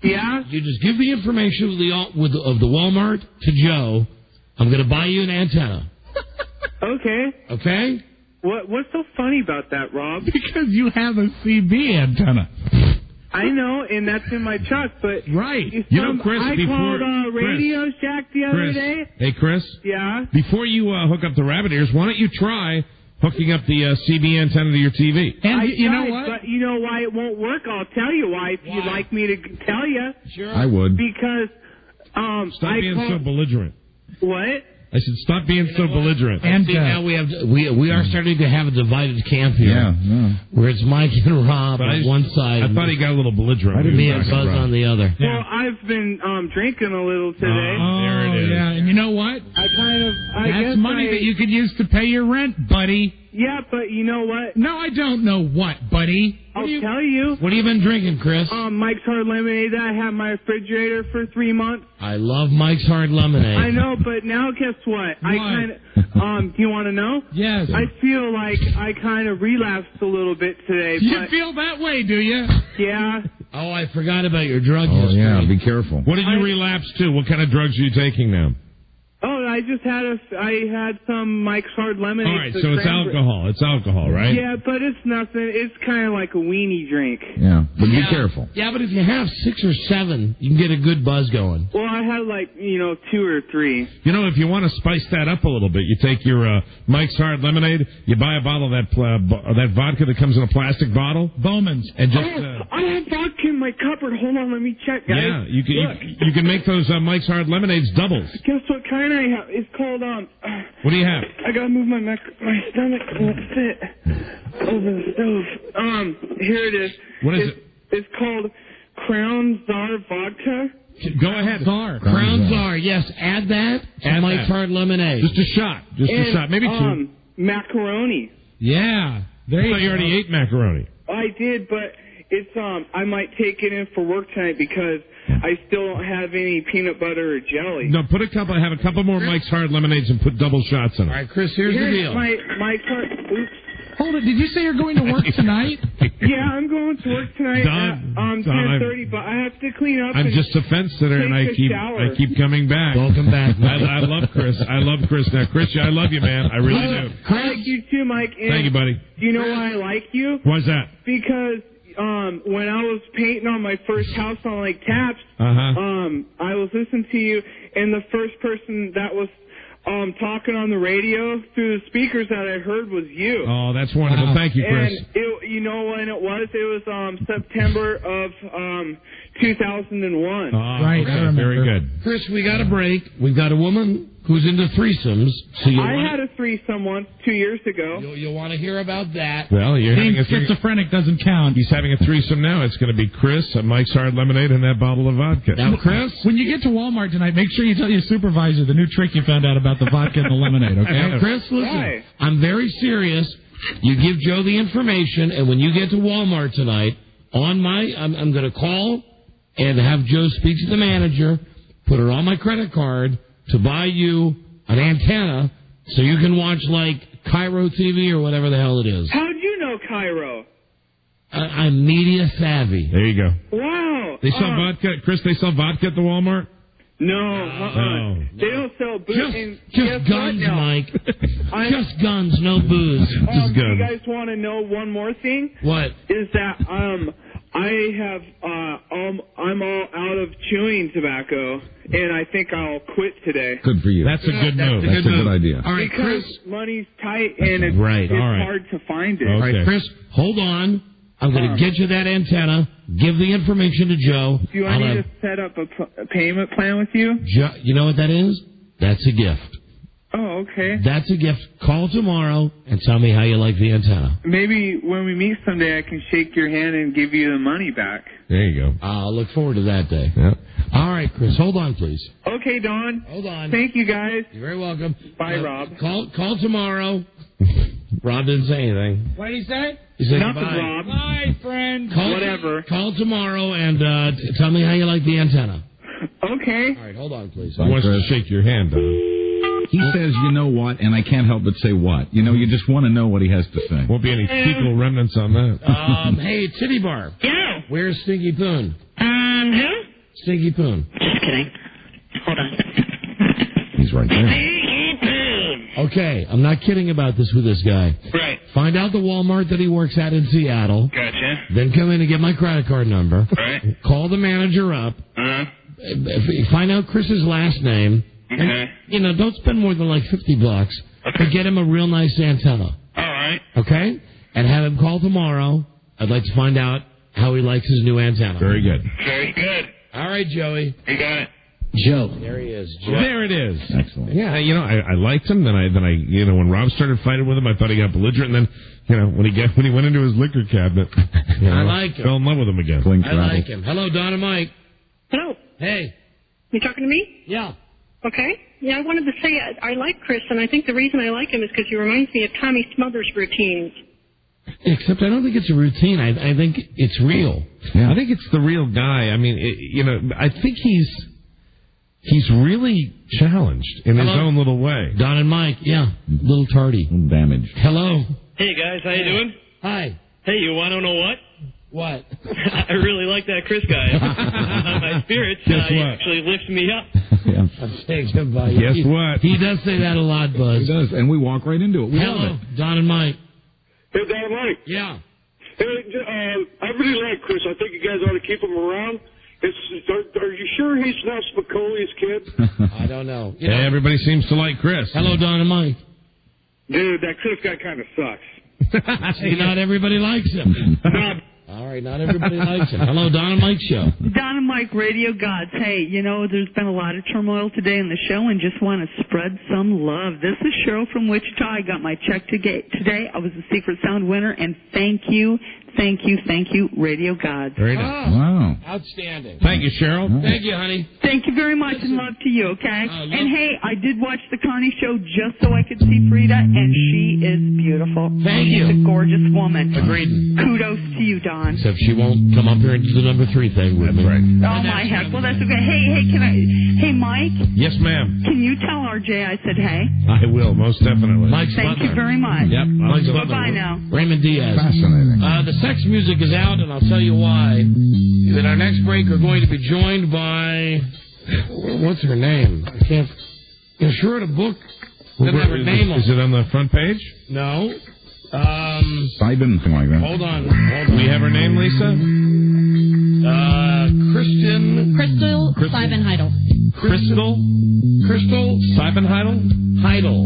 Yeah?
You just give the information of the Walmart to Joe. I'm going to buy you an antenna.
Okay.
Okay?
What's so funny about that, Rob?
Because you have a CB antenna.
I know, and that's in my truck, but...
Right.
You know, Chris,
I
before...
called Radio Shack the other
Chris,
day.
Hey, Chris?
Yeah?
Before you hook up the rabbit ears, why don't you try hooking up the CB antenna to your TV?
And you know
tried,
what?
But you know why it won't work? I'll tell you why, if you'd like me to tell you.
Sure.
I would.
Because
Stop being so belligerent.
What?
I said, stop being so belligerent.
And now we are starting to have a divided camp here, where it's Mike and Rob on one side.
I thought he got a little belligerent.
Me and Buzz on the other.
Well, I've been drinking a little today.
There it is. Yeah, and you know what? That's money that you could use to pay your rent, buddy.
Yeah, but you know what?
No, I don't know what, buddy.
I'll tell you.
What have you been drinking, Chris?
Mike's Hard Lemonade that I had in my refrigerator for 3 months.
I love Mike's Hard Lemonade.
I know, but now guess what? I kind of, do you want to know?
Yes.
I feel like I kind of relapsed a little bit today.
You feel that way, do you?
Yeah.
Oh, I forgot about your drug
Oh,
history.
yeah, be careful.
What did you relapse to? What kind of drugs are you taking now?
Oh, I just had I had some Mike's Hard Lemonade.
All right, so it's alcohol. It's alcohol, right?
Yeah, but it's nothing. It's kind of like a weenie drink.
Yeah, but be careful.
Yeah, but if you have 6 or 7, you can get a good buzz going.
Well, I had 2 or 3.
You know, if you want to spice that up a little bit, you take your Mike's Hard Lemonade, you buy a bottle of that vodka that comes in a plastic bottle.
Bowman's.
And just...
I have vodka in my cupboard. Hold on, let me check, guys.
Yeah, you can make those Mike's Hard Lemonades doubles.
Guess what kind I have? It's called,
What do you have?
I gotta move my stomach won't fit over the stove. Here it is.
What is it?
It's called Crown Czar Vodka.
Go ahead.
Crown Czar, yes. Add that to Mike's Hard Lemonade.
Just a shot. A shot. Maybe 2.
Macaroni.
Yeah.
I thought you already ate macaroni.
I did, but it's I might take it in for work tonight because I still don't have any peanut butter or jelly.
No, have a couple more Mike's Hard Lemonades and put double shots in them.
All right, Chris, here's the deal.
Mike's Hard... Oops.
Hold it. Did you say you're going to work tonight?
Yeah, I'm going to work tonight at 10:30, but I have to clean up.
I'm just a fence sitter, and I keep coming back.
Welcome back.
I love Chris. I love Chris. Now, Chris, I love you, man. I really do.
I like you too, Mike. And
thank you, buddy.
Do you know why I like you?
Why's that?
Because when I was painting on my first house on Lake Tapps, I was listening to you, and the first person that was talking on the radio through the speakers that I heard was you.
Oh, that's wonderful. Thank you, Chris.
And you know when it was? It was September of 2001.
Right,
okay.
I remember.
Very good.
Chris, we got a break. We've got a woman who's into threesomes. So
I had a threesome once 2 years ago.
You'll want to hear about that.
Well, you're having a
schizophrenic doesn't count.
He's having a threesome now. It's going to be Chris, Mike's Hard Lemonade, and that bottle of vodka.
Now, Chris,
when you get to Walmart tonight, make sure you tell your supervisor the new trick you found out about the vodka and the lemonade, okay?
Now, Chris, listen.
Why?
I'm very serious. You give Joe the information, and when you get to Walmart tonight, I'm going to call and have Joe speak to the manager, put it on my credit card to buy you an antenna so you can watch, like, Cairo TV or whatever the hell it is.
How'd you know Cairo?
I'm media savvy.
There you go.
Wow.
They sell vodka. Chris, they sell vodka at the Walmart?
No, They don't sell booze.
Just guns, Mike. Just guns, no booze.
Just guns.
You guys want to know one more thing?
What?
Is that I have I'm all out of chewing tobacco, and I think I'll quit today.
Good for you.
That's a good move.
That's a good idea.
All right,
because
Chris.
money's tight and it's hard to find it.
All right, Chris, hold on. I'm going to get you that antenna. Give the information to Joe.
Do you want me to set up a payment plan with you?
You know what that is? That's a gift.
Oh, okay.
That's a gift. Call tomorrow and tell me how you like the antenna.
Maybe when we meet someday, I can shake your hand and give you the money back.
There you go.
I'll look forward to that day.
Yep.
All right, Chris, hold on, please.
Okay, Don.
Hold on.
Thank you, guys.
You're very welcome.
Bye, Rob.
Call tomorrow. Rob didn't say anything.
What did he say?
He said
Nothing,
goodbye.
Rob.
Bye, friend.
Whatever.
Call tomorrow and tell me how you like the antenna.
Okay.
All right, hold on, please.
He wants to shake your hand, Don.
He says, you know what, and I can't help but say what. You know, you just want to know what he has to say.
Won't be any fecal remnants on that.
Hey, Titty Bar.
Yeah.
Where's Stinky Poon?
Who?
Stinky Poon.
Just kidding. Hold on.
He's right there.
Stinky Poon.
Okay, I'm not kidding about this with this guy.
Right.
Find out the Walmart that he works at in Seattle.
Gotcha.
Then come in and get my credit card number.
Right.
Call the manager up.
Uh-huh.
Find out Chris's last name.
Okay.
And, don't spend more than like $50.
Okay.
But get him a real nice antenna.
All right.
Okay? And have him call tomorrow. I'd like to find out how he likes his new antenna.
Very good.
Very good.
All right, Joey.
You got it.
Joe.
There he is. Joe.
There it is.
Excellent.
Yeah, I liked him. Then I, when Rob started fighting with him, I thought he got belligerent. And then, when he went into his liquor cabinet,
I like him.
Fell in love with him again.
I like him. Hello, Don and Mike.
Hello.
Hey.
You talking to me?
Yeah.
Okay. Yeah, I wanted to say I like Chris, and I think the reason I like him is because he reminds me of Tommy Smothers' routines.
Except I don't think it's a routine. I think it's real.
Yeah. I think it's the real guy. I mean, I think he's really challenged in his own little way.
Don and Mike, yeah. Little tardy.
Damaged.
Hello.
Hey, guys. How you doing?
Hi.
Hey, you want to know what?
What?
I really like that Chris guy. On my spirits,
Guess
he
what?
actually lifts me up.
I'm saying goodbye.
Guess what?
He does say that a lot, Buzz.
He does, and we walk right into it. We love
Hello,
it.
Don and Mike.
Hey, Don Mike.
Yeah.
Hey, I really like Chris. I think you guys ought to keep him around. Are you sure he's not Spicoli's kid?
I don't know.
Everybody seems to like Chris.
Hello, Don and Mike.
Dude, that Chris guy kind of sucks.
See, not everybody likes him. All right, not everybody likes him. Hello, Don and Mike Show.
Don and Mike, Radio Gods. Hey, there's been a lot of turmoil today in the show, and just want to spread some love. This is Cheryl from Wichita. I got my check today. I was a Secret Sound winner, and thank you, Radio Gods.
Very nice.
Wow.
Outstanding.
Thank you, Cheryl.
Thank you, honey.
Thank you very much, and love to you, okay? And hey, I did watch the Carney show just so I could see Frida, and she is beautiful.
Thank
She's
you.
a gorgeous woman.
Agreed.
Kudos to you, Don.
Except she won't come up here and do the number 3 thing with me.
Right.
Oh, my heck. Well, that's okay. Hey, Mike,
Yes, ma'am.
can you tell RJ I said hey?
I will, most definitely.
Mike's
Thank
Butler.
you very much.
Yep.
Mike's
Bye-bye
Butler.
now.
Raymond Diaz.
Fascinating.
The sex music is out, and I'll tell you why. In our next break, we're going to be joined by... What's her name? I can't... She wrote a book. Doesn't have her name on
Is it on the front page?
No.
Simon, something like that.
Hold on.
Do we have her name, Lisa?
Crystal Seibenheidel.
Crystal
Seibenheidel?
Heidel.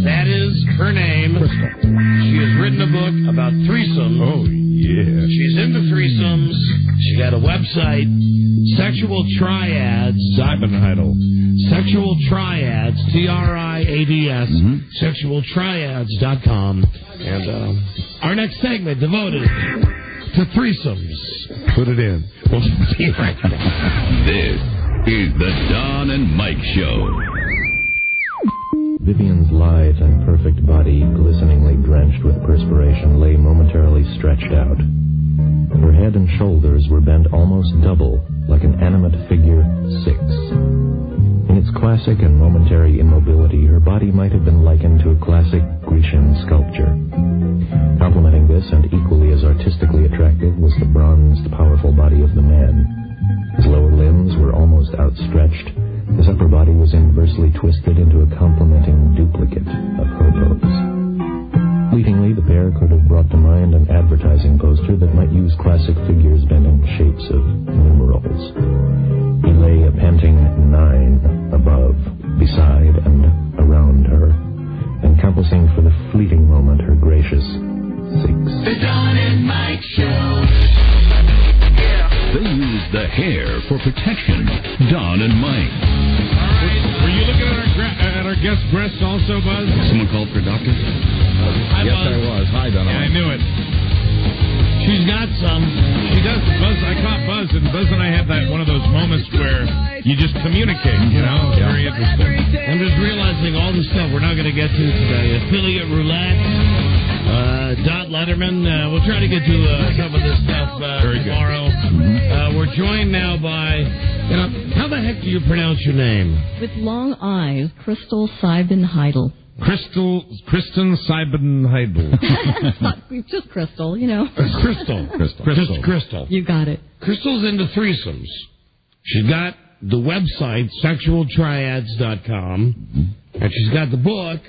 That is her name. She has written a book about threesomes.
Oh, yeah.
She's into threesomes. She got a website, Sexual Triads.
Seibenheidel.
Sexual Triads, TRIADS, sexualtriads.com. And our next segment devoted to threesomes.
Put it in.
We'll be right back.
This is the Don and Mike Show.
Vivian's lithe and perfect body, glisteningly drenched with perspiration, lay momentarily stretched out. Her head and shoulders were bent almost double, like an animate figure 6. In its classic and momentary immobility, her body might have been likened to a classic Grecian sculpture. Complementing this, and equally as artistically attractive, was the bronzed, powerful body of the man. His lower limbs were almost outstretched. His upper body was inversely twisted into a complementing duplicate of her pose. Fleetingly, the pair could have brought to mind an advertising poster that might use classic figures bent in shapes of numerals. He lay a panting 9 above, beside, and around her, encompassing for the fleeting moment her gracious 6.
The Don and Mike Show. They use the hair for protection. Don and Mike.
Were you looking at our guest breasts also, Buzz?
Someone called for a doctor?
Yes, I was. Hi, Don.
Yeah, I knew it.
She's got some.
She does. Buzz, I caught Buzz, and Buzz and I had one of those moments where you just communicate, It's very interesting.
I'm just realizing all the stuff we're not going to get to today. Affiliate roulette, Dot Letterman. We'll try to get to some of this stuff tomorrow. We're joined now by, how the heck do you pronounce your name?
With long eyes, Crystal Seibenheidel.
Kristen Seibenheidel.
Just Crystal,
Crystal.
You got it.
Crystal's into threesomes. She's got the website, sexualtriads.com, and she's got the book,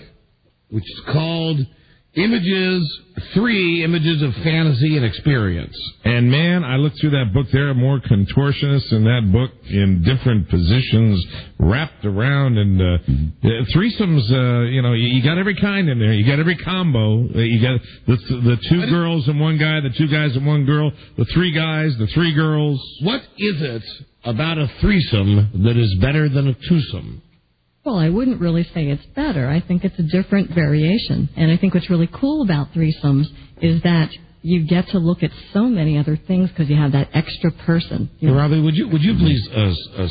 which is called Images, 3 images of fantasy and experience.
And man, I looked through that book. There are more contortionists in that book in different positions, wrapped around. And threesomes, you got every kind in there. You got every combo. You got the 2 girls and 1 guy, the 2 guys and 1 girl, the 3 guys, the 3 girls.
What is it about a threesome that is better than a twosome?
Well, I wouldn't really say it's better. I think it's a different variation. And I think what's really cool about threesomes is that you get to look at so many other things because you have that extra person.
Robbie, would you please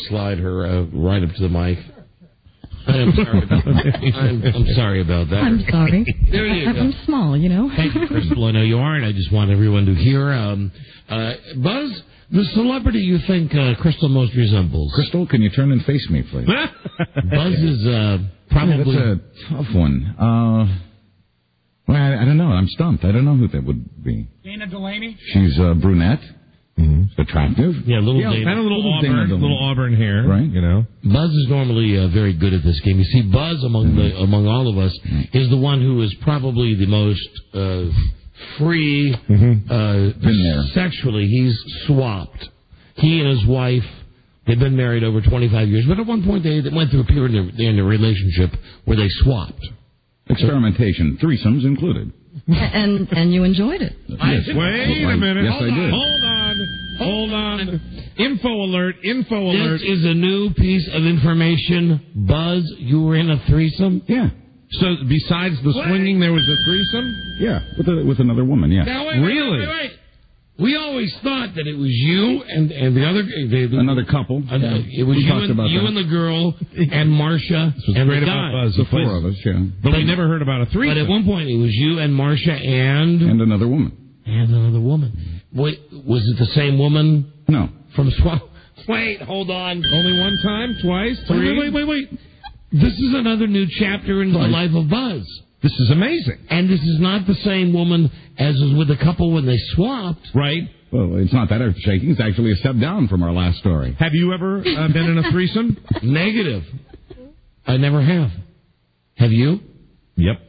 slide her right up to the mic? I'm sorry about that. I'm sorry about that.
I'm sorry.
There you go.
I'm small,
Thank you, Crystal. I know you are, and I just want everyone to hear. Buzz, the celebrity you think Crystal most resembles?
Crystal, can you turn and face me, please?
Buzz is probably...
Yeah, that's a tough one. Well, I don't know. I'm stumped. I don't know who that would be.
Dana Delaney?
She's brunette. Mm-hmm. Attractive.
Yeah, Dana.
Kind of little auburn hair.
Right.
Buzz is normally very good at this game. You see, Buzz, among all of us, is the one who is probably the most... free sexually. He's swapped. He and his wife, they've been married over 25 years, but at one point they went through a period in their relationship where they swapped.
Experimentation, threesomes included.
And you enjoyed it.
Wait a minute.
Yes, I did.
Hold on. Info alert.
This is a new piece of information. Buzz, you were in a threesome?
Yeah.
So besides the swinging, there was a threesome?
Yeah, with another woman, yeah.
Now,
Really?
Wait. We always thought that it was you and the other...
another couple.
It was you and the girl and Marcia and the guy.
Buzz,
the 4 of us, yeah.
But we never heard about a threesome.
But at one point, it was you and Marcia and
another woman.
And another woman. Wait, was it the same woman?
No.
From Swap? Wait, hold on.
Only one time? Twice? 3?
Wait. This is another new chapter in the life of Buzz.
This is amazing.
And this is not the same woman as was with the couple when they swapped.
Right.
Well, it's not that earth-shaking. It's actually a step down from our last story.
Have you ever been in a threesome?
Negative. I never have. Have you?
Yep.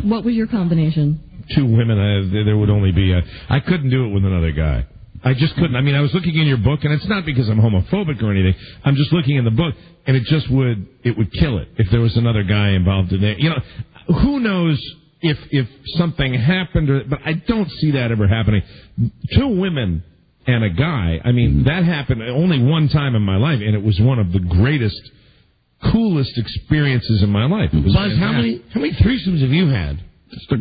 What was your combination?
2 women. There would only be I couldn't do it with another guy. I just couldn't. I mean, I was looking in your book, and it's not because I'm homophobic or anything. I'm just looking in the book, and it would kill it if there was another guy involved in it. Who knows if something happened, but I don't see that ever happening. 2 women and a guy. I mean, that happened only one time in my life, and it was one of the greatest, coolest experiences in my life.
Buzz, how many threesomes have you had?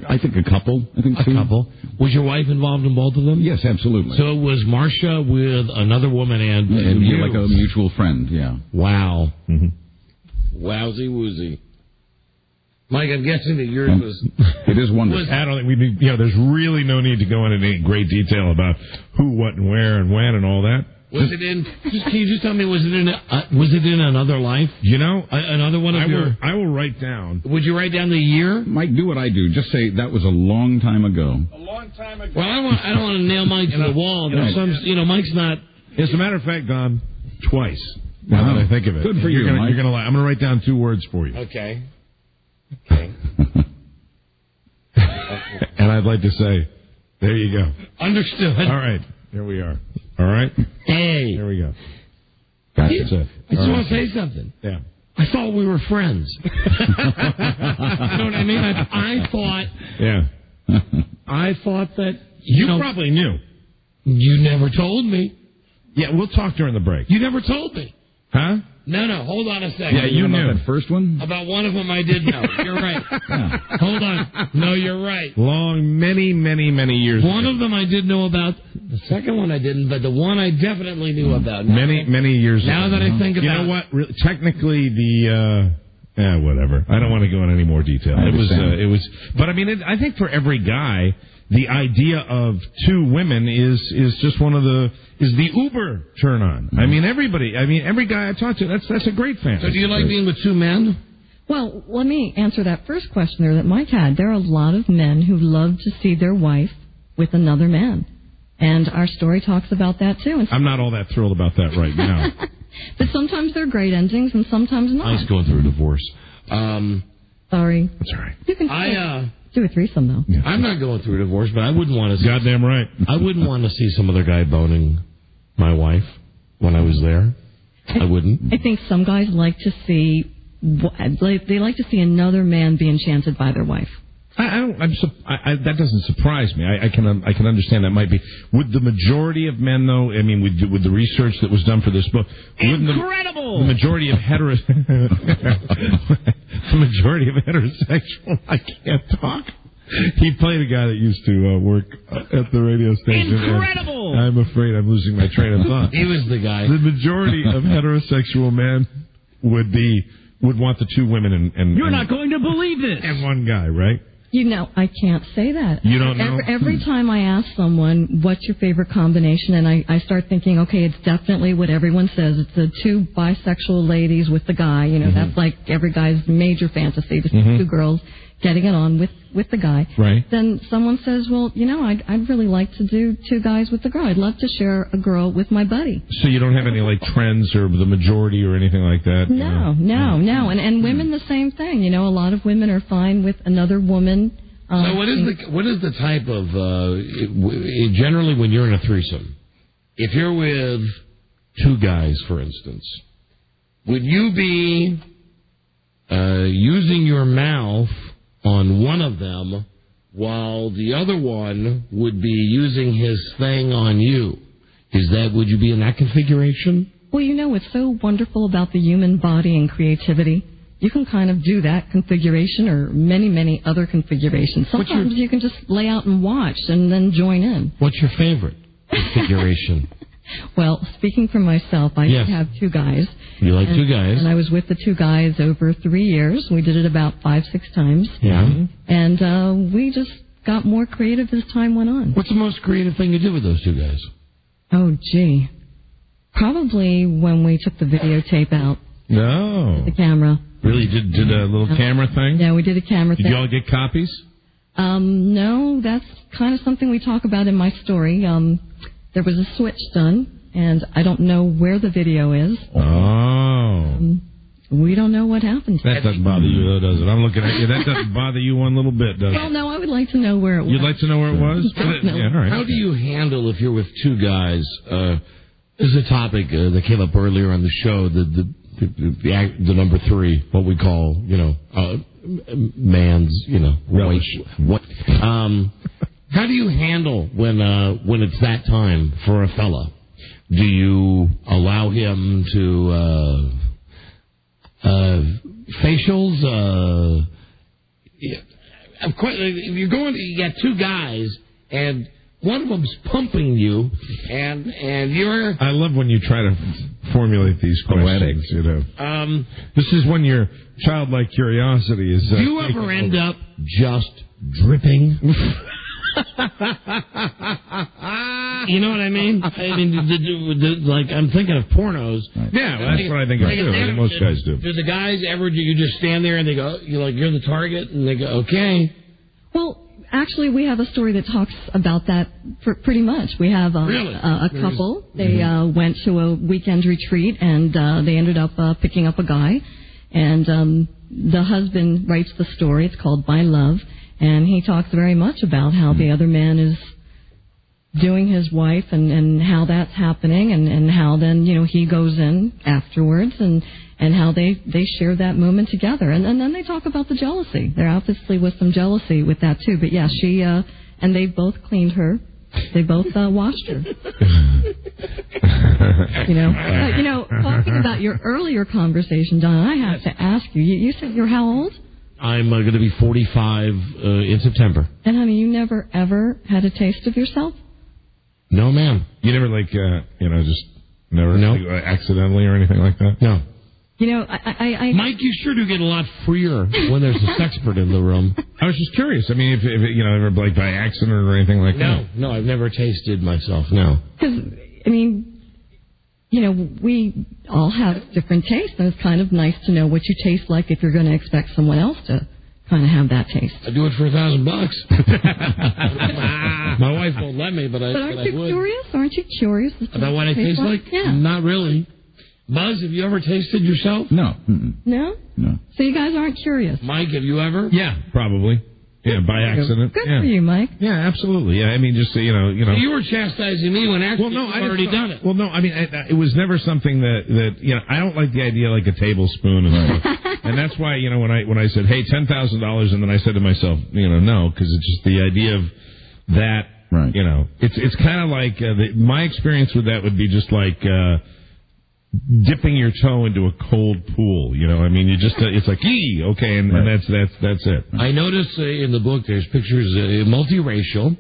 I think a couple. I think 2.
A couple. Was your wife involved in both of them?
Yes, absolutely.
So it was Marcia with another woman and
you, like a mutual friend, yeah.
Wow. Mm-hmm. Wowzy woozy. Mike, I'm guessing that yours was...
It is wonderful.
I don't think we need... there's really no need to go into any great detail about who, what, and where, and when, and all that.
Was it in? Can you just tell me? Was it in another life? Another one of your.
I will write down.
Would you write down the year?
Mike, do what I do. Just say that was a long time ago.
A long time ago.
Well, I don't want to nail Mike to the wall. Mike's not.
As a matter of fact, Don, twice. Now that I think of it.
Good for you, Mike.
You're gonna lie. I'm gonna write down 2 words for you.
Okay.
And I'd like to say, there you go.
Understood.
All right. Here we are. All right?
Hey.
Here we go.
Gotcha.
That's it.
I just want to say something.
Yeah.
I thought we were friends. You know what I mean? I thought...
Yeah.
I thought that...
You probably knew.
You never told me.
Yeah, we'll talk during the break.
You never told me.
Huh?
No, hold on a second.
Yeah, you knew.
About that first one?
About one of them I did know. You're right. Yeah. Hold on. No, you're right.
Many, many, many years
One
ago.
of them I did know about. The second one I didn't, but the one I definitely knew about.
Many years ago.
Now that I think about it.
You know what? Technically, whatever. I don't want to go into any more detail. It was, but I mean, I think for every guy, the idea of 2 women is just one of the uber turn on. Mm-hmm. I mean, every guy I talk to, that's a great fantasy.
So do you like being with 2 men?
Well, let me answer that first question there that Mike had. There are a lot of men who love to see their wife with another man. And our story talks about that, too.
I'm not all that thrilled about that right now.
But sometimes they're great endings and sometimes not.
Nice going through a divorce.
Sorry.
That's all right.
You can do a threesome, though.
I'm not going through a divorce, but I wouldn't want to see...
Goddamn right.
I wouldn't want to see some other guy boning my wife when I was there. I wouldn't.
I think some guys like to see... They like to see another man be enchanted by their wife.
That doesn't surprise me. I can understand that might be. Would the majority of men, though, I mean, with the research that was done for this book,
incredible.
The majority of the majority of heterosexual. I can't talk. He played a guy that used to work at the radio station.
Incredible.
I'm afraid I'm losing my train of thought.
He was the guy.
The majority of heterosexual men would want the two women and
you're not going to believe this.
And one guy, right?
You know, I can't say that.
You don't know?
Every time I ask someone, what's your favorite combination, and I start thinking, okay, it's definitely what everyone says. It's the two bisexual ladies with the guy. You know, that's like every guy's major fantasy, to see two girls getting it on with the guy.
Right.
Then someone says, well, you know, I'd really like to do two guys with the girl. I'd love to share a girl with my buddy.
So you don't have any, like, trends or the majority or anything like that?
No. And women, the same thing. You know, a lot of women are fine with another woman.
So what is the type of, generally when you're in a threesome, if you're with two guys, for instance, would you be using your mouth on one of them while the other one would be using his thing on you? Would you be in that configuration?
Well, you know what's so wonderful about the human body and creativity? You can kind of do that configuration or many, many other configurations. Sometimes you can just lay out and watch and then join in.
What's your favorite configuration?
Well, speaking for myself, I did have two guys.
You like two guys?
And I was with the two guys over 3 years. We did it about 5-6 times.
Yeah.
And we just got more creative as time went on.
What's the most creative thing you did with those two guys?
Oh, gee. Probably when we took the videotape out.
No.
With the camera.
Really? Did a little camera thing?
Yeah, we did a camera thing.
Did you all get copies?
No, that's kind of something we talk about in my story. There was a switch done, and I don't know where the video is.
Oh.
We don't know what happened.
That doesn't bother you, though, does it? I'm looking at you. That doesn't bother you one little bit, does it?
Well, no, I would like to know where it was.
You'd like to know where it was?
Definitely.
Yeah, all right.
How do you handle if you're with two guys? This is a topic that came up earlier on the show, the number 3, what we call, man's, what? How do you handle when it's that time for a fella? Do you allow him to facials? Of course, if you got two guys and one of them's pumping you, and you're...
I love when you try to formulate these questions, you know. This is when your childlike curiosity is...
do you ever end up just dripping? You know what I mean? Like, I'm thinking of pornos.
Yeah, well, that's what I think of, too. I think most guys do.
Do the guys ever, do you just stand there and they go, you're the target, and they go, okay.
Well... Actually, we have a story that talks about that pretty much. We have a couple. They went to a weekend retreat, and they ended up picking up a guy. And the husband writes the story. It's called My Love. And he talks very much about how the other man is doing his wife and how that's happening and how then, he goes in afterwards and how they share that moment together. And then they talk about the jealousy. There obviously was some jealousy with that, too. But, yeah, she and they both cleaned her. They both washed her. Talking about your earlier conversation, Don, I have to ask you. You said you're how old?
I'm going to be 45 in September.
And, honey, you never, ever had a taste of yourself?
No, ma'am.
You never, just never accidentally or anything like that?
No.
I
Mike, you sure do get a lot freer when there's a sexpert in the room.
I was just curious. I mean, if ever like by accident or anything like that.
No, I've never tasted myself. No.
Because we all have different tastes, and it's kind of nice to know what you taste like if you're going to expect someone else to kind of have that taste.
I do it for $1,000. My wife won't let me, but
aren't you
would.
Curious? Aren't you curious
about what I taste like?
Yeah.
Not really. Buzz, have you ever tasted yourself?
No.
No?
No.
So you guys aren't curious?
Mike, have you ever?
Yeah, probably. Yeah, by accident.
Good for you, Mike.
Yeah, absolutely. Yeah, I mean, just you know.
So you were chastising me when actually you've already done it.
Well, no, I mean, it was never something that I don't like the idea like a tablespoon and stuff. And that's why when I said, hey, $10,000, and then I said to myself, no, because it's just the idea of that.
Right.
It's kind of like my experience with that would be just like. Dipping your toe into a cold pool, I mean, you just, it's like, okay, and that's it.
I notice in the book there's pictures, multiracial.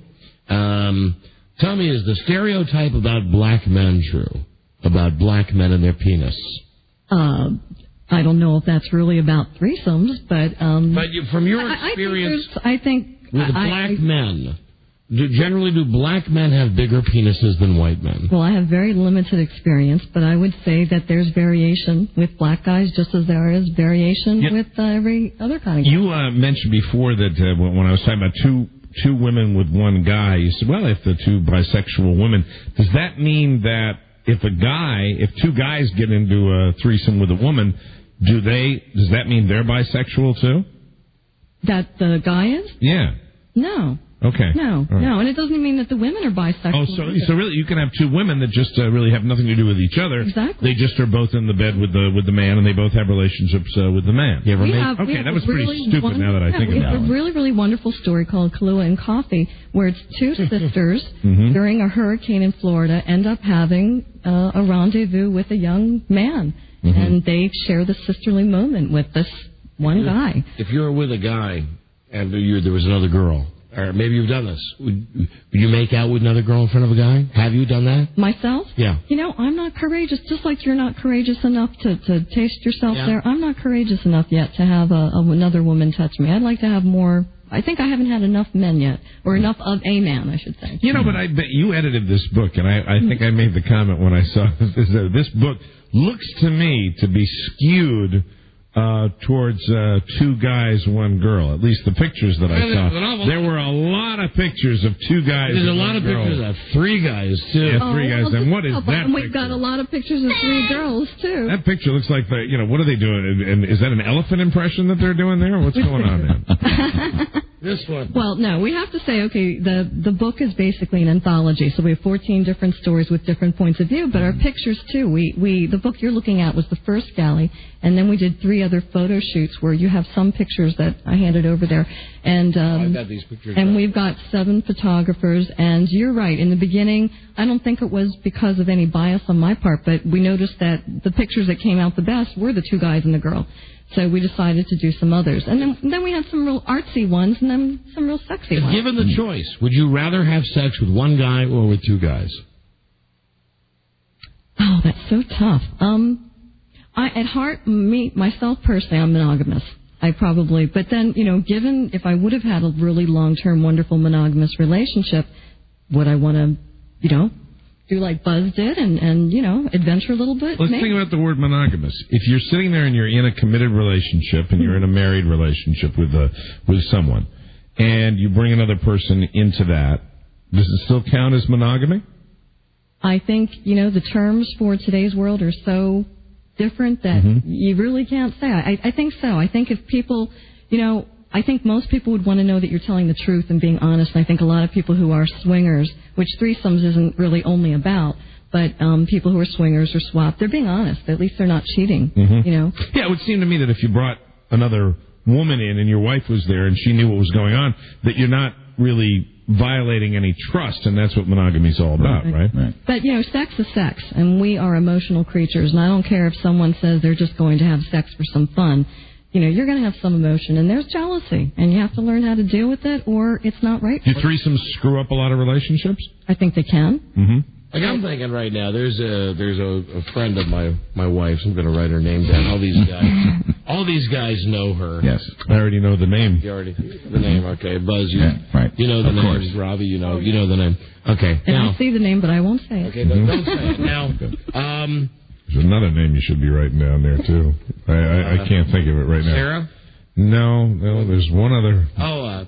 Tell me, is the stereotype about black men true? About black men and their penis?
I don't know if that's really about threesomes, but...
from your experience
I think
with black men... Generally, do black men have bigger penises than white men?
Well, I have very limited experience, but I would say that there's variation with black guys just as there is variation with every other kind of guy.
You mentioned before that when I was talking about two women with one guy, you said, well, if the two bisexual women, does that mean that if two guys get into a threesome with a woman, does that mean they're bisexual too?
That the guy is?
Yeah.
No.
Okay.
No, and it doesn't mean that the women are bisexual.
Oh, so really, you can have two women that just really have nothing to do with each other.
Exactly.
They just are both in the bed with the man, and they both have relationships with the man.
We
that was pretty stupid. Now that I think about it,
we have a really, really wonderful story called Kahlua and Coffee, where it's two sisters during a hurricane in Florida end up having a rendezvous with a young man, and they share the sisterly moment with this one guy.
If you were with a guy and there was another girl. Or maybe you've done this. Would you make out with another girl in front of a guy? Have you done that?
Myself?
Yeah.
I'm not courageous. Just like you're not courageous enough to taste yourself there, I'm not courageous enough yet to have another woman touch me. I'd like to have more. I think I haven't had enough men yet, or enough of a man, I should say.
But I bet you edited this book, and I think I made the comment when I saw this book looks to me to be skewed towards two guys, one girl. At least the pictures that I saw. There were a lot of pictures of two guys.
There's a lot of pictures of three guys, too.
Yeah, three guys. And what is that?
And we've got a lot of pictures of three girls, too.
That picture looks like, what are they doing? And is that an elephant impression that they're doing there? What's going on there?
This one.
Well, no, we have to say, okay, the book is basically an anthology, so we have 14 different stories with different points of view, but our pictures, too. The book you're looking at was the first galley, and then we did 3 other photo shoots where you have some pictures that I handed over there. And
I've got these pictures.
And we've got 7 photographers, and you're right. In the beginning, I don't think it was because of any bias on my part, but we noticed that the pictures that came out the best were the 2 guys and the girl. So we decided to do some others. And then we had some real artsy ones and then some real sexy ones.
Given the choice, would you rather have sex with one guy or with 2 guys?
Oh, that's so tough. At heart, myself personally, I'm monogamous. But then, given if I would have had a really long-term, wonderful monogamous relationship, would I want to, do like Buzz did and adventure a little bit?
Let's think about the word monogamous. If you're sitting there and you're in a committed relationship and you're in a married relationship with someone, and you bring another person into that, does it still count as monogamy?
I think, the terms for today's world are so different that you really can't say. I think so. I think if people, I think most people would want to know that you're telling the truth and being honest. And I think a lot of people who are swingers, which threesomes isn't really only about, but people who are swingers or swap, they're being honest. At least they're not cheating,
Yeah, it would seem to me that if you brought another woman in and your wife was there and she knew what was going on, that you're not really violating any trust, and that's what monogamy is all about, right?
But, sex is sex, and we are emotional creatures, and I don't care if someone says they're just going to have sex for some fun. You're going to have some emotion, and there's jealousy, and you have to learn how to deal with it, or it's not right.
Do threesomes screw up a lot of relationships?
I think they can.
Mm-hmm.
Like I'm thinking right now, there's a friend of my wife's. I'm going to write her name down. All these guys know her.
Yes, I already know the name.
You already the name. Okay, Buzz. You know the
of
name.
Course.
Robbie, you know the name. Okay.
And
now,
I see the name, but I won't say it.
Okay, don't say it now.
There's another name you should be writing down there too. I can't think of it right now.
Sarah?
No. There's one other.
Oh.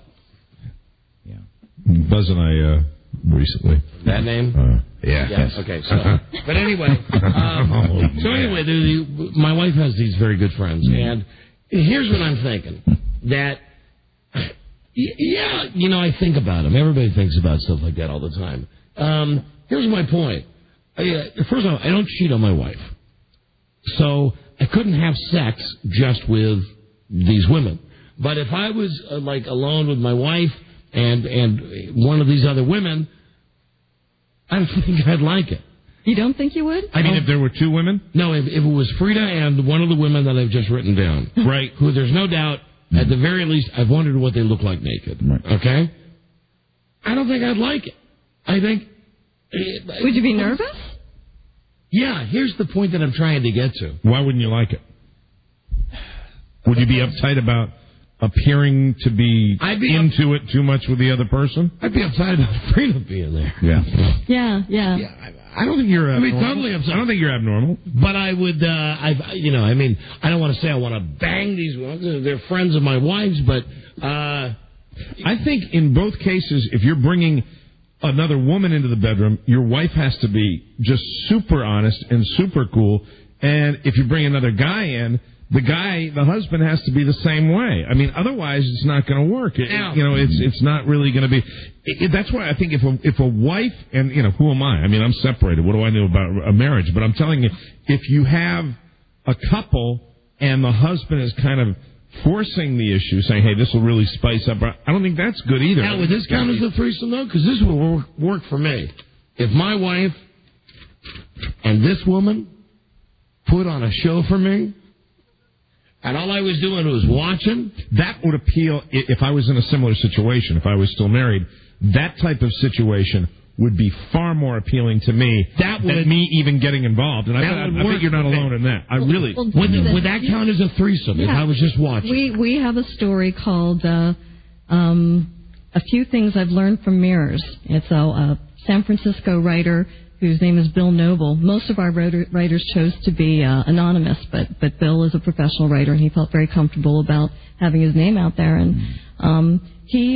Yeah. Buzz and I recently.
That name?
Yeah.
Yes. Okay. So, but anyway, my wife has these very good friends, and here's what I'm thinking: that Yeah, I think about them. Everybody thinks about stuff like that all the time. Here's my point. First of all, I don't cheat on my wife. So I couldn't have sex just with these women. But if I was, alone with my wife and one of these other women, I think I'd like it.
You don't think you would?
I mean, if there were two women?
No, if it was Frida and one of the women that I've just written down.
Right.
Who there's no doubt, at the very least, I've wondered what they look like naked. Right. Okay? I don't think I'd like it. I think...
Would you be nervous?
Yeah, here's the point that I'm trying to get to.
Why wouldn't you like it? Would you be uptight about appearing to be into it too much with the other person?
I'd be uptight about Frida being there.
Yeah.
I don't think you're abnormal.
Totally upset.
I don't think you're abnormal.
But I would, I don't want to say I want to bang these women. They're friends of my wife's, but... I
think in both cases, if you're bringing another woman into the bedroom, your wife has to be just super honest and super cool. And if you bring another guy in, the husband has to be the same way. I mean, otherwise it's not going to work. It's not really going to be. That's why I think if a wife, and who am I? I mean, I'm separated. What do I know about a marriage? But I'm telling you, if you have a couple and the husband is kind of forcing the issue, saying, "Hey, this will really spice up," I don't think that's good either.
Now, would this count as a threesome though? Because this will work for me. If my wife and this woman put on a show for me, and all I was doing was watching,
that would appeal if I was in a similar situation, if I was still married. That type of situation would be far more appealing to me than me even getting involved. And I think you're not alone in that.
Would that count as a threesome if I was just watching?
We have a story called A Few Things I've Learned from Mirrors. It's a San Francisco writer whose name is Bill Noble. Most of our writers chose to be anonymous, but Bill is a professional writer, and he felt very comfortable about having his name out there. And he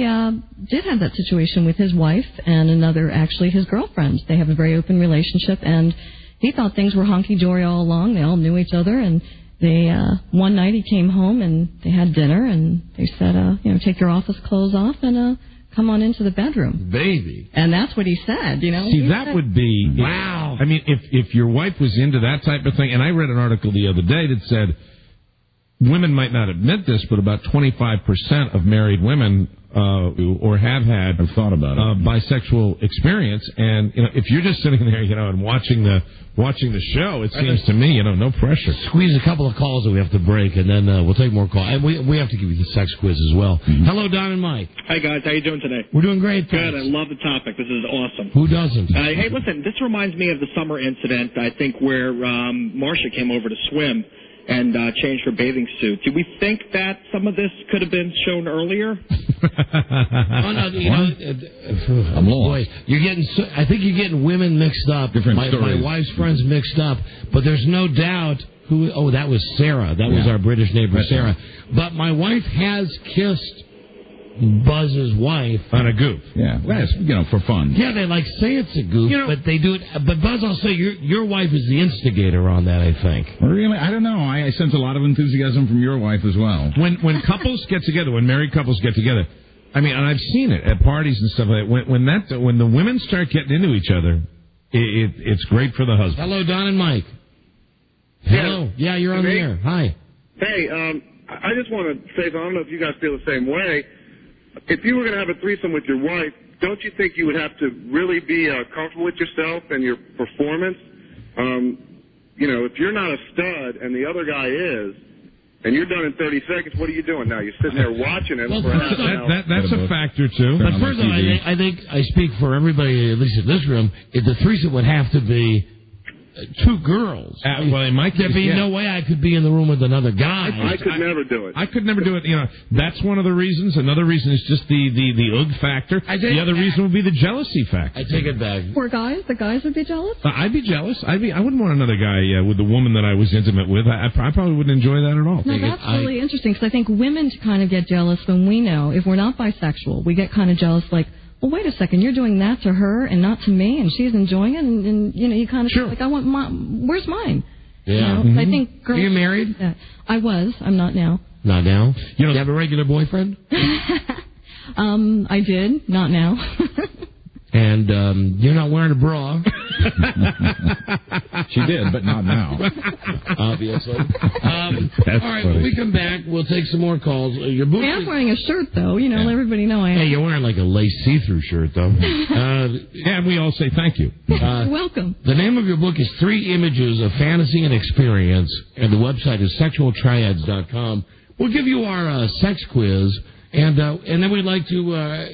did have that situation with his wife and actually his girlfriend. They have a very open relationship, and he thought things were hunky-dory all along. They all knew each other, and they one night he came home, and they had dinner, and they said, take your office clothes off and come on into the bedroom.
Baby.
And that's what he said,
See, that would be...
Wow.
I mean, if your wife was into that type of thing, and I read an article the other day that said women might not admit this, but about 25% of married women or have had bisexual experience. And if you're just sitting there, and watching the show, it seems to me, no pressure.
Squeeze a couple of calls that we have to break, and then we'll take more calls. And we have to give you the sex quiz as well. Mm-hmm. Hello, Don and Mike.
Hi, guys. How you doing today?
We're doing great.
Good. I love the topic. This is awesome.
Who doesn't?
Hey, listen, this reminds me of the summer incident, I think, where Marcia came over to swim and changed her bathing suit. Do we think that some of this could have been shown earlier?
I'm lost. I think you're getting women mixed up. My wife's friends mixed up. But there's no doubt that was Sarah. That was our British neighbor, Sarah. But my wife has kissed Buzz's wife
on a goof. Yeah, that's, for fun.
Yeah, they say it's a goof, but they do it. But Buzz, I'll say your wife is the instigator on that. I think.
Really, I don't know. I sense a lot of enthusiasm from your wife as well.
When couples get together, when married couples get together, I mean, and I've seen it at parties and stuff like that. When the women start getting into each other, it's great for the husband.
Hello, Don and Mike. Hello. Yeah, you're on the air. Hi.
Hey, I just want to say, I don't know if you guys feel the same way. If you were going to have a threesome with your wife, don't you think you would have to really be comfortable with yourself and your performance? If you're not a stud and the other guy is, and you're done in 30 seconds, what are you doing now? You're sitting there watching it for half an hour.
That's a factor, too.
But first of all, I think I speak for everybody, at least in this room, the threesome would have to be two girls.
In my case,
there'd be no way I could be in the room with another guy.
I could never do it.
I could never do it. That's one of the reasons. Another reason is just the ugh factor. The other reason would be the jealousy factor.
I take it back.
Poor guys. The guys would be jealous?
I'd be jealous. I wouldn't want another guy with the woman that I was intimate with. I probably wouldn't enjoy that at all.
No, that's really interesting, because I think women kind of get jealous when we know, if we're not bisexual, we get kind of jealous, like, well, wait a second, you're doing that to her and not to me, and she's enjoying it, and you kind of feel like, I want where's mine?
Yeah.
I think girls...
Are you married?
I was. I'm not now.
Not now? You have a regular boyfriend?
I did, not now.
And you're not wearing a bra.
She did, but not now.
Obviously. All right, when we come back, we'll take some more calls. Your book
I am wearing a shirt, though. You know, let everybody know I am.
Hey, you're wearing like a lace see-through shirt, though.
And we all say thank you.
You're welcome.
The name of your book is 3 Images of Fantasy and Experience, and the website is sexualtriads.com. We'll give you our sex quiz. And then we'd like to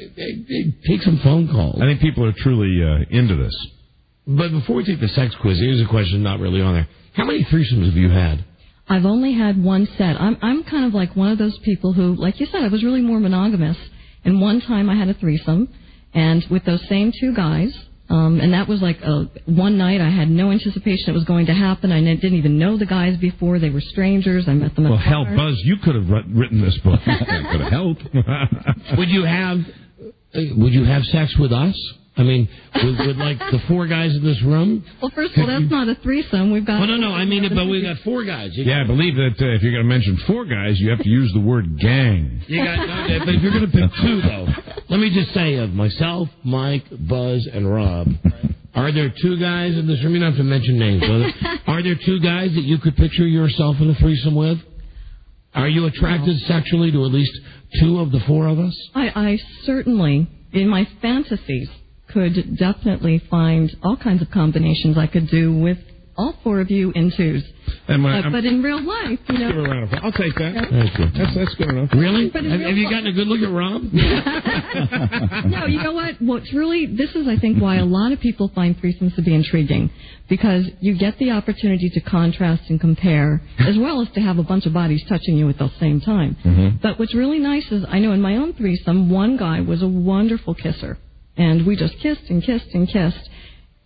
take some phone calls.
I think people are truly into this.
But before we take the sex quiz, here's a question not really on there. How many threesomes have you had?
I've only had one set. I'm kind of like one of those people who, like you said, I was really more monogamous. And one time I had a threesome, and with those same 2 guys. And that was like one night. I had no anticipation it was going to happen. I didn't even know the guys before. They were strangers. I met them at the bar.
Hell, Buzz, you could have written this book. That could have helped.
Would you have sex with us? I mean, with like the 4 guys in this room?
Well, first of all, that's not a threesome. We've got...
Oh, no, I mean it, but we've got 4 guys.
I believe that if you're going to mention 4 guys, you have to use the word gang.
But if you're going to pick 2, though, let me just say of myself, Mike, Buzz, and Rob. Are there 2 guys in this room? You don't have to mention names. Are there 2 guys that you could picture yourself in a threesome with? Are you attracted sexually to at least 2 of the 4 of us?
I certainly, in my fantasies, could definitely find all kinds of combinations I could do with all 4 of you in 2s. But in real life, you know...
Give her a round of applause. I'll take that. That's good enough.
Really? Have you gotten a good look at Rob?
No, you know what? This is, I think, why a lot of people find threesomes to be intriguing. Because you get the opportunity to contrast and compare, as well as to have a bunch of bodies touching you at the same time.
Mm-hmm.
But what's really nice is, I know in my own threesome, one guy was a wonderful kisser. And we just kissed and kissed and kissed.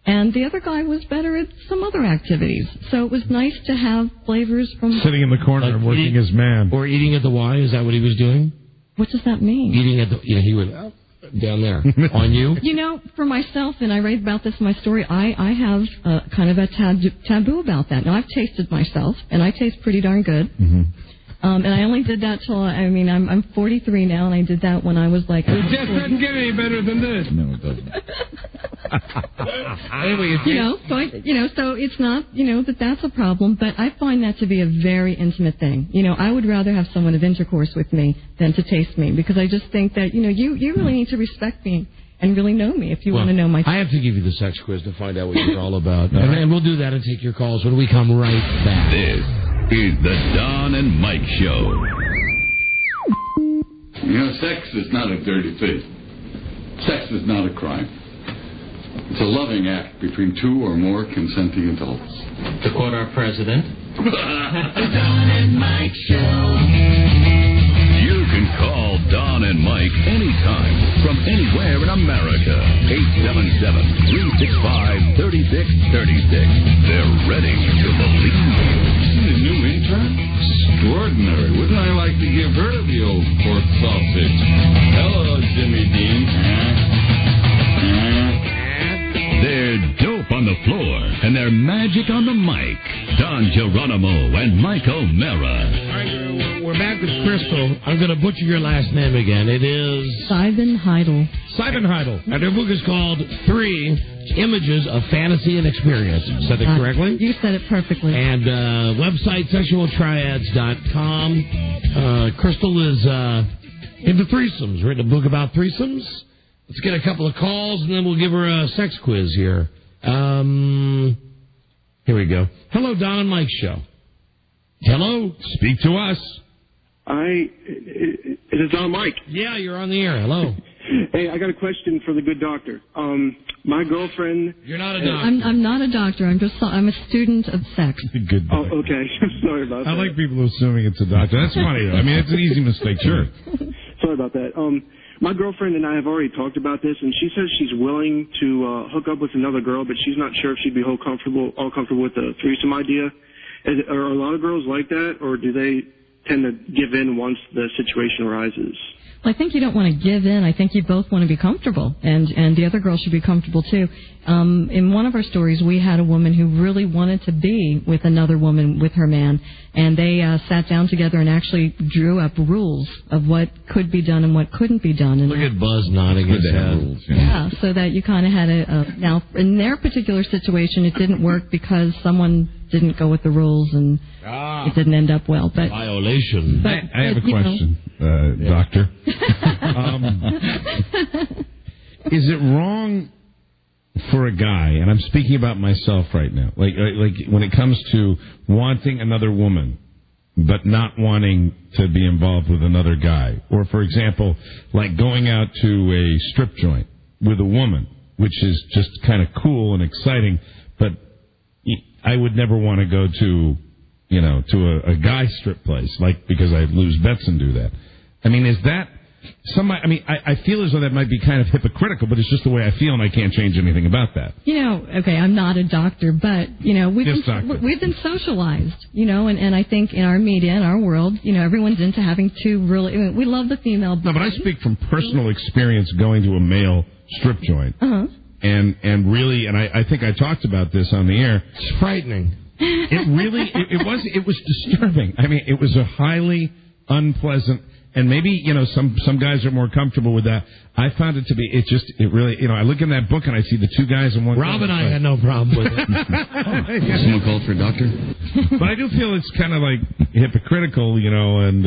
And the other guy was better at some other activities. So it was nice to have flavors from...
Sitting in the corner and working his man.
Or eating at the Y, is that what he was doing?
What does that mean?
Eating at the... Yeah, he would... down there. On you?
You know, for myself, and I write about this in my story, I have kind of a taboo about that. Now, I've tasted myself, and I taste pretty darn good.
Mm-hmm.
And I only did that till, I'm 43 now, and I did that when I was like...
It just doesn't get any better than this.
No, it doesn't.
Anyway, so it's not, that's a problem, but I find that to be a very intimate thing. I would rather have someone have intercourse with me than to taste me, because I just think that, you really need to respect me and really know me if you want to know my...
I have to give you the sex quiz to find out what you're all about. And we'll do that and take your calls when we come right back.
This is the Don and Mike Show.
Sex is not a dirty thing. Sex is not a crime. It's a loving act between 2 or more consenting adults.
To quote our president.
The Don and Mike Show. You can call Don and Mike anytime from anywhere in America. 877-365-3636. They're ready to believe you.
The new intern? Extraordinary. Wouldn't I like to give her the old pork sausage? Hello, Jimmy Dean.
They're dope on the floor, and they're magic on the mic. Don Geronimo and Mike O'Mara.
All right, we're back with Crystal. I'm going to butcher your last name again. It is...
Simon Heidel.
Simon Heidel. And her book is called 3 Images of Fantasy and Experience. Said it correctly?
You said it perfectly.
And website, sexualtriads.com. Crystal is into threesomes. Written a book about threesomes. Let's get a couple of calls, and then we'll give her a sex quiz here. Here we go. Hello, Don and Mike Show. Hello?
Speak to us.
It is Don Mike.
Yeah, you're on the air. Hello.
Hey, I got a question for the good doctor. My girlfriend...
You're not a doctor.
I'm not a doctor. I'm a student of sex.
Good.
Oh, okay. Sorry about that.
I like people assuming it's a doctor. That's funny, though. I mean, it's an easy mistake. Sure.
Sorry about that. My girlfriend and I have already talked about this, and she says she's willing to hook up with another girl, but she's not sure if she'd be all comfortable with the threesome idea. Are a lot of girls like that, or do they tend to give in once the situation arises?
I think you don't want to give in. I think you both want to be comfortable, and the other girl should be comfortable too. In one of our stories, we had a woman who really wanted to be with another woman with her man, and they sat down together and actually drew up rules of what could be done and what couldn't be done. And
look at Buzz nodding his head.
Rules,
yeah, so that you kind of had now, in their particular situation, it didn't work because someone didn't go with the rules, and it didn't end up well. But
violation.
But,
I have a question, Doctor. Is it wrong for a guy, and I'm speaking about myself right now, like when it comes to wanting another woman, but not wanting to be involved with another guy, or for example, like going out to a strip joint with a woman, which is just kind of cool and exciting, but I would never want to go to, to a guy strip place, like, because I lose bets and do that. I mean, is that I feel as though that might be kind of hypocritical, but it's just the way I feel, and I can't change anything about that.
Okay, I'm not a doctor, but, we've been socialized, and I think in our media, in our world, everyone's into having two really, we love the female.
No, but I speak from personal experience going to a male strip joint.
Uh-huh.
And really, and I think I talked about this on the air.
It's frightening.
It really, it was disturbing. I mean, it was a highly unpleasant, and maybe, some guys are more comfortable with that. I found it to be, it really, I look in that book and I see the two guys and one.
Rob and I had no problem with it.
Someone called for a doctor?
But I do feel it's kind of like hypocritical, and.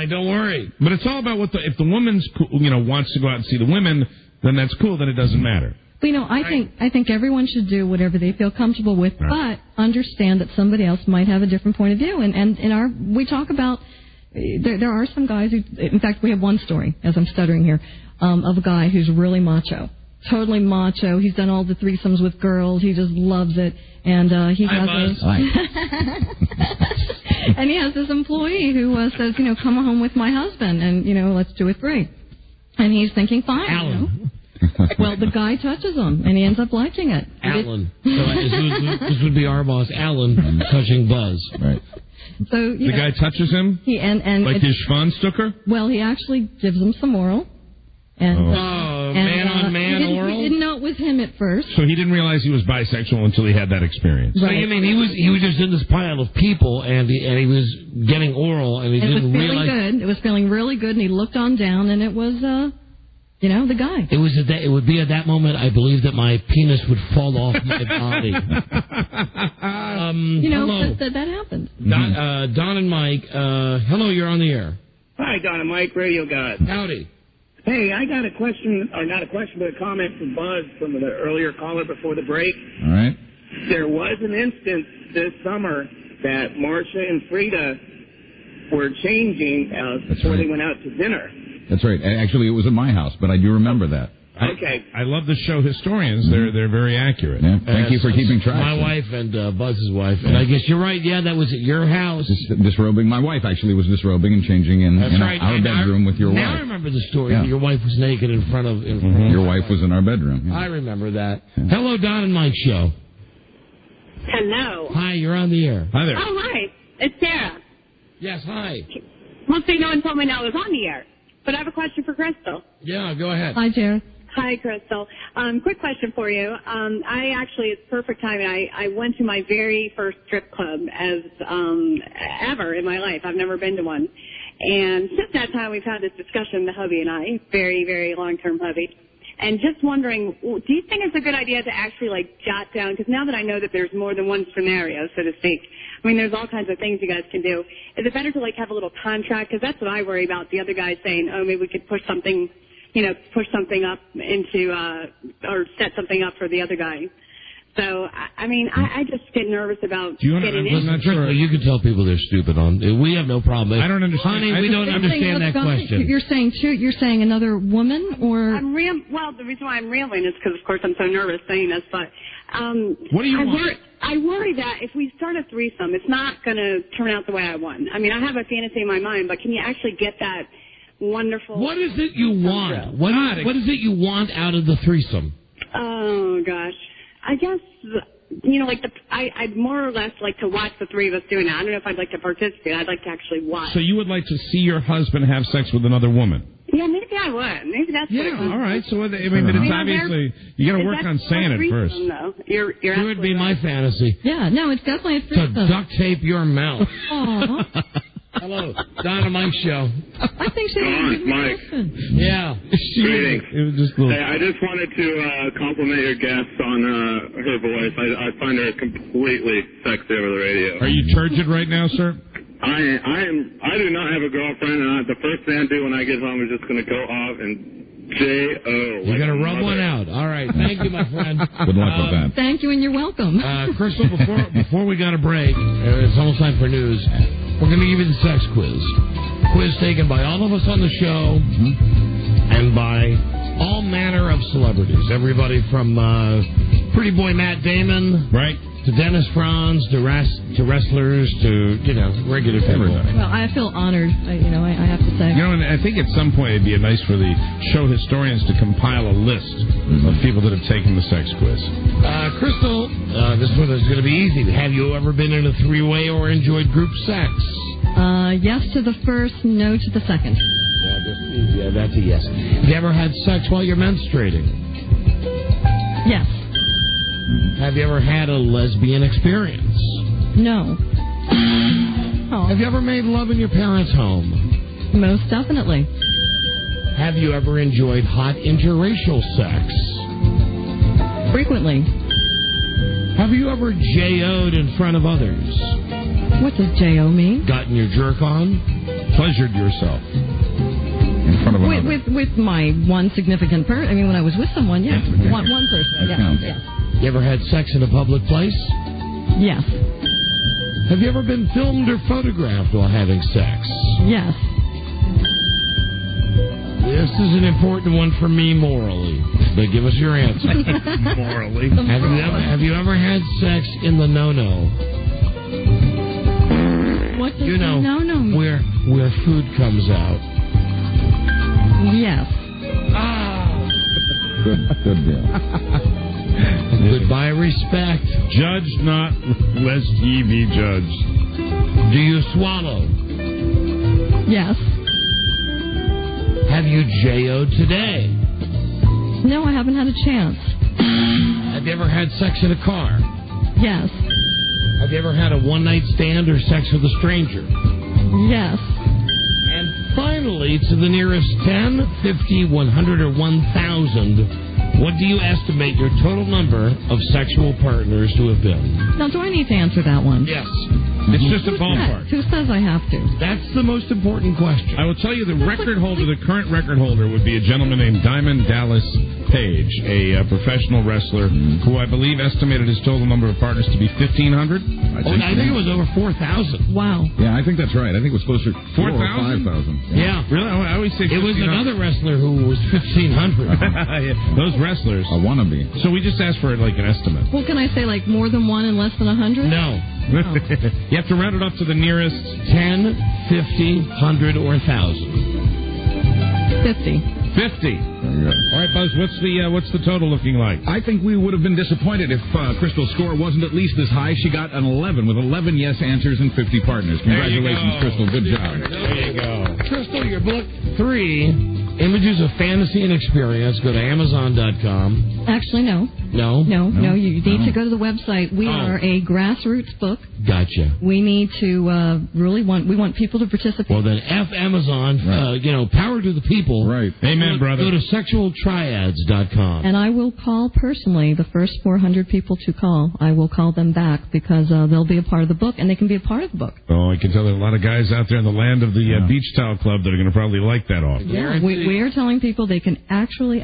Don't worry.
But it's all about if the woman's, wants to go out and see the women, then that's cool, then it doesn't matter.
I think everyone should do whatever they feel comfortable with, but understand that somebody else might have a different point of view. And we talk about, there are some guys who, in fact, we have one story, as I'm stuttering here, of a guy who's really macho. Totally macho. He's done all the threesomes with girls. He just loves it. And he has and he has this employee who says, come home with my husband and, let's do a three. And he's thinking, fine.
Alan.
Well, the guy touches him, and he ends up liking it.
Alan. So this would be our boss, Alan, touching Buzz.
Right.
So
the guy touches him? Like his Schwanstucker?
Well, he actually gives him some oral. And,
man-on-man oral?
We didn't know it was him at first.
So he didn't realize he was bisexual until he had that experience.
Right. So you mean he was just in this pile of people, and he was getting oral, and he didn't realize...
It was feeling really good, and he looked on down, and it was... the guy.
It would be at that moment, I believe, that my penis would fall off my body. Hello.
That happened.
Don and Mike, hello, you're on the air.
Hi, Don and Mike, Radio God.
Howdy.
Hey, I got a question, or not a question, but a comment from Buzz from the earlier caller before the break.
All right.
There was an instance this summer that Marcia and Frida were changing before they went out to dinner.
That's right. Actually, it was at my house, but I do remember that.
Okay.
I love the show historians. Mm-hmm. They're very accurate.
Yeah. Thank you for keeping track.
My wife and Buzz's wife. And I guess you're right. Yeah, that was at your house.
Disrobing. My wife actually was disrobing and changing in our bedroom with your wife.
Now I remember the story. Yeah. Your wife was naked in front of...
Your wife was in our bedroom. Yeah.
I remember that. Yeah. Hello, Don and Mike show.
Hello.
Hi, you're on the air.
Hi there.
Oh, hi. It's Sarah.
Yes, hi.
Mostly no one told me I was on the air. But I have a question for Crystal.
Yeah, go ahead.
Hi, Jared.
Hi, Crystal. Quick question for you. It's perfect timing. I went to my very first strip club ever in my life. I've never been to one. And since that time, we've had this discussion, the hubby and I, very, very long-term hubby. And just wondering, do you think it's a good idea to actually, jot down, because now that I know that there's more than one scenario, so to speak, I mean, there's all kinds of things you guys can do. Is it better to, have a little contract? Because that's what I worry about, the other guy saying, oh, maybe we could push something up into, or set something up for the other guy. So, I just get nervous about getting in.
Not sure. You can tell people they're stupid we have no problem.
I don't understand.
Honey, we don't understand that question.
You're saying another woman, or?
Well, the reason why I'm reeling is because, of course, I'm so nervous saying this, but,
what do you want?
I worry that if we start a threesome, it's not going to turn out the way I want. I mean, I have a fantasy in my mind, but can you actually get that wonderful...
What is it you want? What is it you want out of the threesome?
Oh, gosh. I guess, I'd more or less like to watch the three of us doing it. I don't know if I'd like to participate. I'd like to actually watch.
So you would like to see your husband have sex with another woman?
Yeah, maybe I would. Maybe that's what it was.
All right. So, but it's obviously, you got to work on saying it first.
Though. You're
it would be my fantasy.
Yeah, no, it's definitely a threesome.
To duct tape your mouth.
Aww.
Hello, Don and Mike show.
I think she was
Mike.
Yeah.
Greetings.
It was just little...
Hey, I just wanted to compliment your guest on her voice. I find her completely sexy over the radio.
Are you turgid right now, sir?
I do not have a girlfriend, and the first thing I do when I get home is just going to go off and J.O.
You're going to rub one out. All right. Thank you, my friend.
Good luck with that.
Thank you, and you're welcome.
Crystal, before we got a break, it's almost time for news. We're going to give you the sex quiz. Quiz taken by all of us on the show and by all manner of celebrities. Everybody from pretty boy Matt Damon,
right,
to Dennis Franz, to wrestlers, to, regular people.
Well, I feel honored, I have to say.
And I think at some point it'd be nice for the show historians to compile a list of people that have taken the sex quiz.
Crystal, this one is going to be easy. Have you ever been in a three-way or enjoyed group sex?
Yes to the first, no to the second.
Yeah, that's a yes. Have you ever had sex while you're menstruating?
Yes.
Have you ever had a lesbian experience?
No. Oh.
Have you ever made love in your parents' home?
Most definitely.
Have you ever enjoyed hot interracial sex?
Frequently.
Have you ever J.O.'d in front of others?
What does J.O. mean?
Gotten your jerk on?
Pleasured yourself.
In front of another.
With my one significant person. I mean, when I was with someone, yeah. One person. Yeah.
You ever had sex in a public place?
Yes.
Have you ever been filmed or photographed while having sex?
Yes.
This is an important one for me morally, but give us your answer.
Morally?
Have you ever had sex in the no-no?
What does the no-no mean?
Where food comes out.
Yes.
Good deal.
Goodbye, respect.
Judge not, lest ye be judged.
Do you swallow?
Yes.
Have you J.O.'d today?
No, I haven't had a chance.
Have you ever had sex in a car?
Yes.
Have you ever had a one-night stand or sex with a stranger?
Yes.
And finally, to the nearest 10, 50, 100, or 1,000... what do you estimate your total number of sexual partners to have been?
Now, do I need to answer that one?
Yes.
It's just a ballpark.
Who says I have to?
That's the most important question.
I will tell you the current record holder would be a gentleman named Diamond Dallas Page, a professional wrestler who I believe estimated his total number of partners to be 1,500.
I think it was over 4,000.
Wow.
Yeah, I think that's right. I think it was closer to
4,000
or 5,000.
Yeah.
Really? I always say 1,500.
It was another wrestler who was 1,500.
Those wrestlers.
A wannabe.
So we just asked for like an estimate.
Well, can I say like more than one and less than 100?
No.
Oh.
You have to round it up to the nearest
10, 50, 100, or 1,000.
50.
50. All right, Buzz. What's the total looking like?
I think we would have been disappointed if Crystal's score wasn't at least as high. She got an 11 with 11 yes answers and 50 partners. Congratulations, Crystal. Good job.
There you go. Crystal, your book 3 Images of Fantasy and Experience. Go to Amazon.com.
Actually, no.
No?
No. You need to go to the website. We are a grassroots book.
Gotcha.
We need to we want people to participate.
Well, then F Amazon,
right.
Power to the people.
Right.
Amen, brother.
Go to sexualtriads.com.
And I will call personally the first 400 people to call. I will call them back because they'll be a part of the book, and they can be a part of the book.
Oh, I can tell there are a lot of guys out there in the land of the Beach Towel Club that are going to probably like that offer.
Yeah, we are telling people they can actually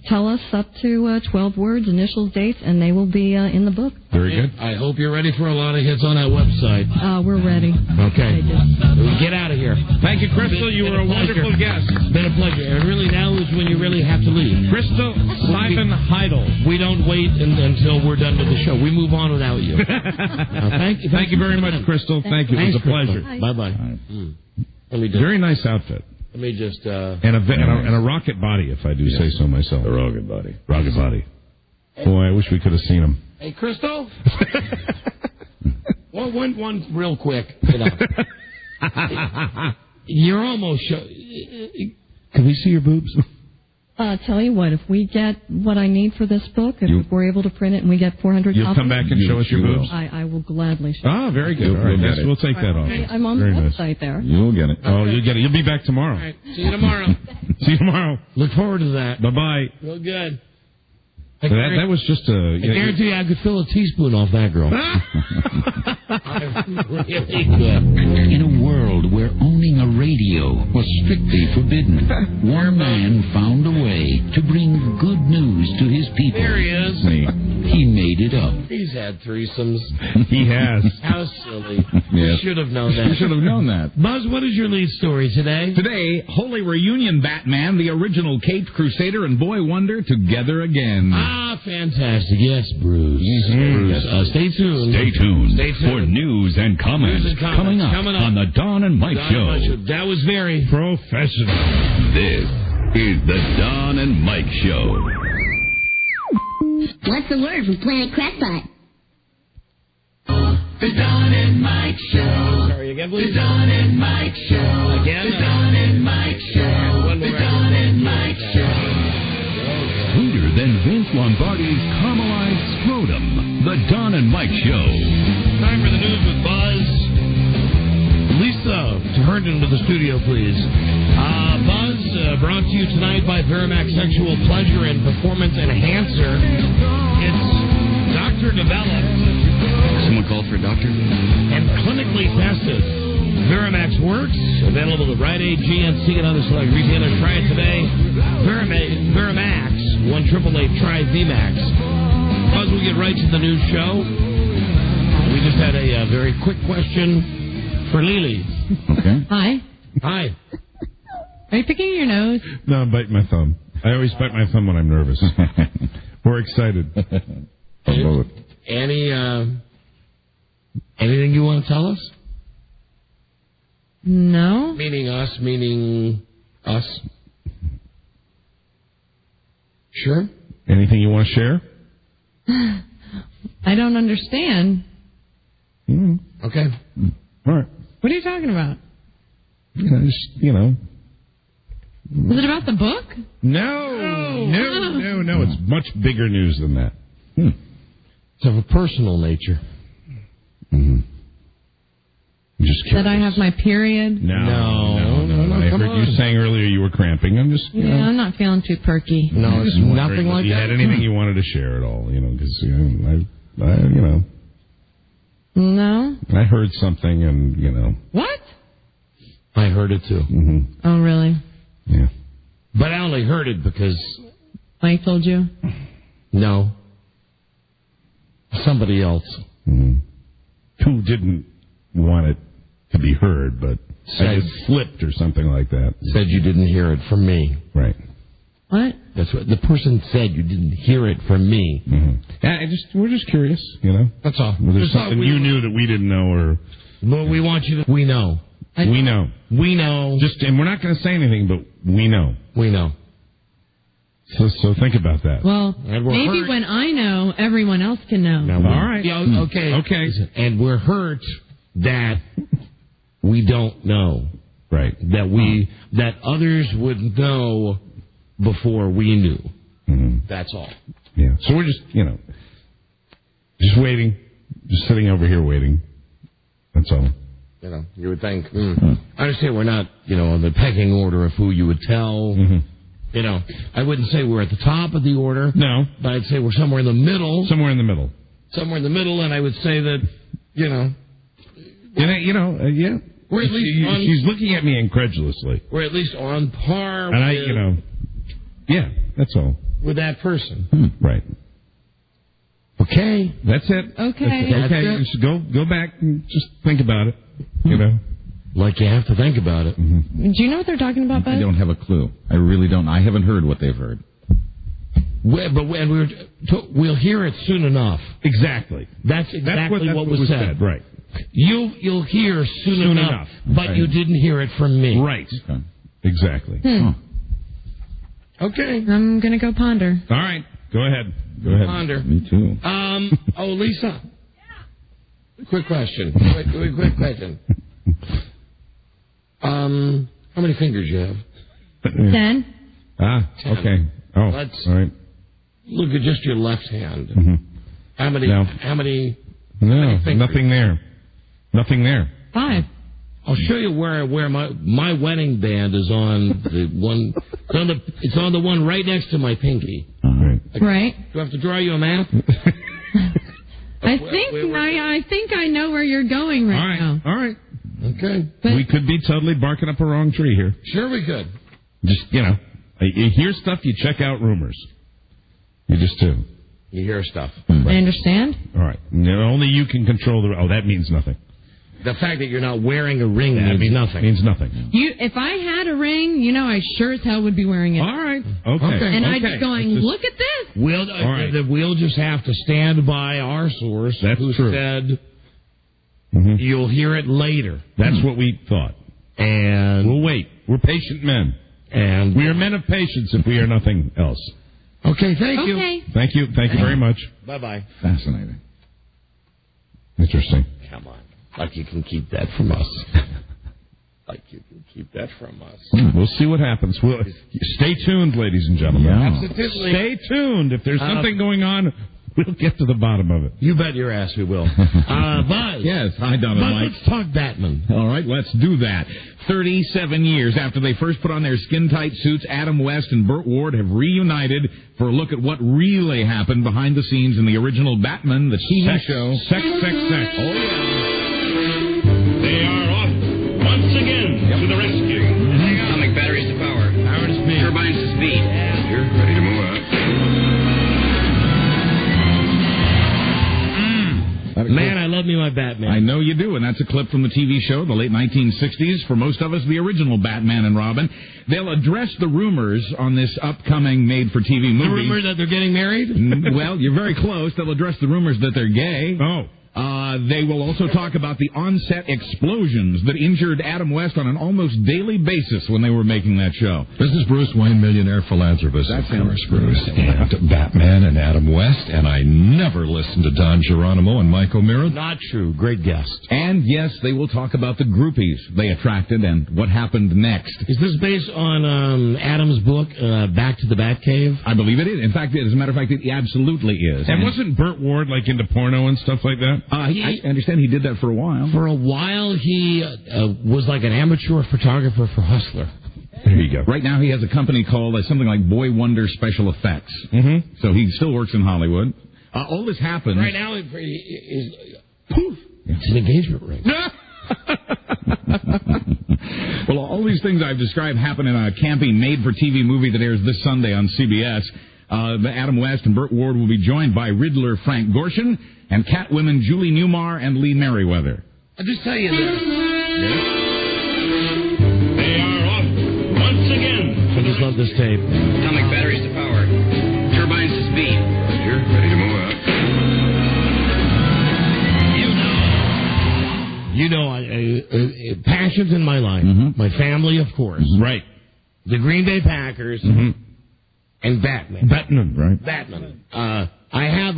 tell us up to 12 words, initials, dates, and they will be in the book.
Very good.
I hope you're ready for a lot of hits on that website.
We're ready.
Okay. Get out of here.
Thank you, Crystal. You were a wonderful guest.
It's been a pleasure. And really now is when you really have to leave.
Crystal Simon Heidel.
We don't wait until we're done with the show. We move on without you.
Thank you very much, Crystal. Thank you. It was a pleasure.
Bye-bye.
Very nice outfit.
Let me just...
And a rocket body, if I do say so myself.
A rocket body.
Rocket body. Boy, I wish we could have seen him.
Hey, Crystal? Well, one real quick. You're almost... Can we see your boobs?
Tell you what, if we get what I need for this book, if we're able to print it and we get 400
You'll
copies...
come back and show us your boobs?
I will gladly show
Ah, very good. All right, yes, we'll take that off.
I'm on the website there.
You'll get it. Oh, you'll get it. You'll be back tomorrow.
All right, see you tomorrow.
See you tomorrow.
Look forward to that.
Bye-bye.
Real good.
That was just a...
I guarantee I could fill a teaspoon off that girl. Really good.
In a world where owning a radio was strictly forbidden, one man found a way to bring good news to his people.
There he is.
He made it up.
He's had threesomes.
He has.
How silly.
Yes.
Should have known that.
You should have known that.
Buzz, what is your lead story today?
Today, Holy Reunion Batman, the original Caped Crusader and Boy Wonder, together again.
Ah, fantastic. Yes, Bruce. Bruce. Stay tuned.
Stay tuned.
Stay tuned.
For news and comments, coming up on the Don and Mike Show.
That was very
professional.
This is the Don and Mike Show.
What's the word from Planet Crackpot?
The Don and Mike Show.
Sorry, again, please.
The Don and Mike Show.
Again?
The Don and Mike Show.
One more.
The Don and Mike Show. Sweeter than Vince Lombardi's caramelized scrotum. The Don and Mike Show.
Time for the news with Buzz. Lisa, turn into the studio, please. Buzz, brought to you tonight by Verimax Sexual Pleasure and Performance Enhancer. It's doctor developed.
Someone called for a doctor?
And clinically tested. Verimax works. Available at Rite Aid, GNC, and other select retailers. Try it today. Verimax. 1-888-TRY-VMAX. Buzz, we'll get right to the news show. We just had a very quick question for Lily.
Okay.
Hi.
Hi.
Are you picking your nose?
No, I'm biting my thumb. I always bite my thumb when I'm nervous. We're excited.
Anything you want to tell us?
No.
Meaning us. Sure.
Anything you want to share?
I don't understand.
Okay.
All right.
What are you talking about?
Was
it about the book?
No. It's much bigger news than that.
It's of a personal nature.
Just curious.
That I have my period?
No. I heard you saying earlier you were cramping. I'm just...
I'm not feeling too perky.
No, it's nothing like that.
If you had anything you wanted to share at all, because,
No?
I heard something and,
What?
I heard it too.
Oh, really?
Yeah.
But I only heard it because...
Mike told you?
No. Somebody else.
Who didn't want it to be heard, but I just slipped or something like that.
Said you didn't hear it from me.
Right.
What?
That's what the person said. You didn't hear it from me.
We're just curious,
That's all.
Was there something you knew that we didn't know, or?
Well, we want you to. We know.
We know.
We know.
And we're not going to say anything, but we know.
We know.
So think about that.
Well, maybe when I know, everyone else can know.
All right.
Yeah, okay. And we're hurt that we don't know.
Right.
That others would know before we knew. That's all.
Yeah. So we're just, just waiting. Just sitting over here waiting. That's all.
You would think. I understand we're not, on the pecking order of who you would tell. I wouldn't say we're at the top of the order.
No.
But I'd say we're somewhere in the middle.
Somewhere in the middle.
And I would say that,
yeah.
We're at least
she's looking at me incredulously.
We're at least on par
and yeah, that's all.
With that person.
Right.
Okay.
That's it.
Okay.
That's okay. You should go back and just think about it.
Like you have to think about it.
Do you know what they're talking about, Buzz?
I don't have a clue. I really don't. I haven't heard what they've heard.
We'll hear it soon enough.
Exactly.
That's exactly what was said.
Right.
You'll hear soon enough. But you didn't hear it from me.
Right. Okay. Exactly.
Okay.
I'm going to go ponder.
All right. Go ahead.
Ponder.
Me too.
Lisa. Quick question. Quick question. How many fingers you have?
10.
Ah,
10.
okay. Oh,
Let's
all right.
look at just your left hand.
Mm-hmm.
How many?
No.
How many?
No, nothing there. Nothing there.
5.
I'll show you where my wedding band is on the one. It's on the one right next to my pinky.
Right.
Do I have to draw you a map?
I think I know where you're going right now.
All right.
Okay.
We could be totally barking up a wrong tree here.
Sure, we could.
Just, you hear stuff, you check out rumors. You just do.
You hear stuff.
I understand.
All right. Only you can control the... Oh, that means nothing.
The fact that you're not wearing a ring means nothing.
Means nothing.
If I had a ring, I sure as hell would be wearing it.
All right. Okay.
And I'd be going, look at this.
We'll just have to stand by our source who
true.
said you'll hear it later.
That's what we thought.
And
we'll wait. We're patient men.
And
we are men of patience if we are nothing else.
Okay, thank you.
Thank you very much.
Bye-bye.
Fascinating.
Interesting.
Come on. Like you can keep that from us.
We'll see what happens. Stay tuned, ladies and gentlemen.
Yeah.
Absolutely.
Stay tuned. If there's something going on, we'll get to the bottom of it.
You bet your ass we will. Buzz.
Yes, hi, Don and Mike.
Let's talk Batman.
All right, let's do that. 37 years after they first put on their skin-tight suits, Adam West and Burt Ward have reunited for a look at what really happened behind the scenes in the original Batman, the TV show.
Sex.
Oh, yeah.
They are off once again to the rescue.
Atomic batteries to power.
Power to speed.
Turbines to speed.
You're ready to move out.
Man, I love me my Batman.
I know you do, and that's a clip from the TV show, the late 1960s. For most of us, the original Batman and Robin. They'll address the rumors on this upcoming made-for-TV movie.
The rumor that they're getting married?
Well, you're very close. They'll address the rumors that they're gay.
Oh.
They will also talk about the on-set explosions that injured Adam West on an almost daily basis when they were making that show.
This is Bruce Wayne, millionaire philanthropist.
That's
of course, Bruce. And Batman and Adam West, and I never listened to Don Geronimo and Mike O'Meara.
Not true. Great guest.
And, yes, they will talk about the groupies they attracted and what happened next.
Is this based on Adam's book, Back to the Batcave?
I believe it is. In fact, as a matter of fact, it absolutely is.
And wasn't Burt Ward, into porno and stuff like that?
I understand he did that for a while.
For a while, he was like an amateur photographer for Hustler.
There you go.
Right now, he has a company called something like Boy Wonder Special Effects. Mm-hmm. So he still works in Hollywood. All this happens.
Right now, poof, it's an engagement ring.
Well, all these things I've described happen in a campy made-for-TV movie that airs this Sunday on CBS. Adam West and Burt Ward will be joined by Riddler Frank Gorshin and Catwomen Julie Newmar and Lee Merriweather.
I'll just tell you this.
They are off once again.
I just love this tape.
Atomic batteries to power. Turbines to speed.
You're ready to move out.
Passions in my life. Mm-hmm. My family, of course.
Mm-hmm. Right.
The Green Bay Packers. Mm-hmm. And Batman.
Right.
Batman. I have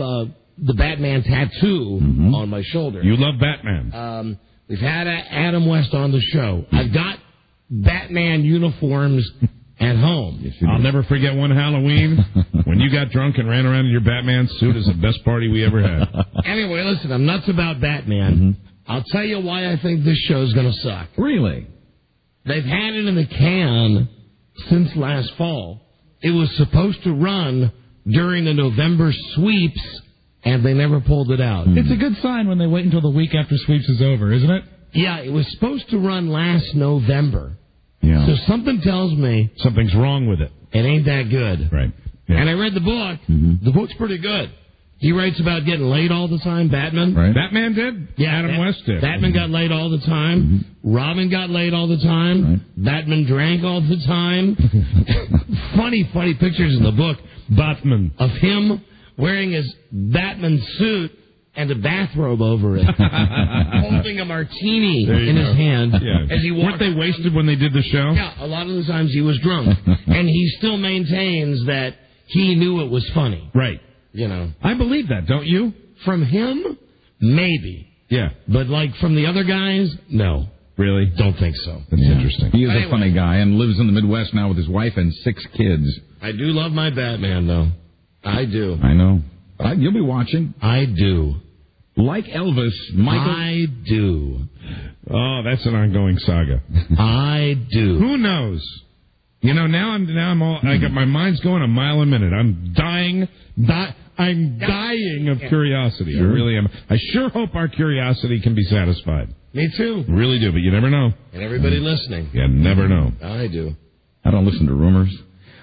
the Batman tattoo on my shoulder.
You love Batman.
We've had Adam West on the show. I've got Batman uniforms at home.
Yes, I'll never forget one Halloween when you got drunk and ran around in your Batman suit. It was the best party we ever had.
Anyway, listen, I'm nuts about Batman. Mm-hmm. I'll tell you why I think this show's going to suck.
Really?
They've had it in the can since last fall. It was supposed to run during the November sweeps, and they never pulled it out.
It's a good sign when they wait until the week after sweeps is over, isn't it?
Yeah, it was supposed to run last November.
Yeah.
So something tells me...
something's wrong with it.
It ain't that good.
Right. Yeah.
And I read the book. Mm-hmm. The book's pretty good. He writes about getting laid all the time, Batman.
Right. Batman did?
Yeah.
Adam West did.
Batman got laid all the time. Mm-hmm. Robin got laid all the time. Right. Batman drank all the time. funny pictures in the book.
Batman.
Of him wearing his Batman suit and a bathrobe over it. Holding a martini in his hand as he walked.
Weren't they wasted when they did the show?
Yeah, a lot of the times he was drunk. And he still maintains that he knew it was funny.
Right. I believe that, don't you?
From him, maybe.
Yeah.
But, from the other guys, no.
Really?
Don't think so.
That's interesting.
He is a funny guy and lives in the Midwest now with his wife and 6 kids.
I do love my Batman, though. I do.
I know. You'll be watching.
I do.
Like Elvis, Michael...
I do.
Oh, that's an ongoing saga.
I do.
Who knows? You know, now I'm all... I got my mind's going a mile a minute. I'm dying of curiosity.
Sure.
I really am. I sure hope our curiosity can be satisfied.
Me too.
Really do, but you never know.
And everybody listening.
You never know.
I do.
I don't listen to rumors.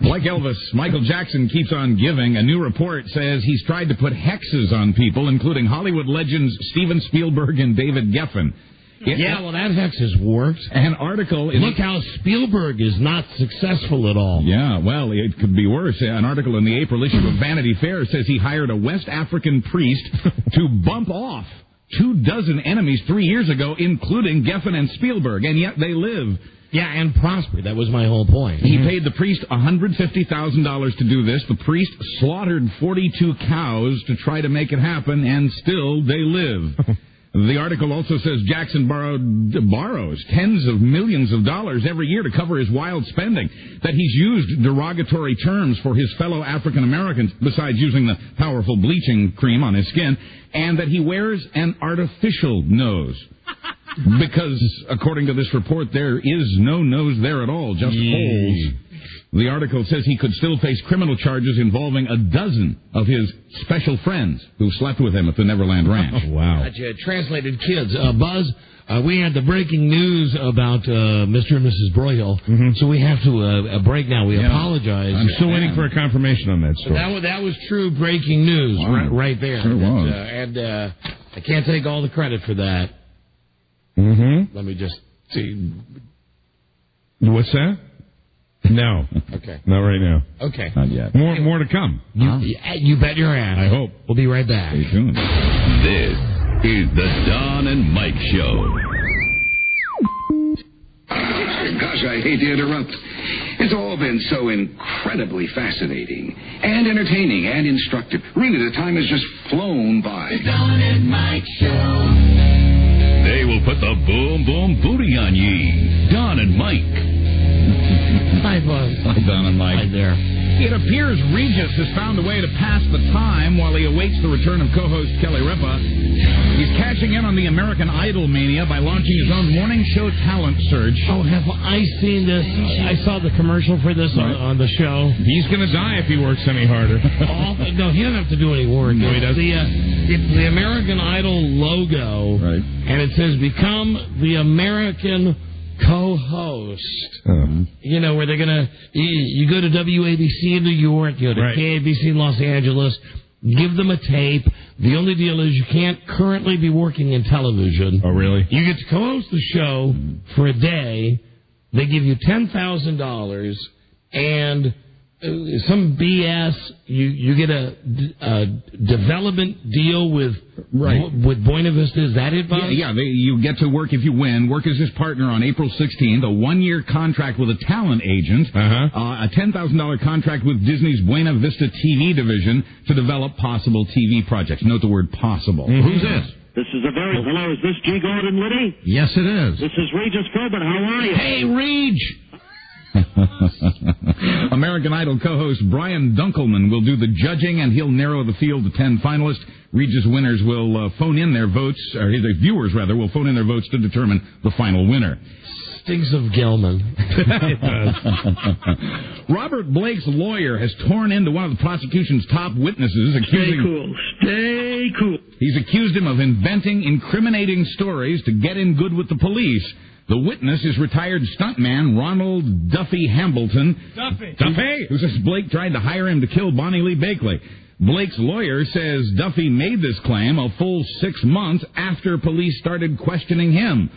Like Elvis, Michael Jackson keeps on giving. A new report says he's tried to put hexes on people, including Hollywood legends Steven Spielberg and David Geffen.
Well, that hex has worked.
An article...
Look how Spielberg is not successful at all.
Yeah, well, it could be worse. An article in the April issue of Vanity Fair says he hired a West African priest to bump off 24 enemies 3 years ago, including Geffen and Spielberg, and yet they live.
Yeah, and prosper. That was my whole point.
He paid the priest $150,000 to do this. The priest slaughtered 42 cows to try to make it happen, and still they live. The article also says Jackson borrows tens of millions of dollars every year to cover his wild spending, that he's used derogatory terms for his fellow African Americans, besides using the powerful bleaching cream on his skin, and that he wears an artificial nose. Because, according to this report, there is no nose there at all, just holes. The article says he could still face criminal charges involving a dozen of his special friends who slept with him at the Neverland Ranch.
Oh, wow.
Gotcha. Translated kids. Buzz, we had the breaking news about Mr. and Mrs. Broyhill, so we have to break now. We apologize.
I'm still waiting for a confirmation on that story.
That was true breaking news right there.
Sure was.
And I can't take all the credit for that.
Mm-hmm.
Let me just see.
What's that? No.
Okay.
Not right now.
Okay.
Not yet.
More to come.
You bet your ass.
I hope.
We'll be right back.
Stay tuned.
This is the Don and Mike Show.
Gosh, I hate to interrupt. It's all been so incredibly fascinating and entertaining and instructive. Really, the time has just flown by.
The Don and Mike Show. They will put the boom, boom booty on ye. Don and Mike.
Hi, Buzz.
Hi, Don and Mike.
Hi there.
It appears Regis has found a way to pass the time while he awaits the return of co-host Kelly Ripa. He's cashing in on the American Idol mania by launching his own morning show talent search.
Oh, have I seen this? I saw the commercial for this on the show.
He's going to die if he works any harder.
No, he doesn't have to do any work.
No, he doesn't.
It's the American Idol logo,
right?
And it says, become the American co-host. You know, where they're going to... You go to WABC in New York, you go to KABC in Los Angeles, give them a tape. The only deal is you can't currently be working in television.
Oh, really?
You get to co-host the show for a day. They give you $10,000 and some BS. You get a development deal with Buena Vista. Is that it, Bob?
Yeah. You get to work if you win. Work as his partner on April 16th. A 1-year contract with a talent agent. A $10,000 contract with Disney's Buena Vista TV division to develop possible TV projects. Note the word possible. Who's this?
This is a very... Hello, is this G. Gordon Liddy?
Yes, it is.
This is Regis Philbin. How are you?
Hey, Reg!
American Idol co-host Brian Dunkelman will do the judging, and he'll narrow the field to 10 finalists. Regis winners will phone in their votes, or his viewers, rather, will phone in their votes to determine the final winner.
Stinks of Gelman.
It does. Robert Blake's lawyer has torn into one of the prosecution's top witnesses, accusing...
Stay cool.
He's accused him of inventing incriminating stories to get in good with the police. The witness is retired stuntman Ronald Duffy Hambleton. Duffy! Who says Blake tried to hire him to kill Bonnie Lee Bakley. Blake's lawyer says Duffy made this claim a full 6 months after police started questioning him.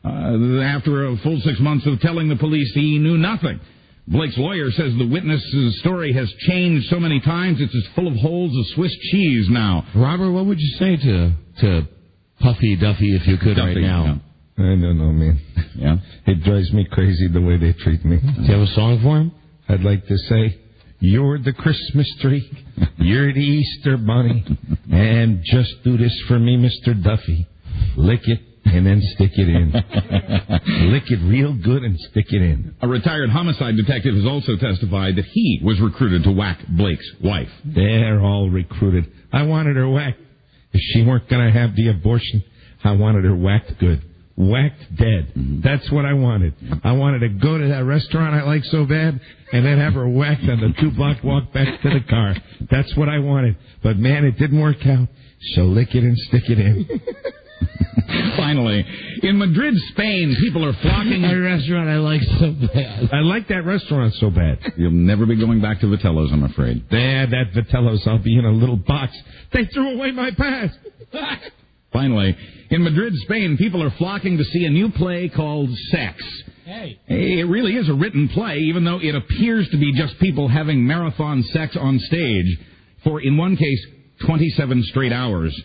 After a full 6 months of telling the police he knew nothing. Blake's lawyer says the witness's story has changed so many times it's as full of holes as Swiss cheese now.
Robert, what would you say to Puffy Duffy if you could Duffy, right now?
Yeah. I don't know, man.
Yeah?
It drives me crazy the way they treat me.
Do you have a song for him?
I'd like to say, you're the Christmas tree, you're the Easter bunny, and just do this for me, Mr. Duffy. Lick it, and then stick it in. Lick it real good and stick it in.
A retired homicide detective has also testified that he was recruited to whack Blake's wife.
They're all recruited. I wanted her whacked. If she weren't going to have the abortion, I wanted her whacked good. Whacked dead. That's what I wanted. I wanted to go to that restaurant I like so bad and then have her whacked on the 2-block walk back to the car. That's what I wanted. But, man, it didn't work out. So lick it and stick it in.
Finally, in Madrid, Spain, people are flocking...
A restaurant I like so bad.
I like that restaurant so bad.
You'll never be going back to Vitello's, I'm afraid.
Yeah, that Vitello's. I'll be in a little box. They threw away my pass.
Finally, in Madrid, Spain, people are flocking to see a new play called Sex.
Hey.
It really is a written play, even though it appears to be just people having marathon sex on stage for, in one case, 27 straight hours.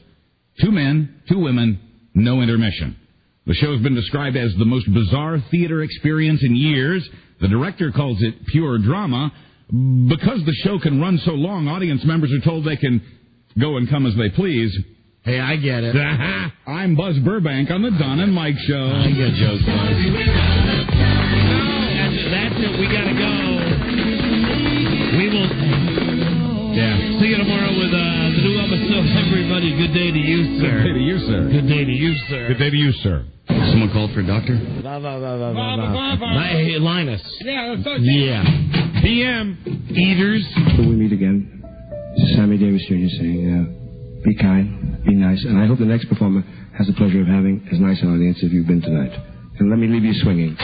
2 men, 2 women, no intermission. The show's been described as the most bizarre theater experience in years. The director calls it pure drama. Because the show can run so long, audience members are told they can go and come as they please.
Hey, I get it.
I'm Buzz Burbank on the Don and Mike Show.
I get jokes, Buzz. That's it. We gotta go. We will.
Yeah.
See you tomorrow with the new episode. Everybody, good day to you, sir.
Good day to you, sir.
Good day to you, sir.
Good day to you, sir.
Someone called for a doctor?
Hey, Linus. Yeah. PM. Eaters.
Till we meet again, this is Sammy Davis Jr. saying, be kind, be nice, and I hope the next performer has the pleasure of having as nice an audience as you've been tonight. And let me leave you swinging.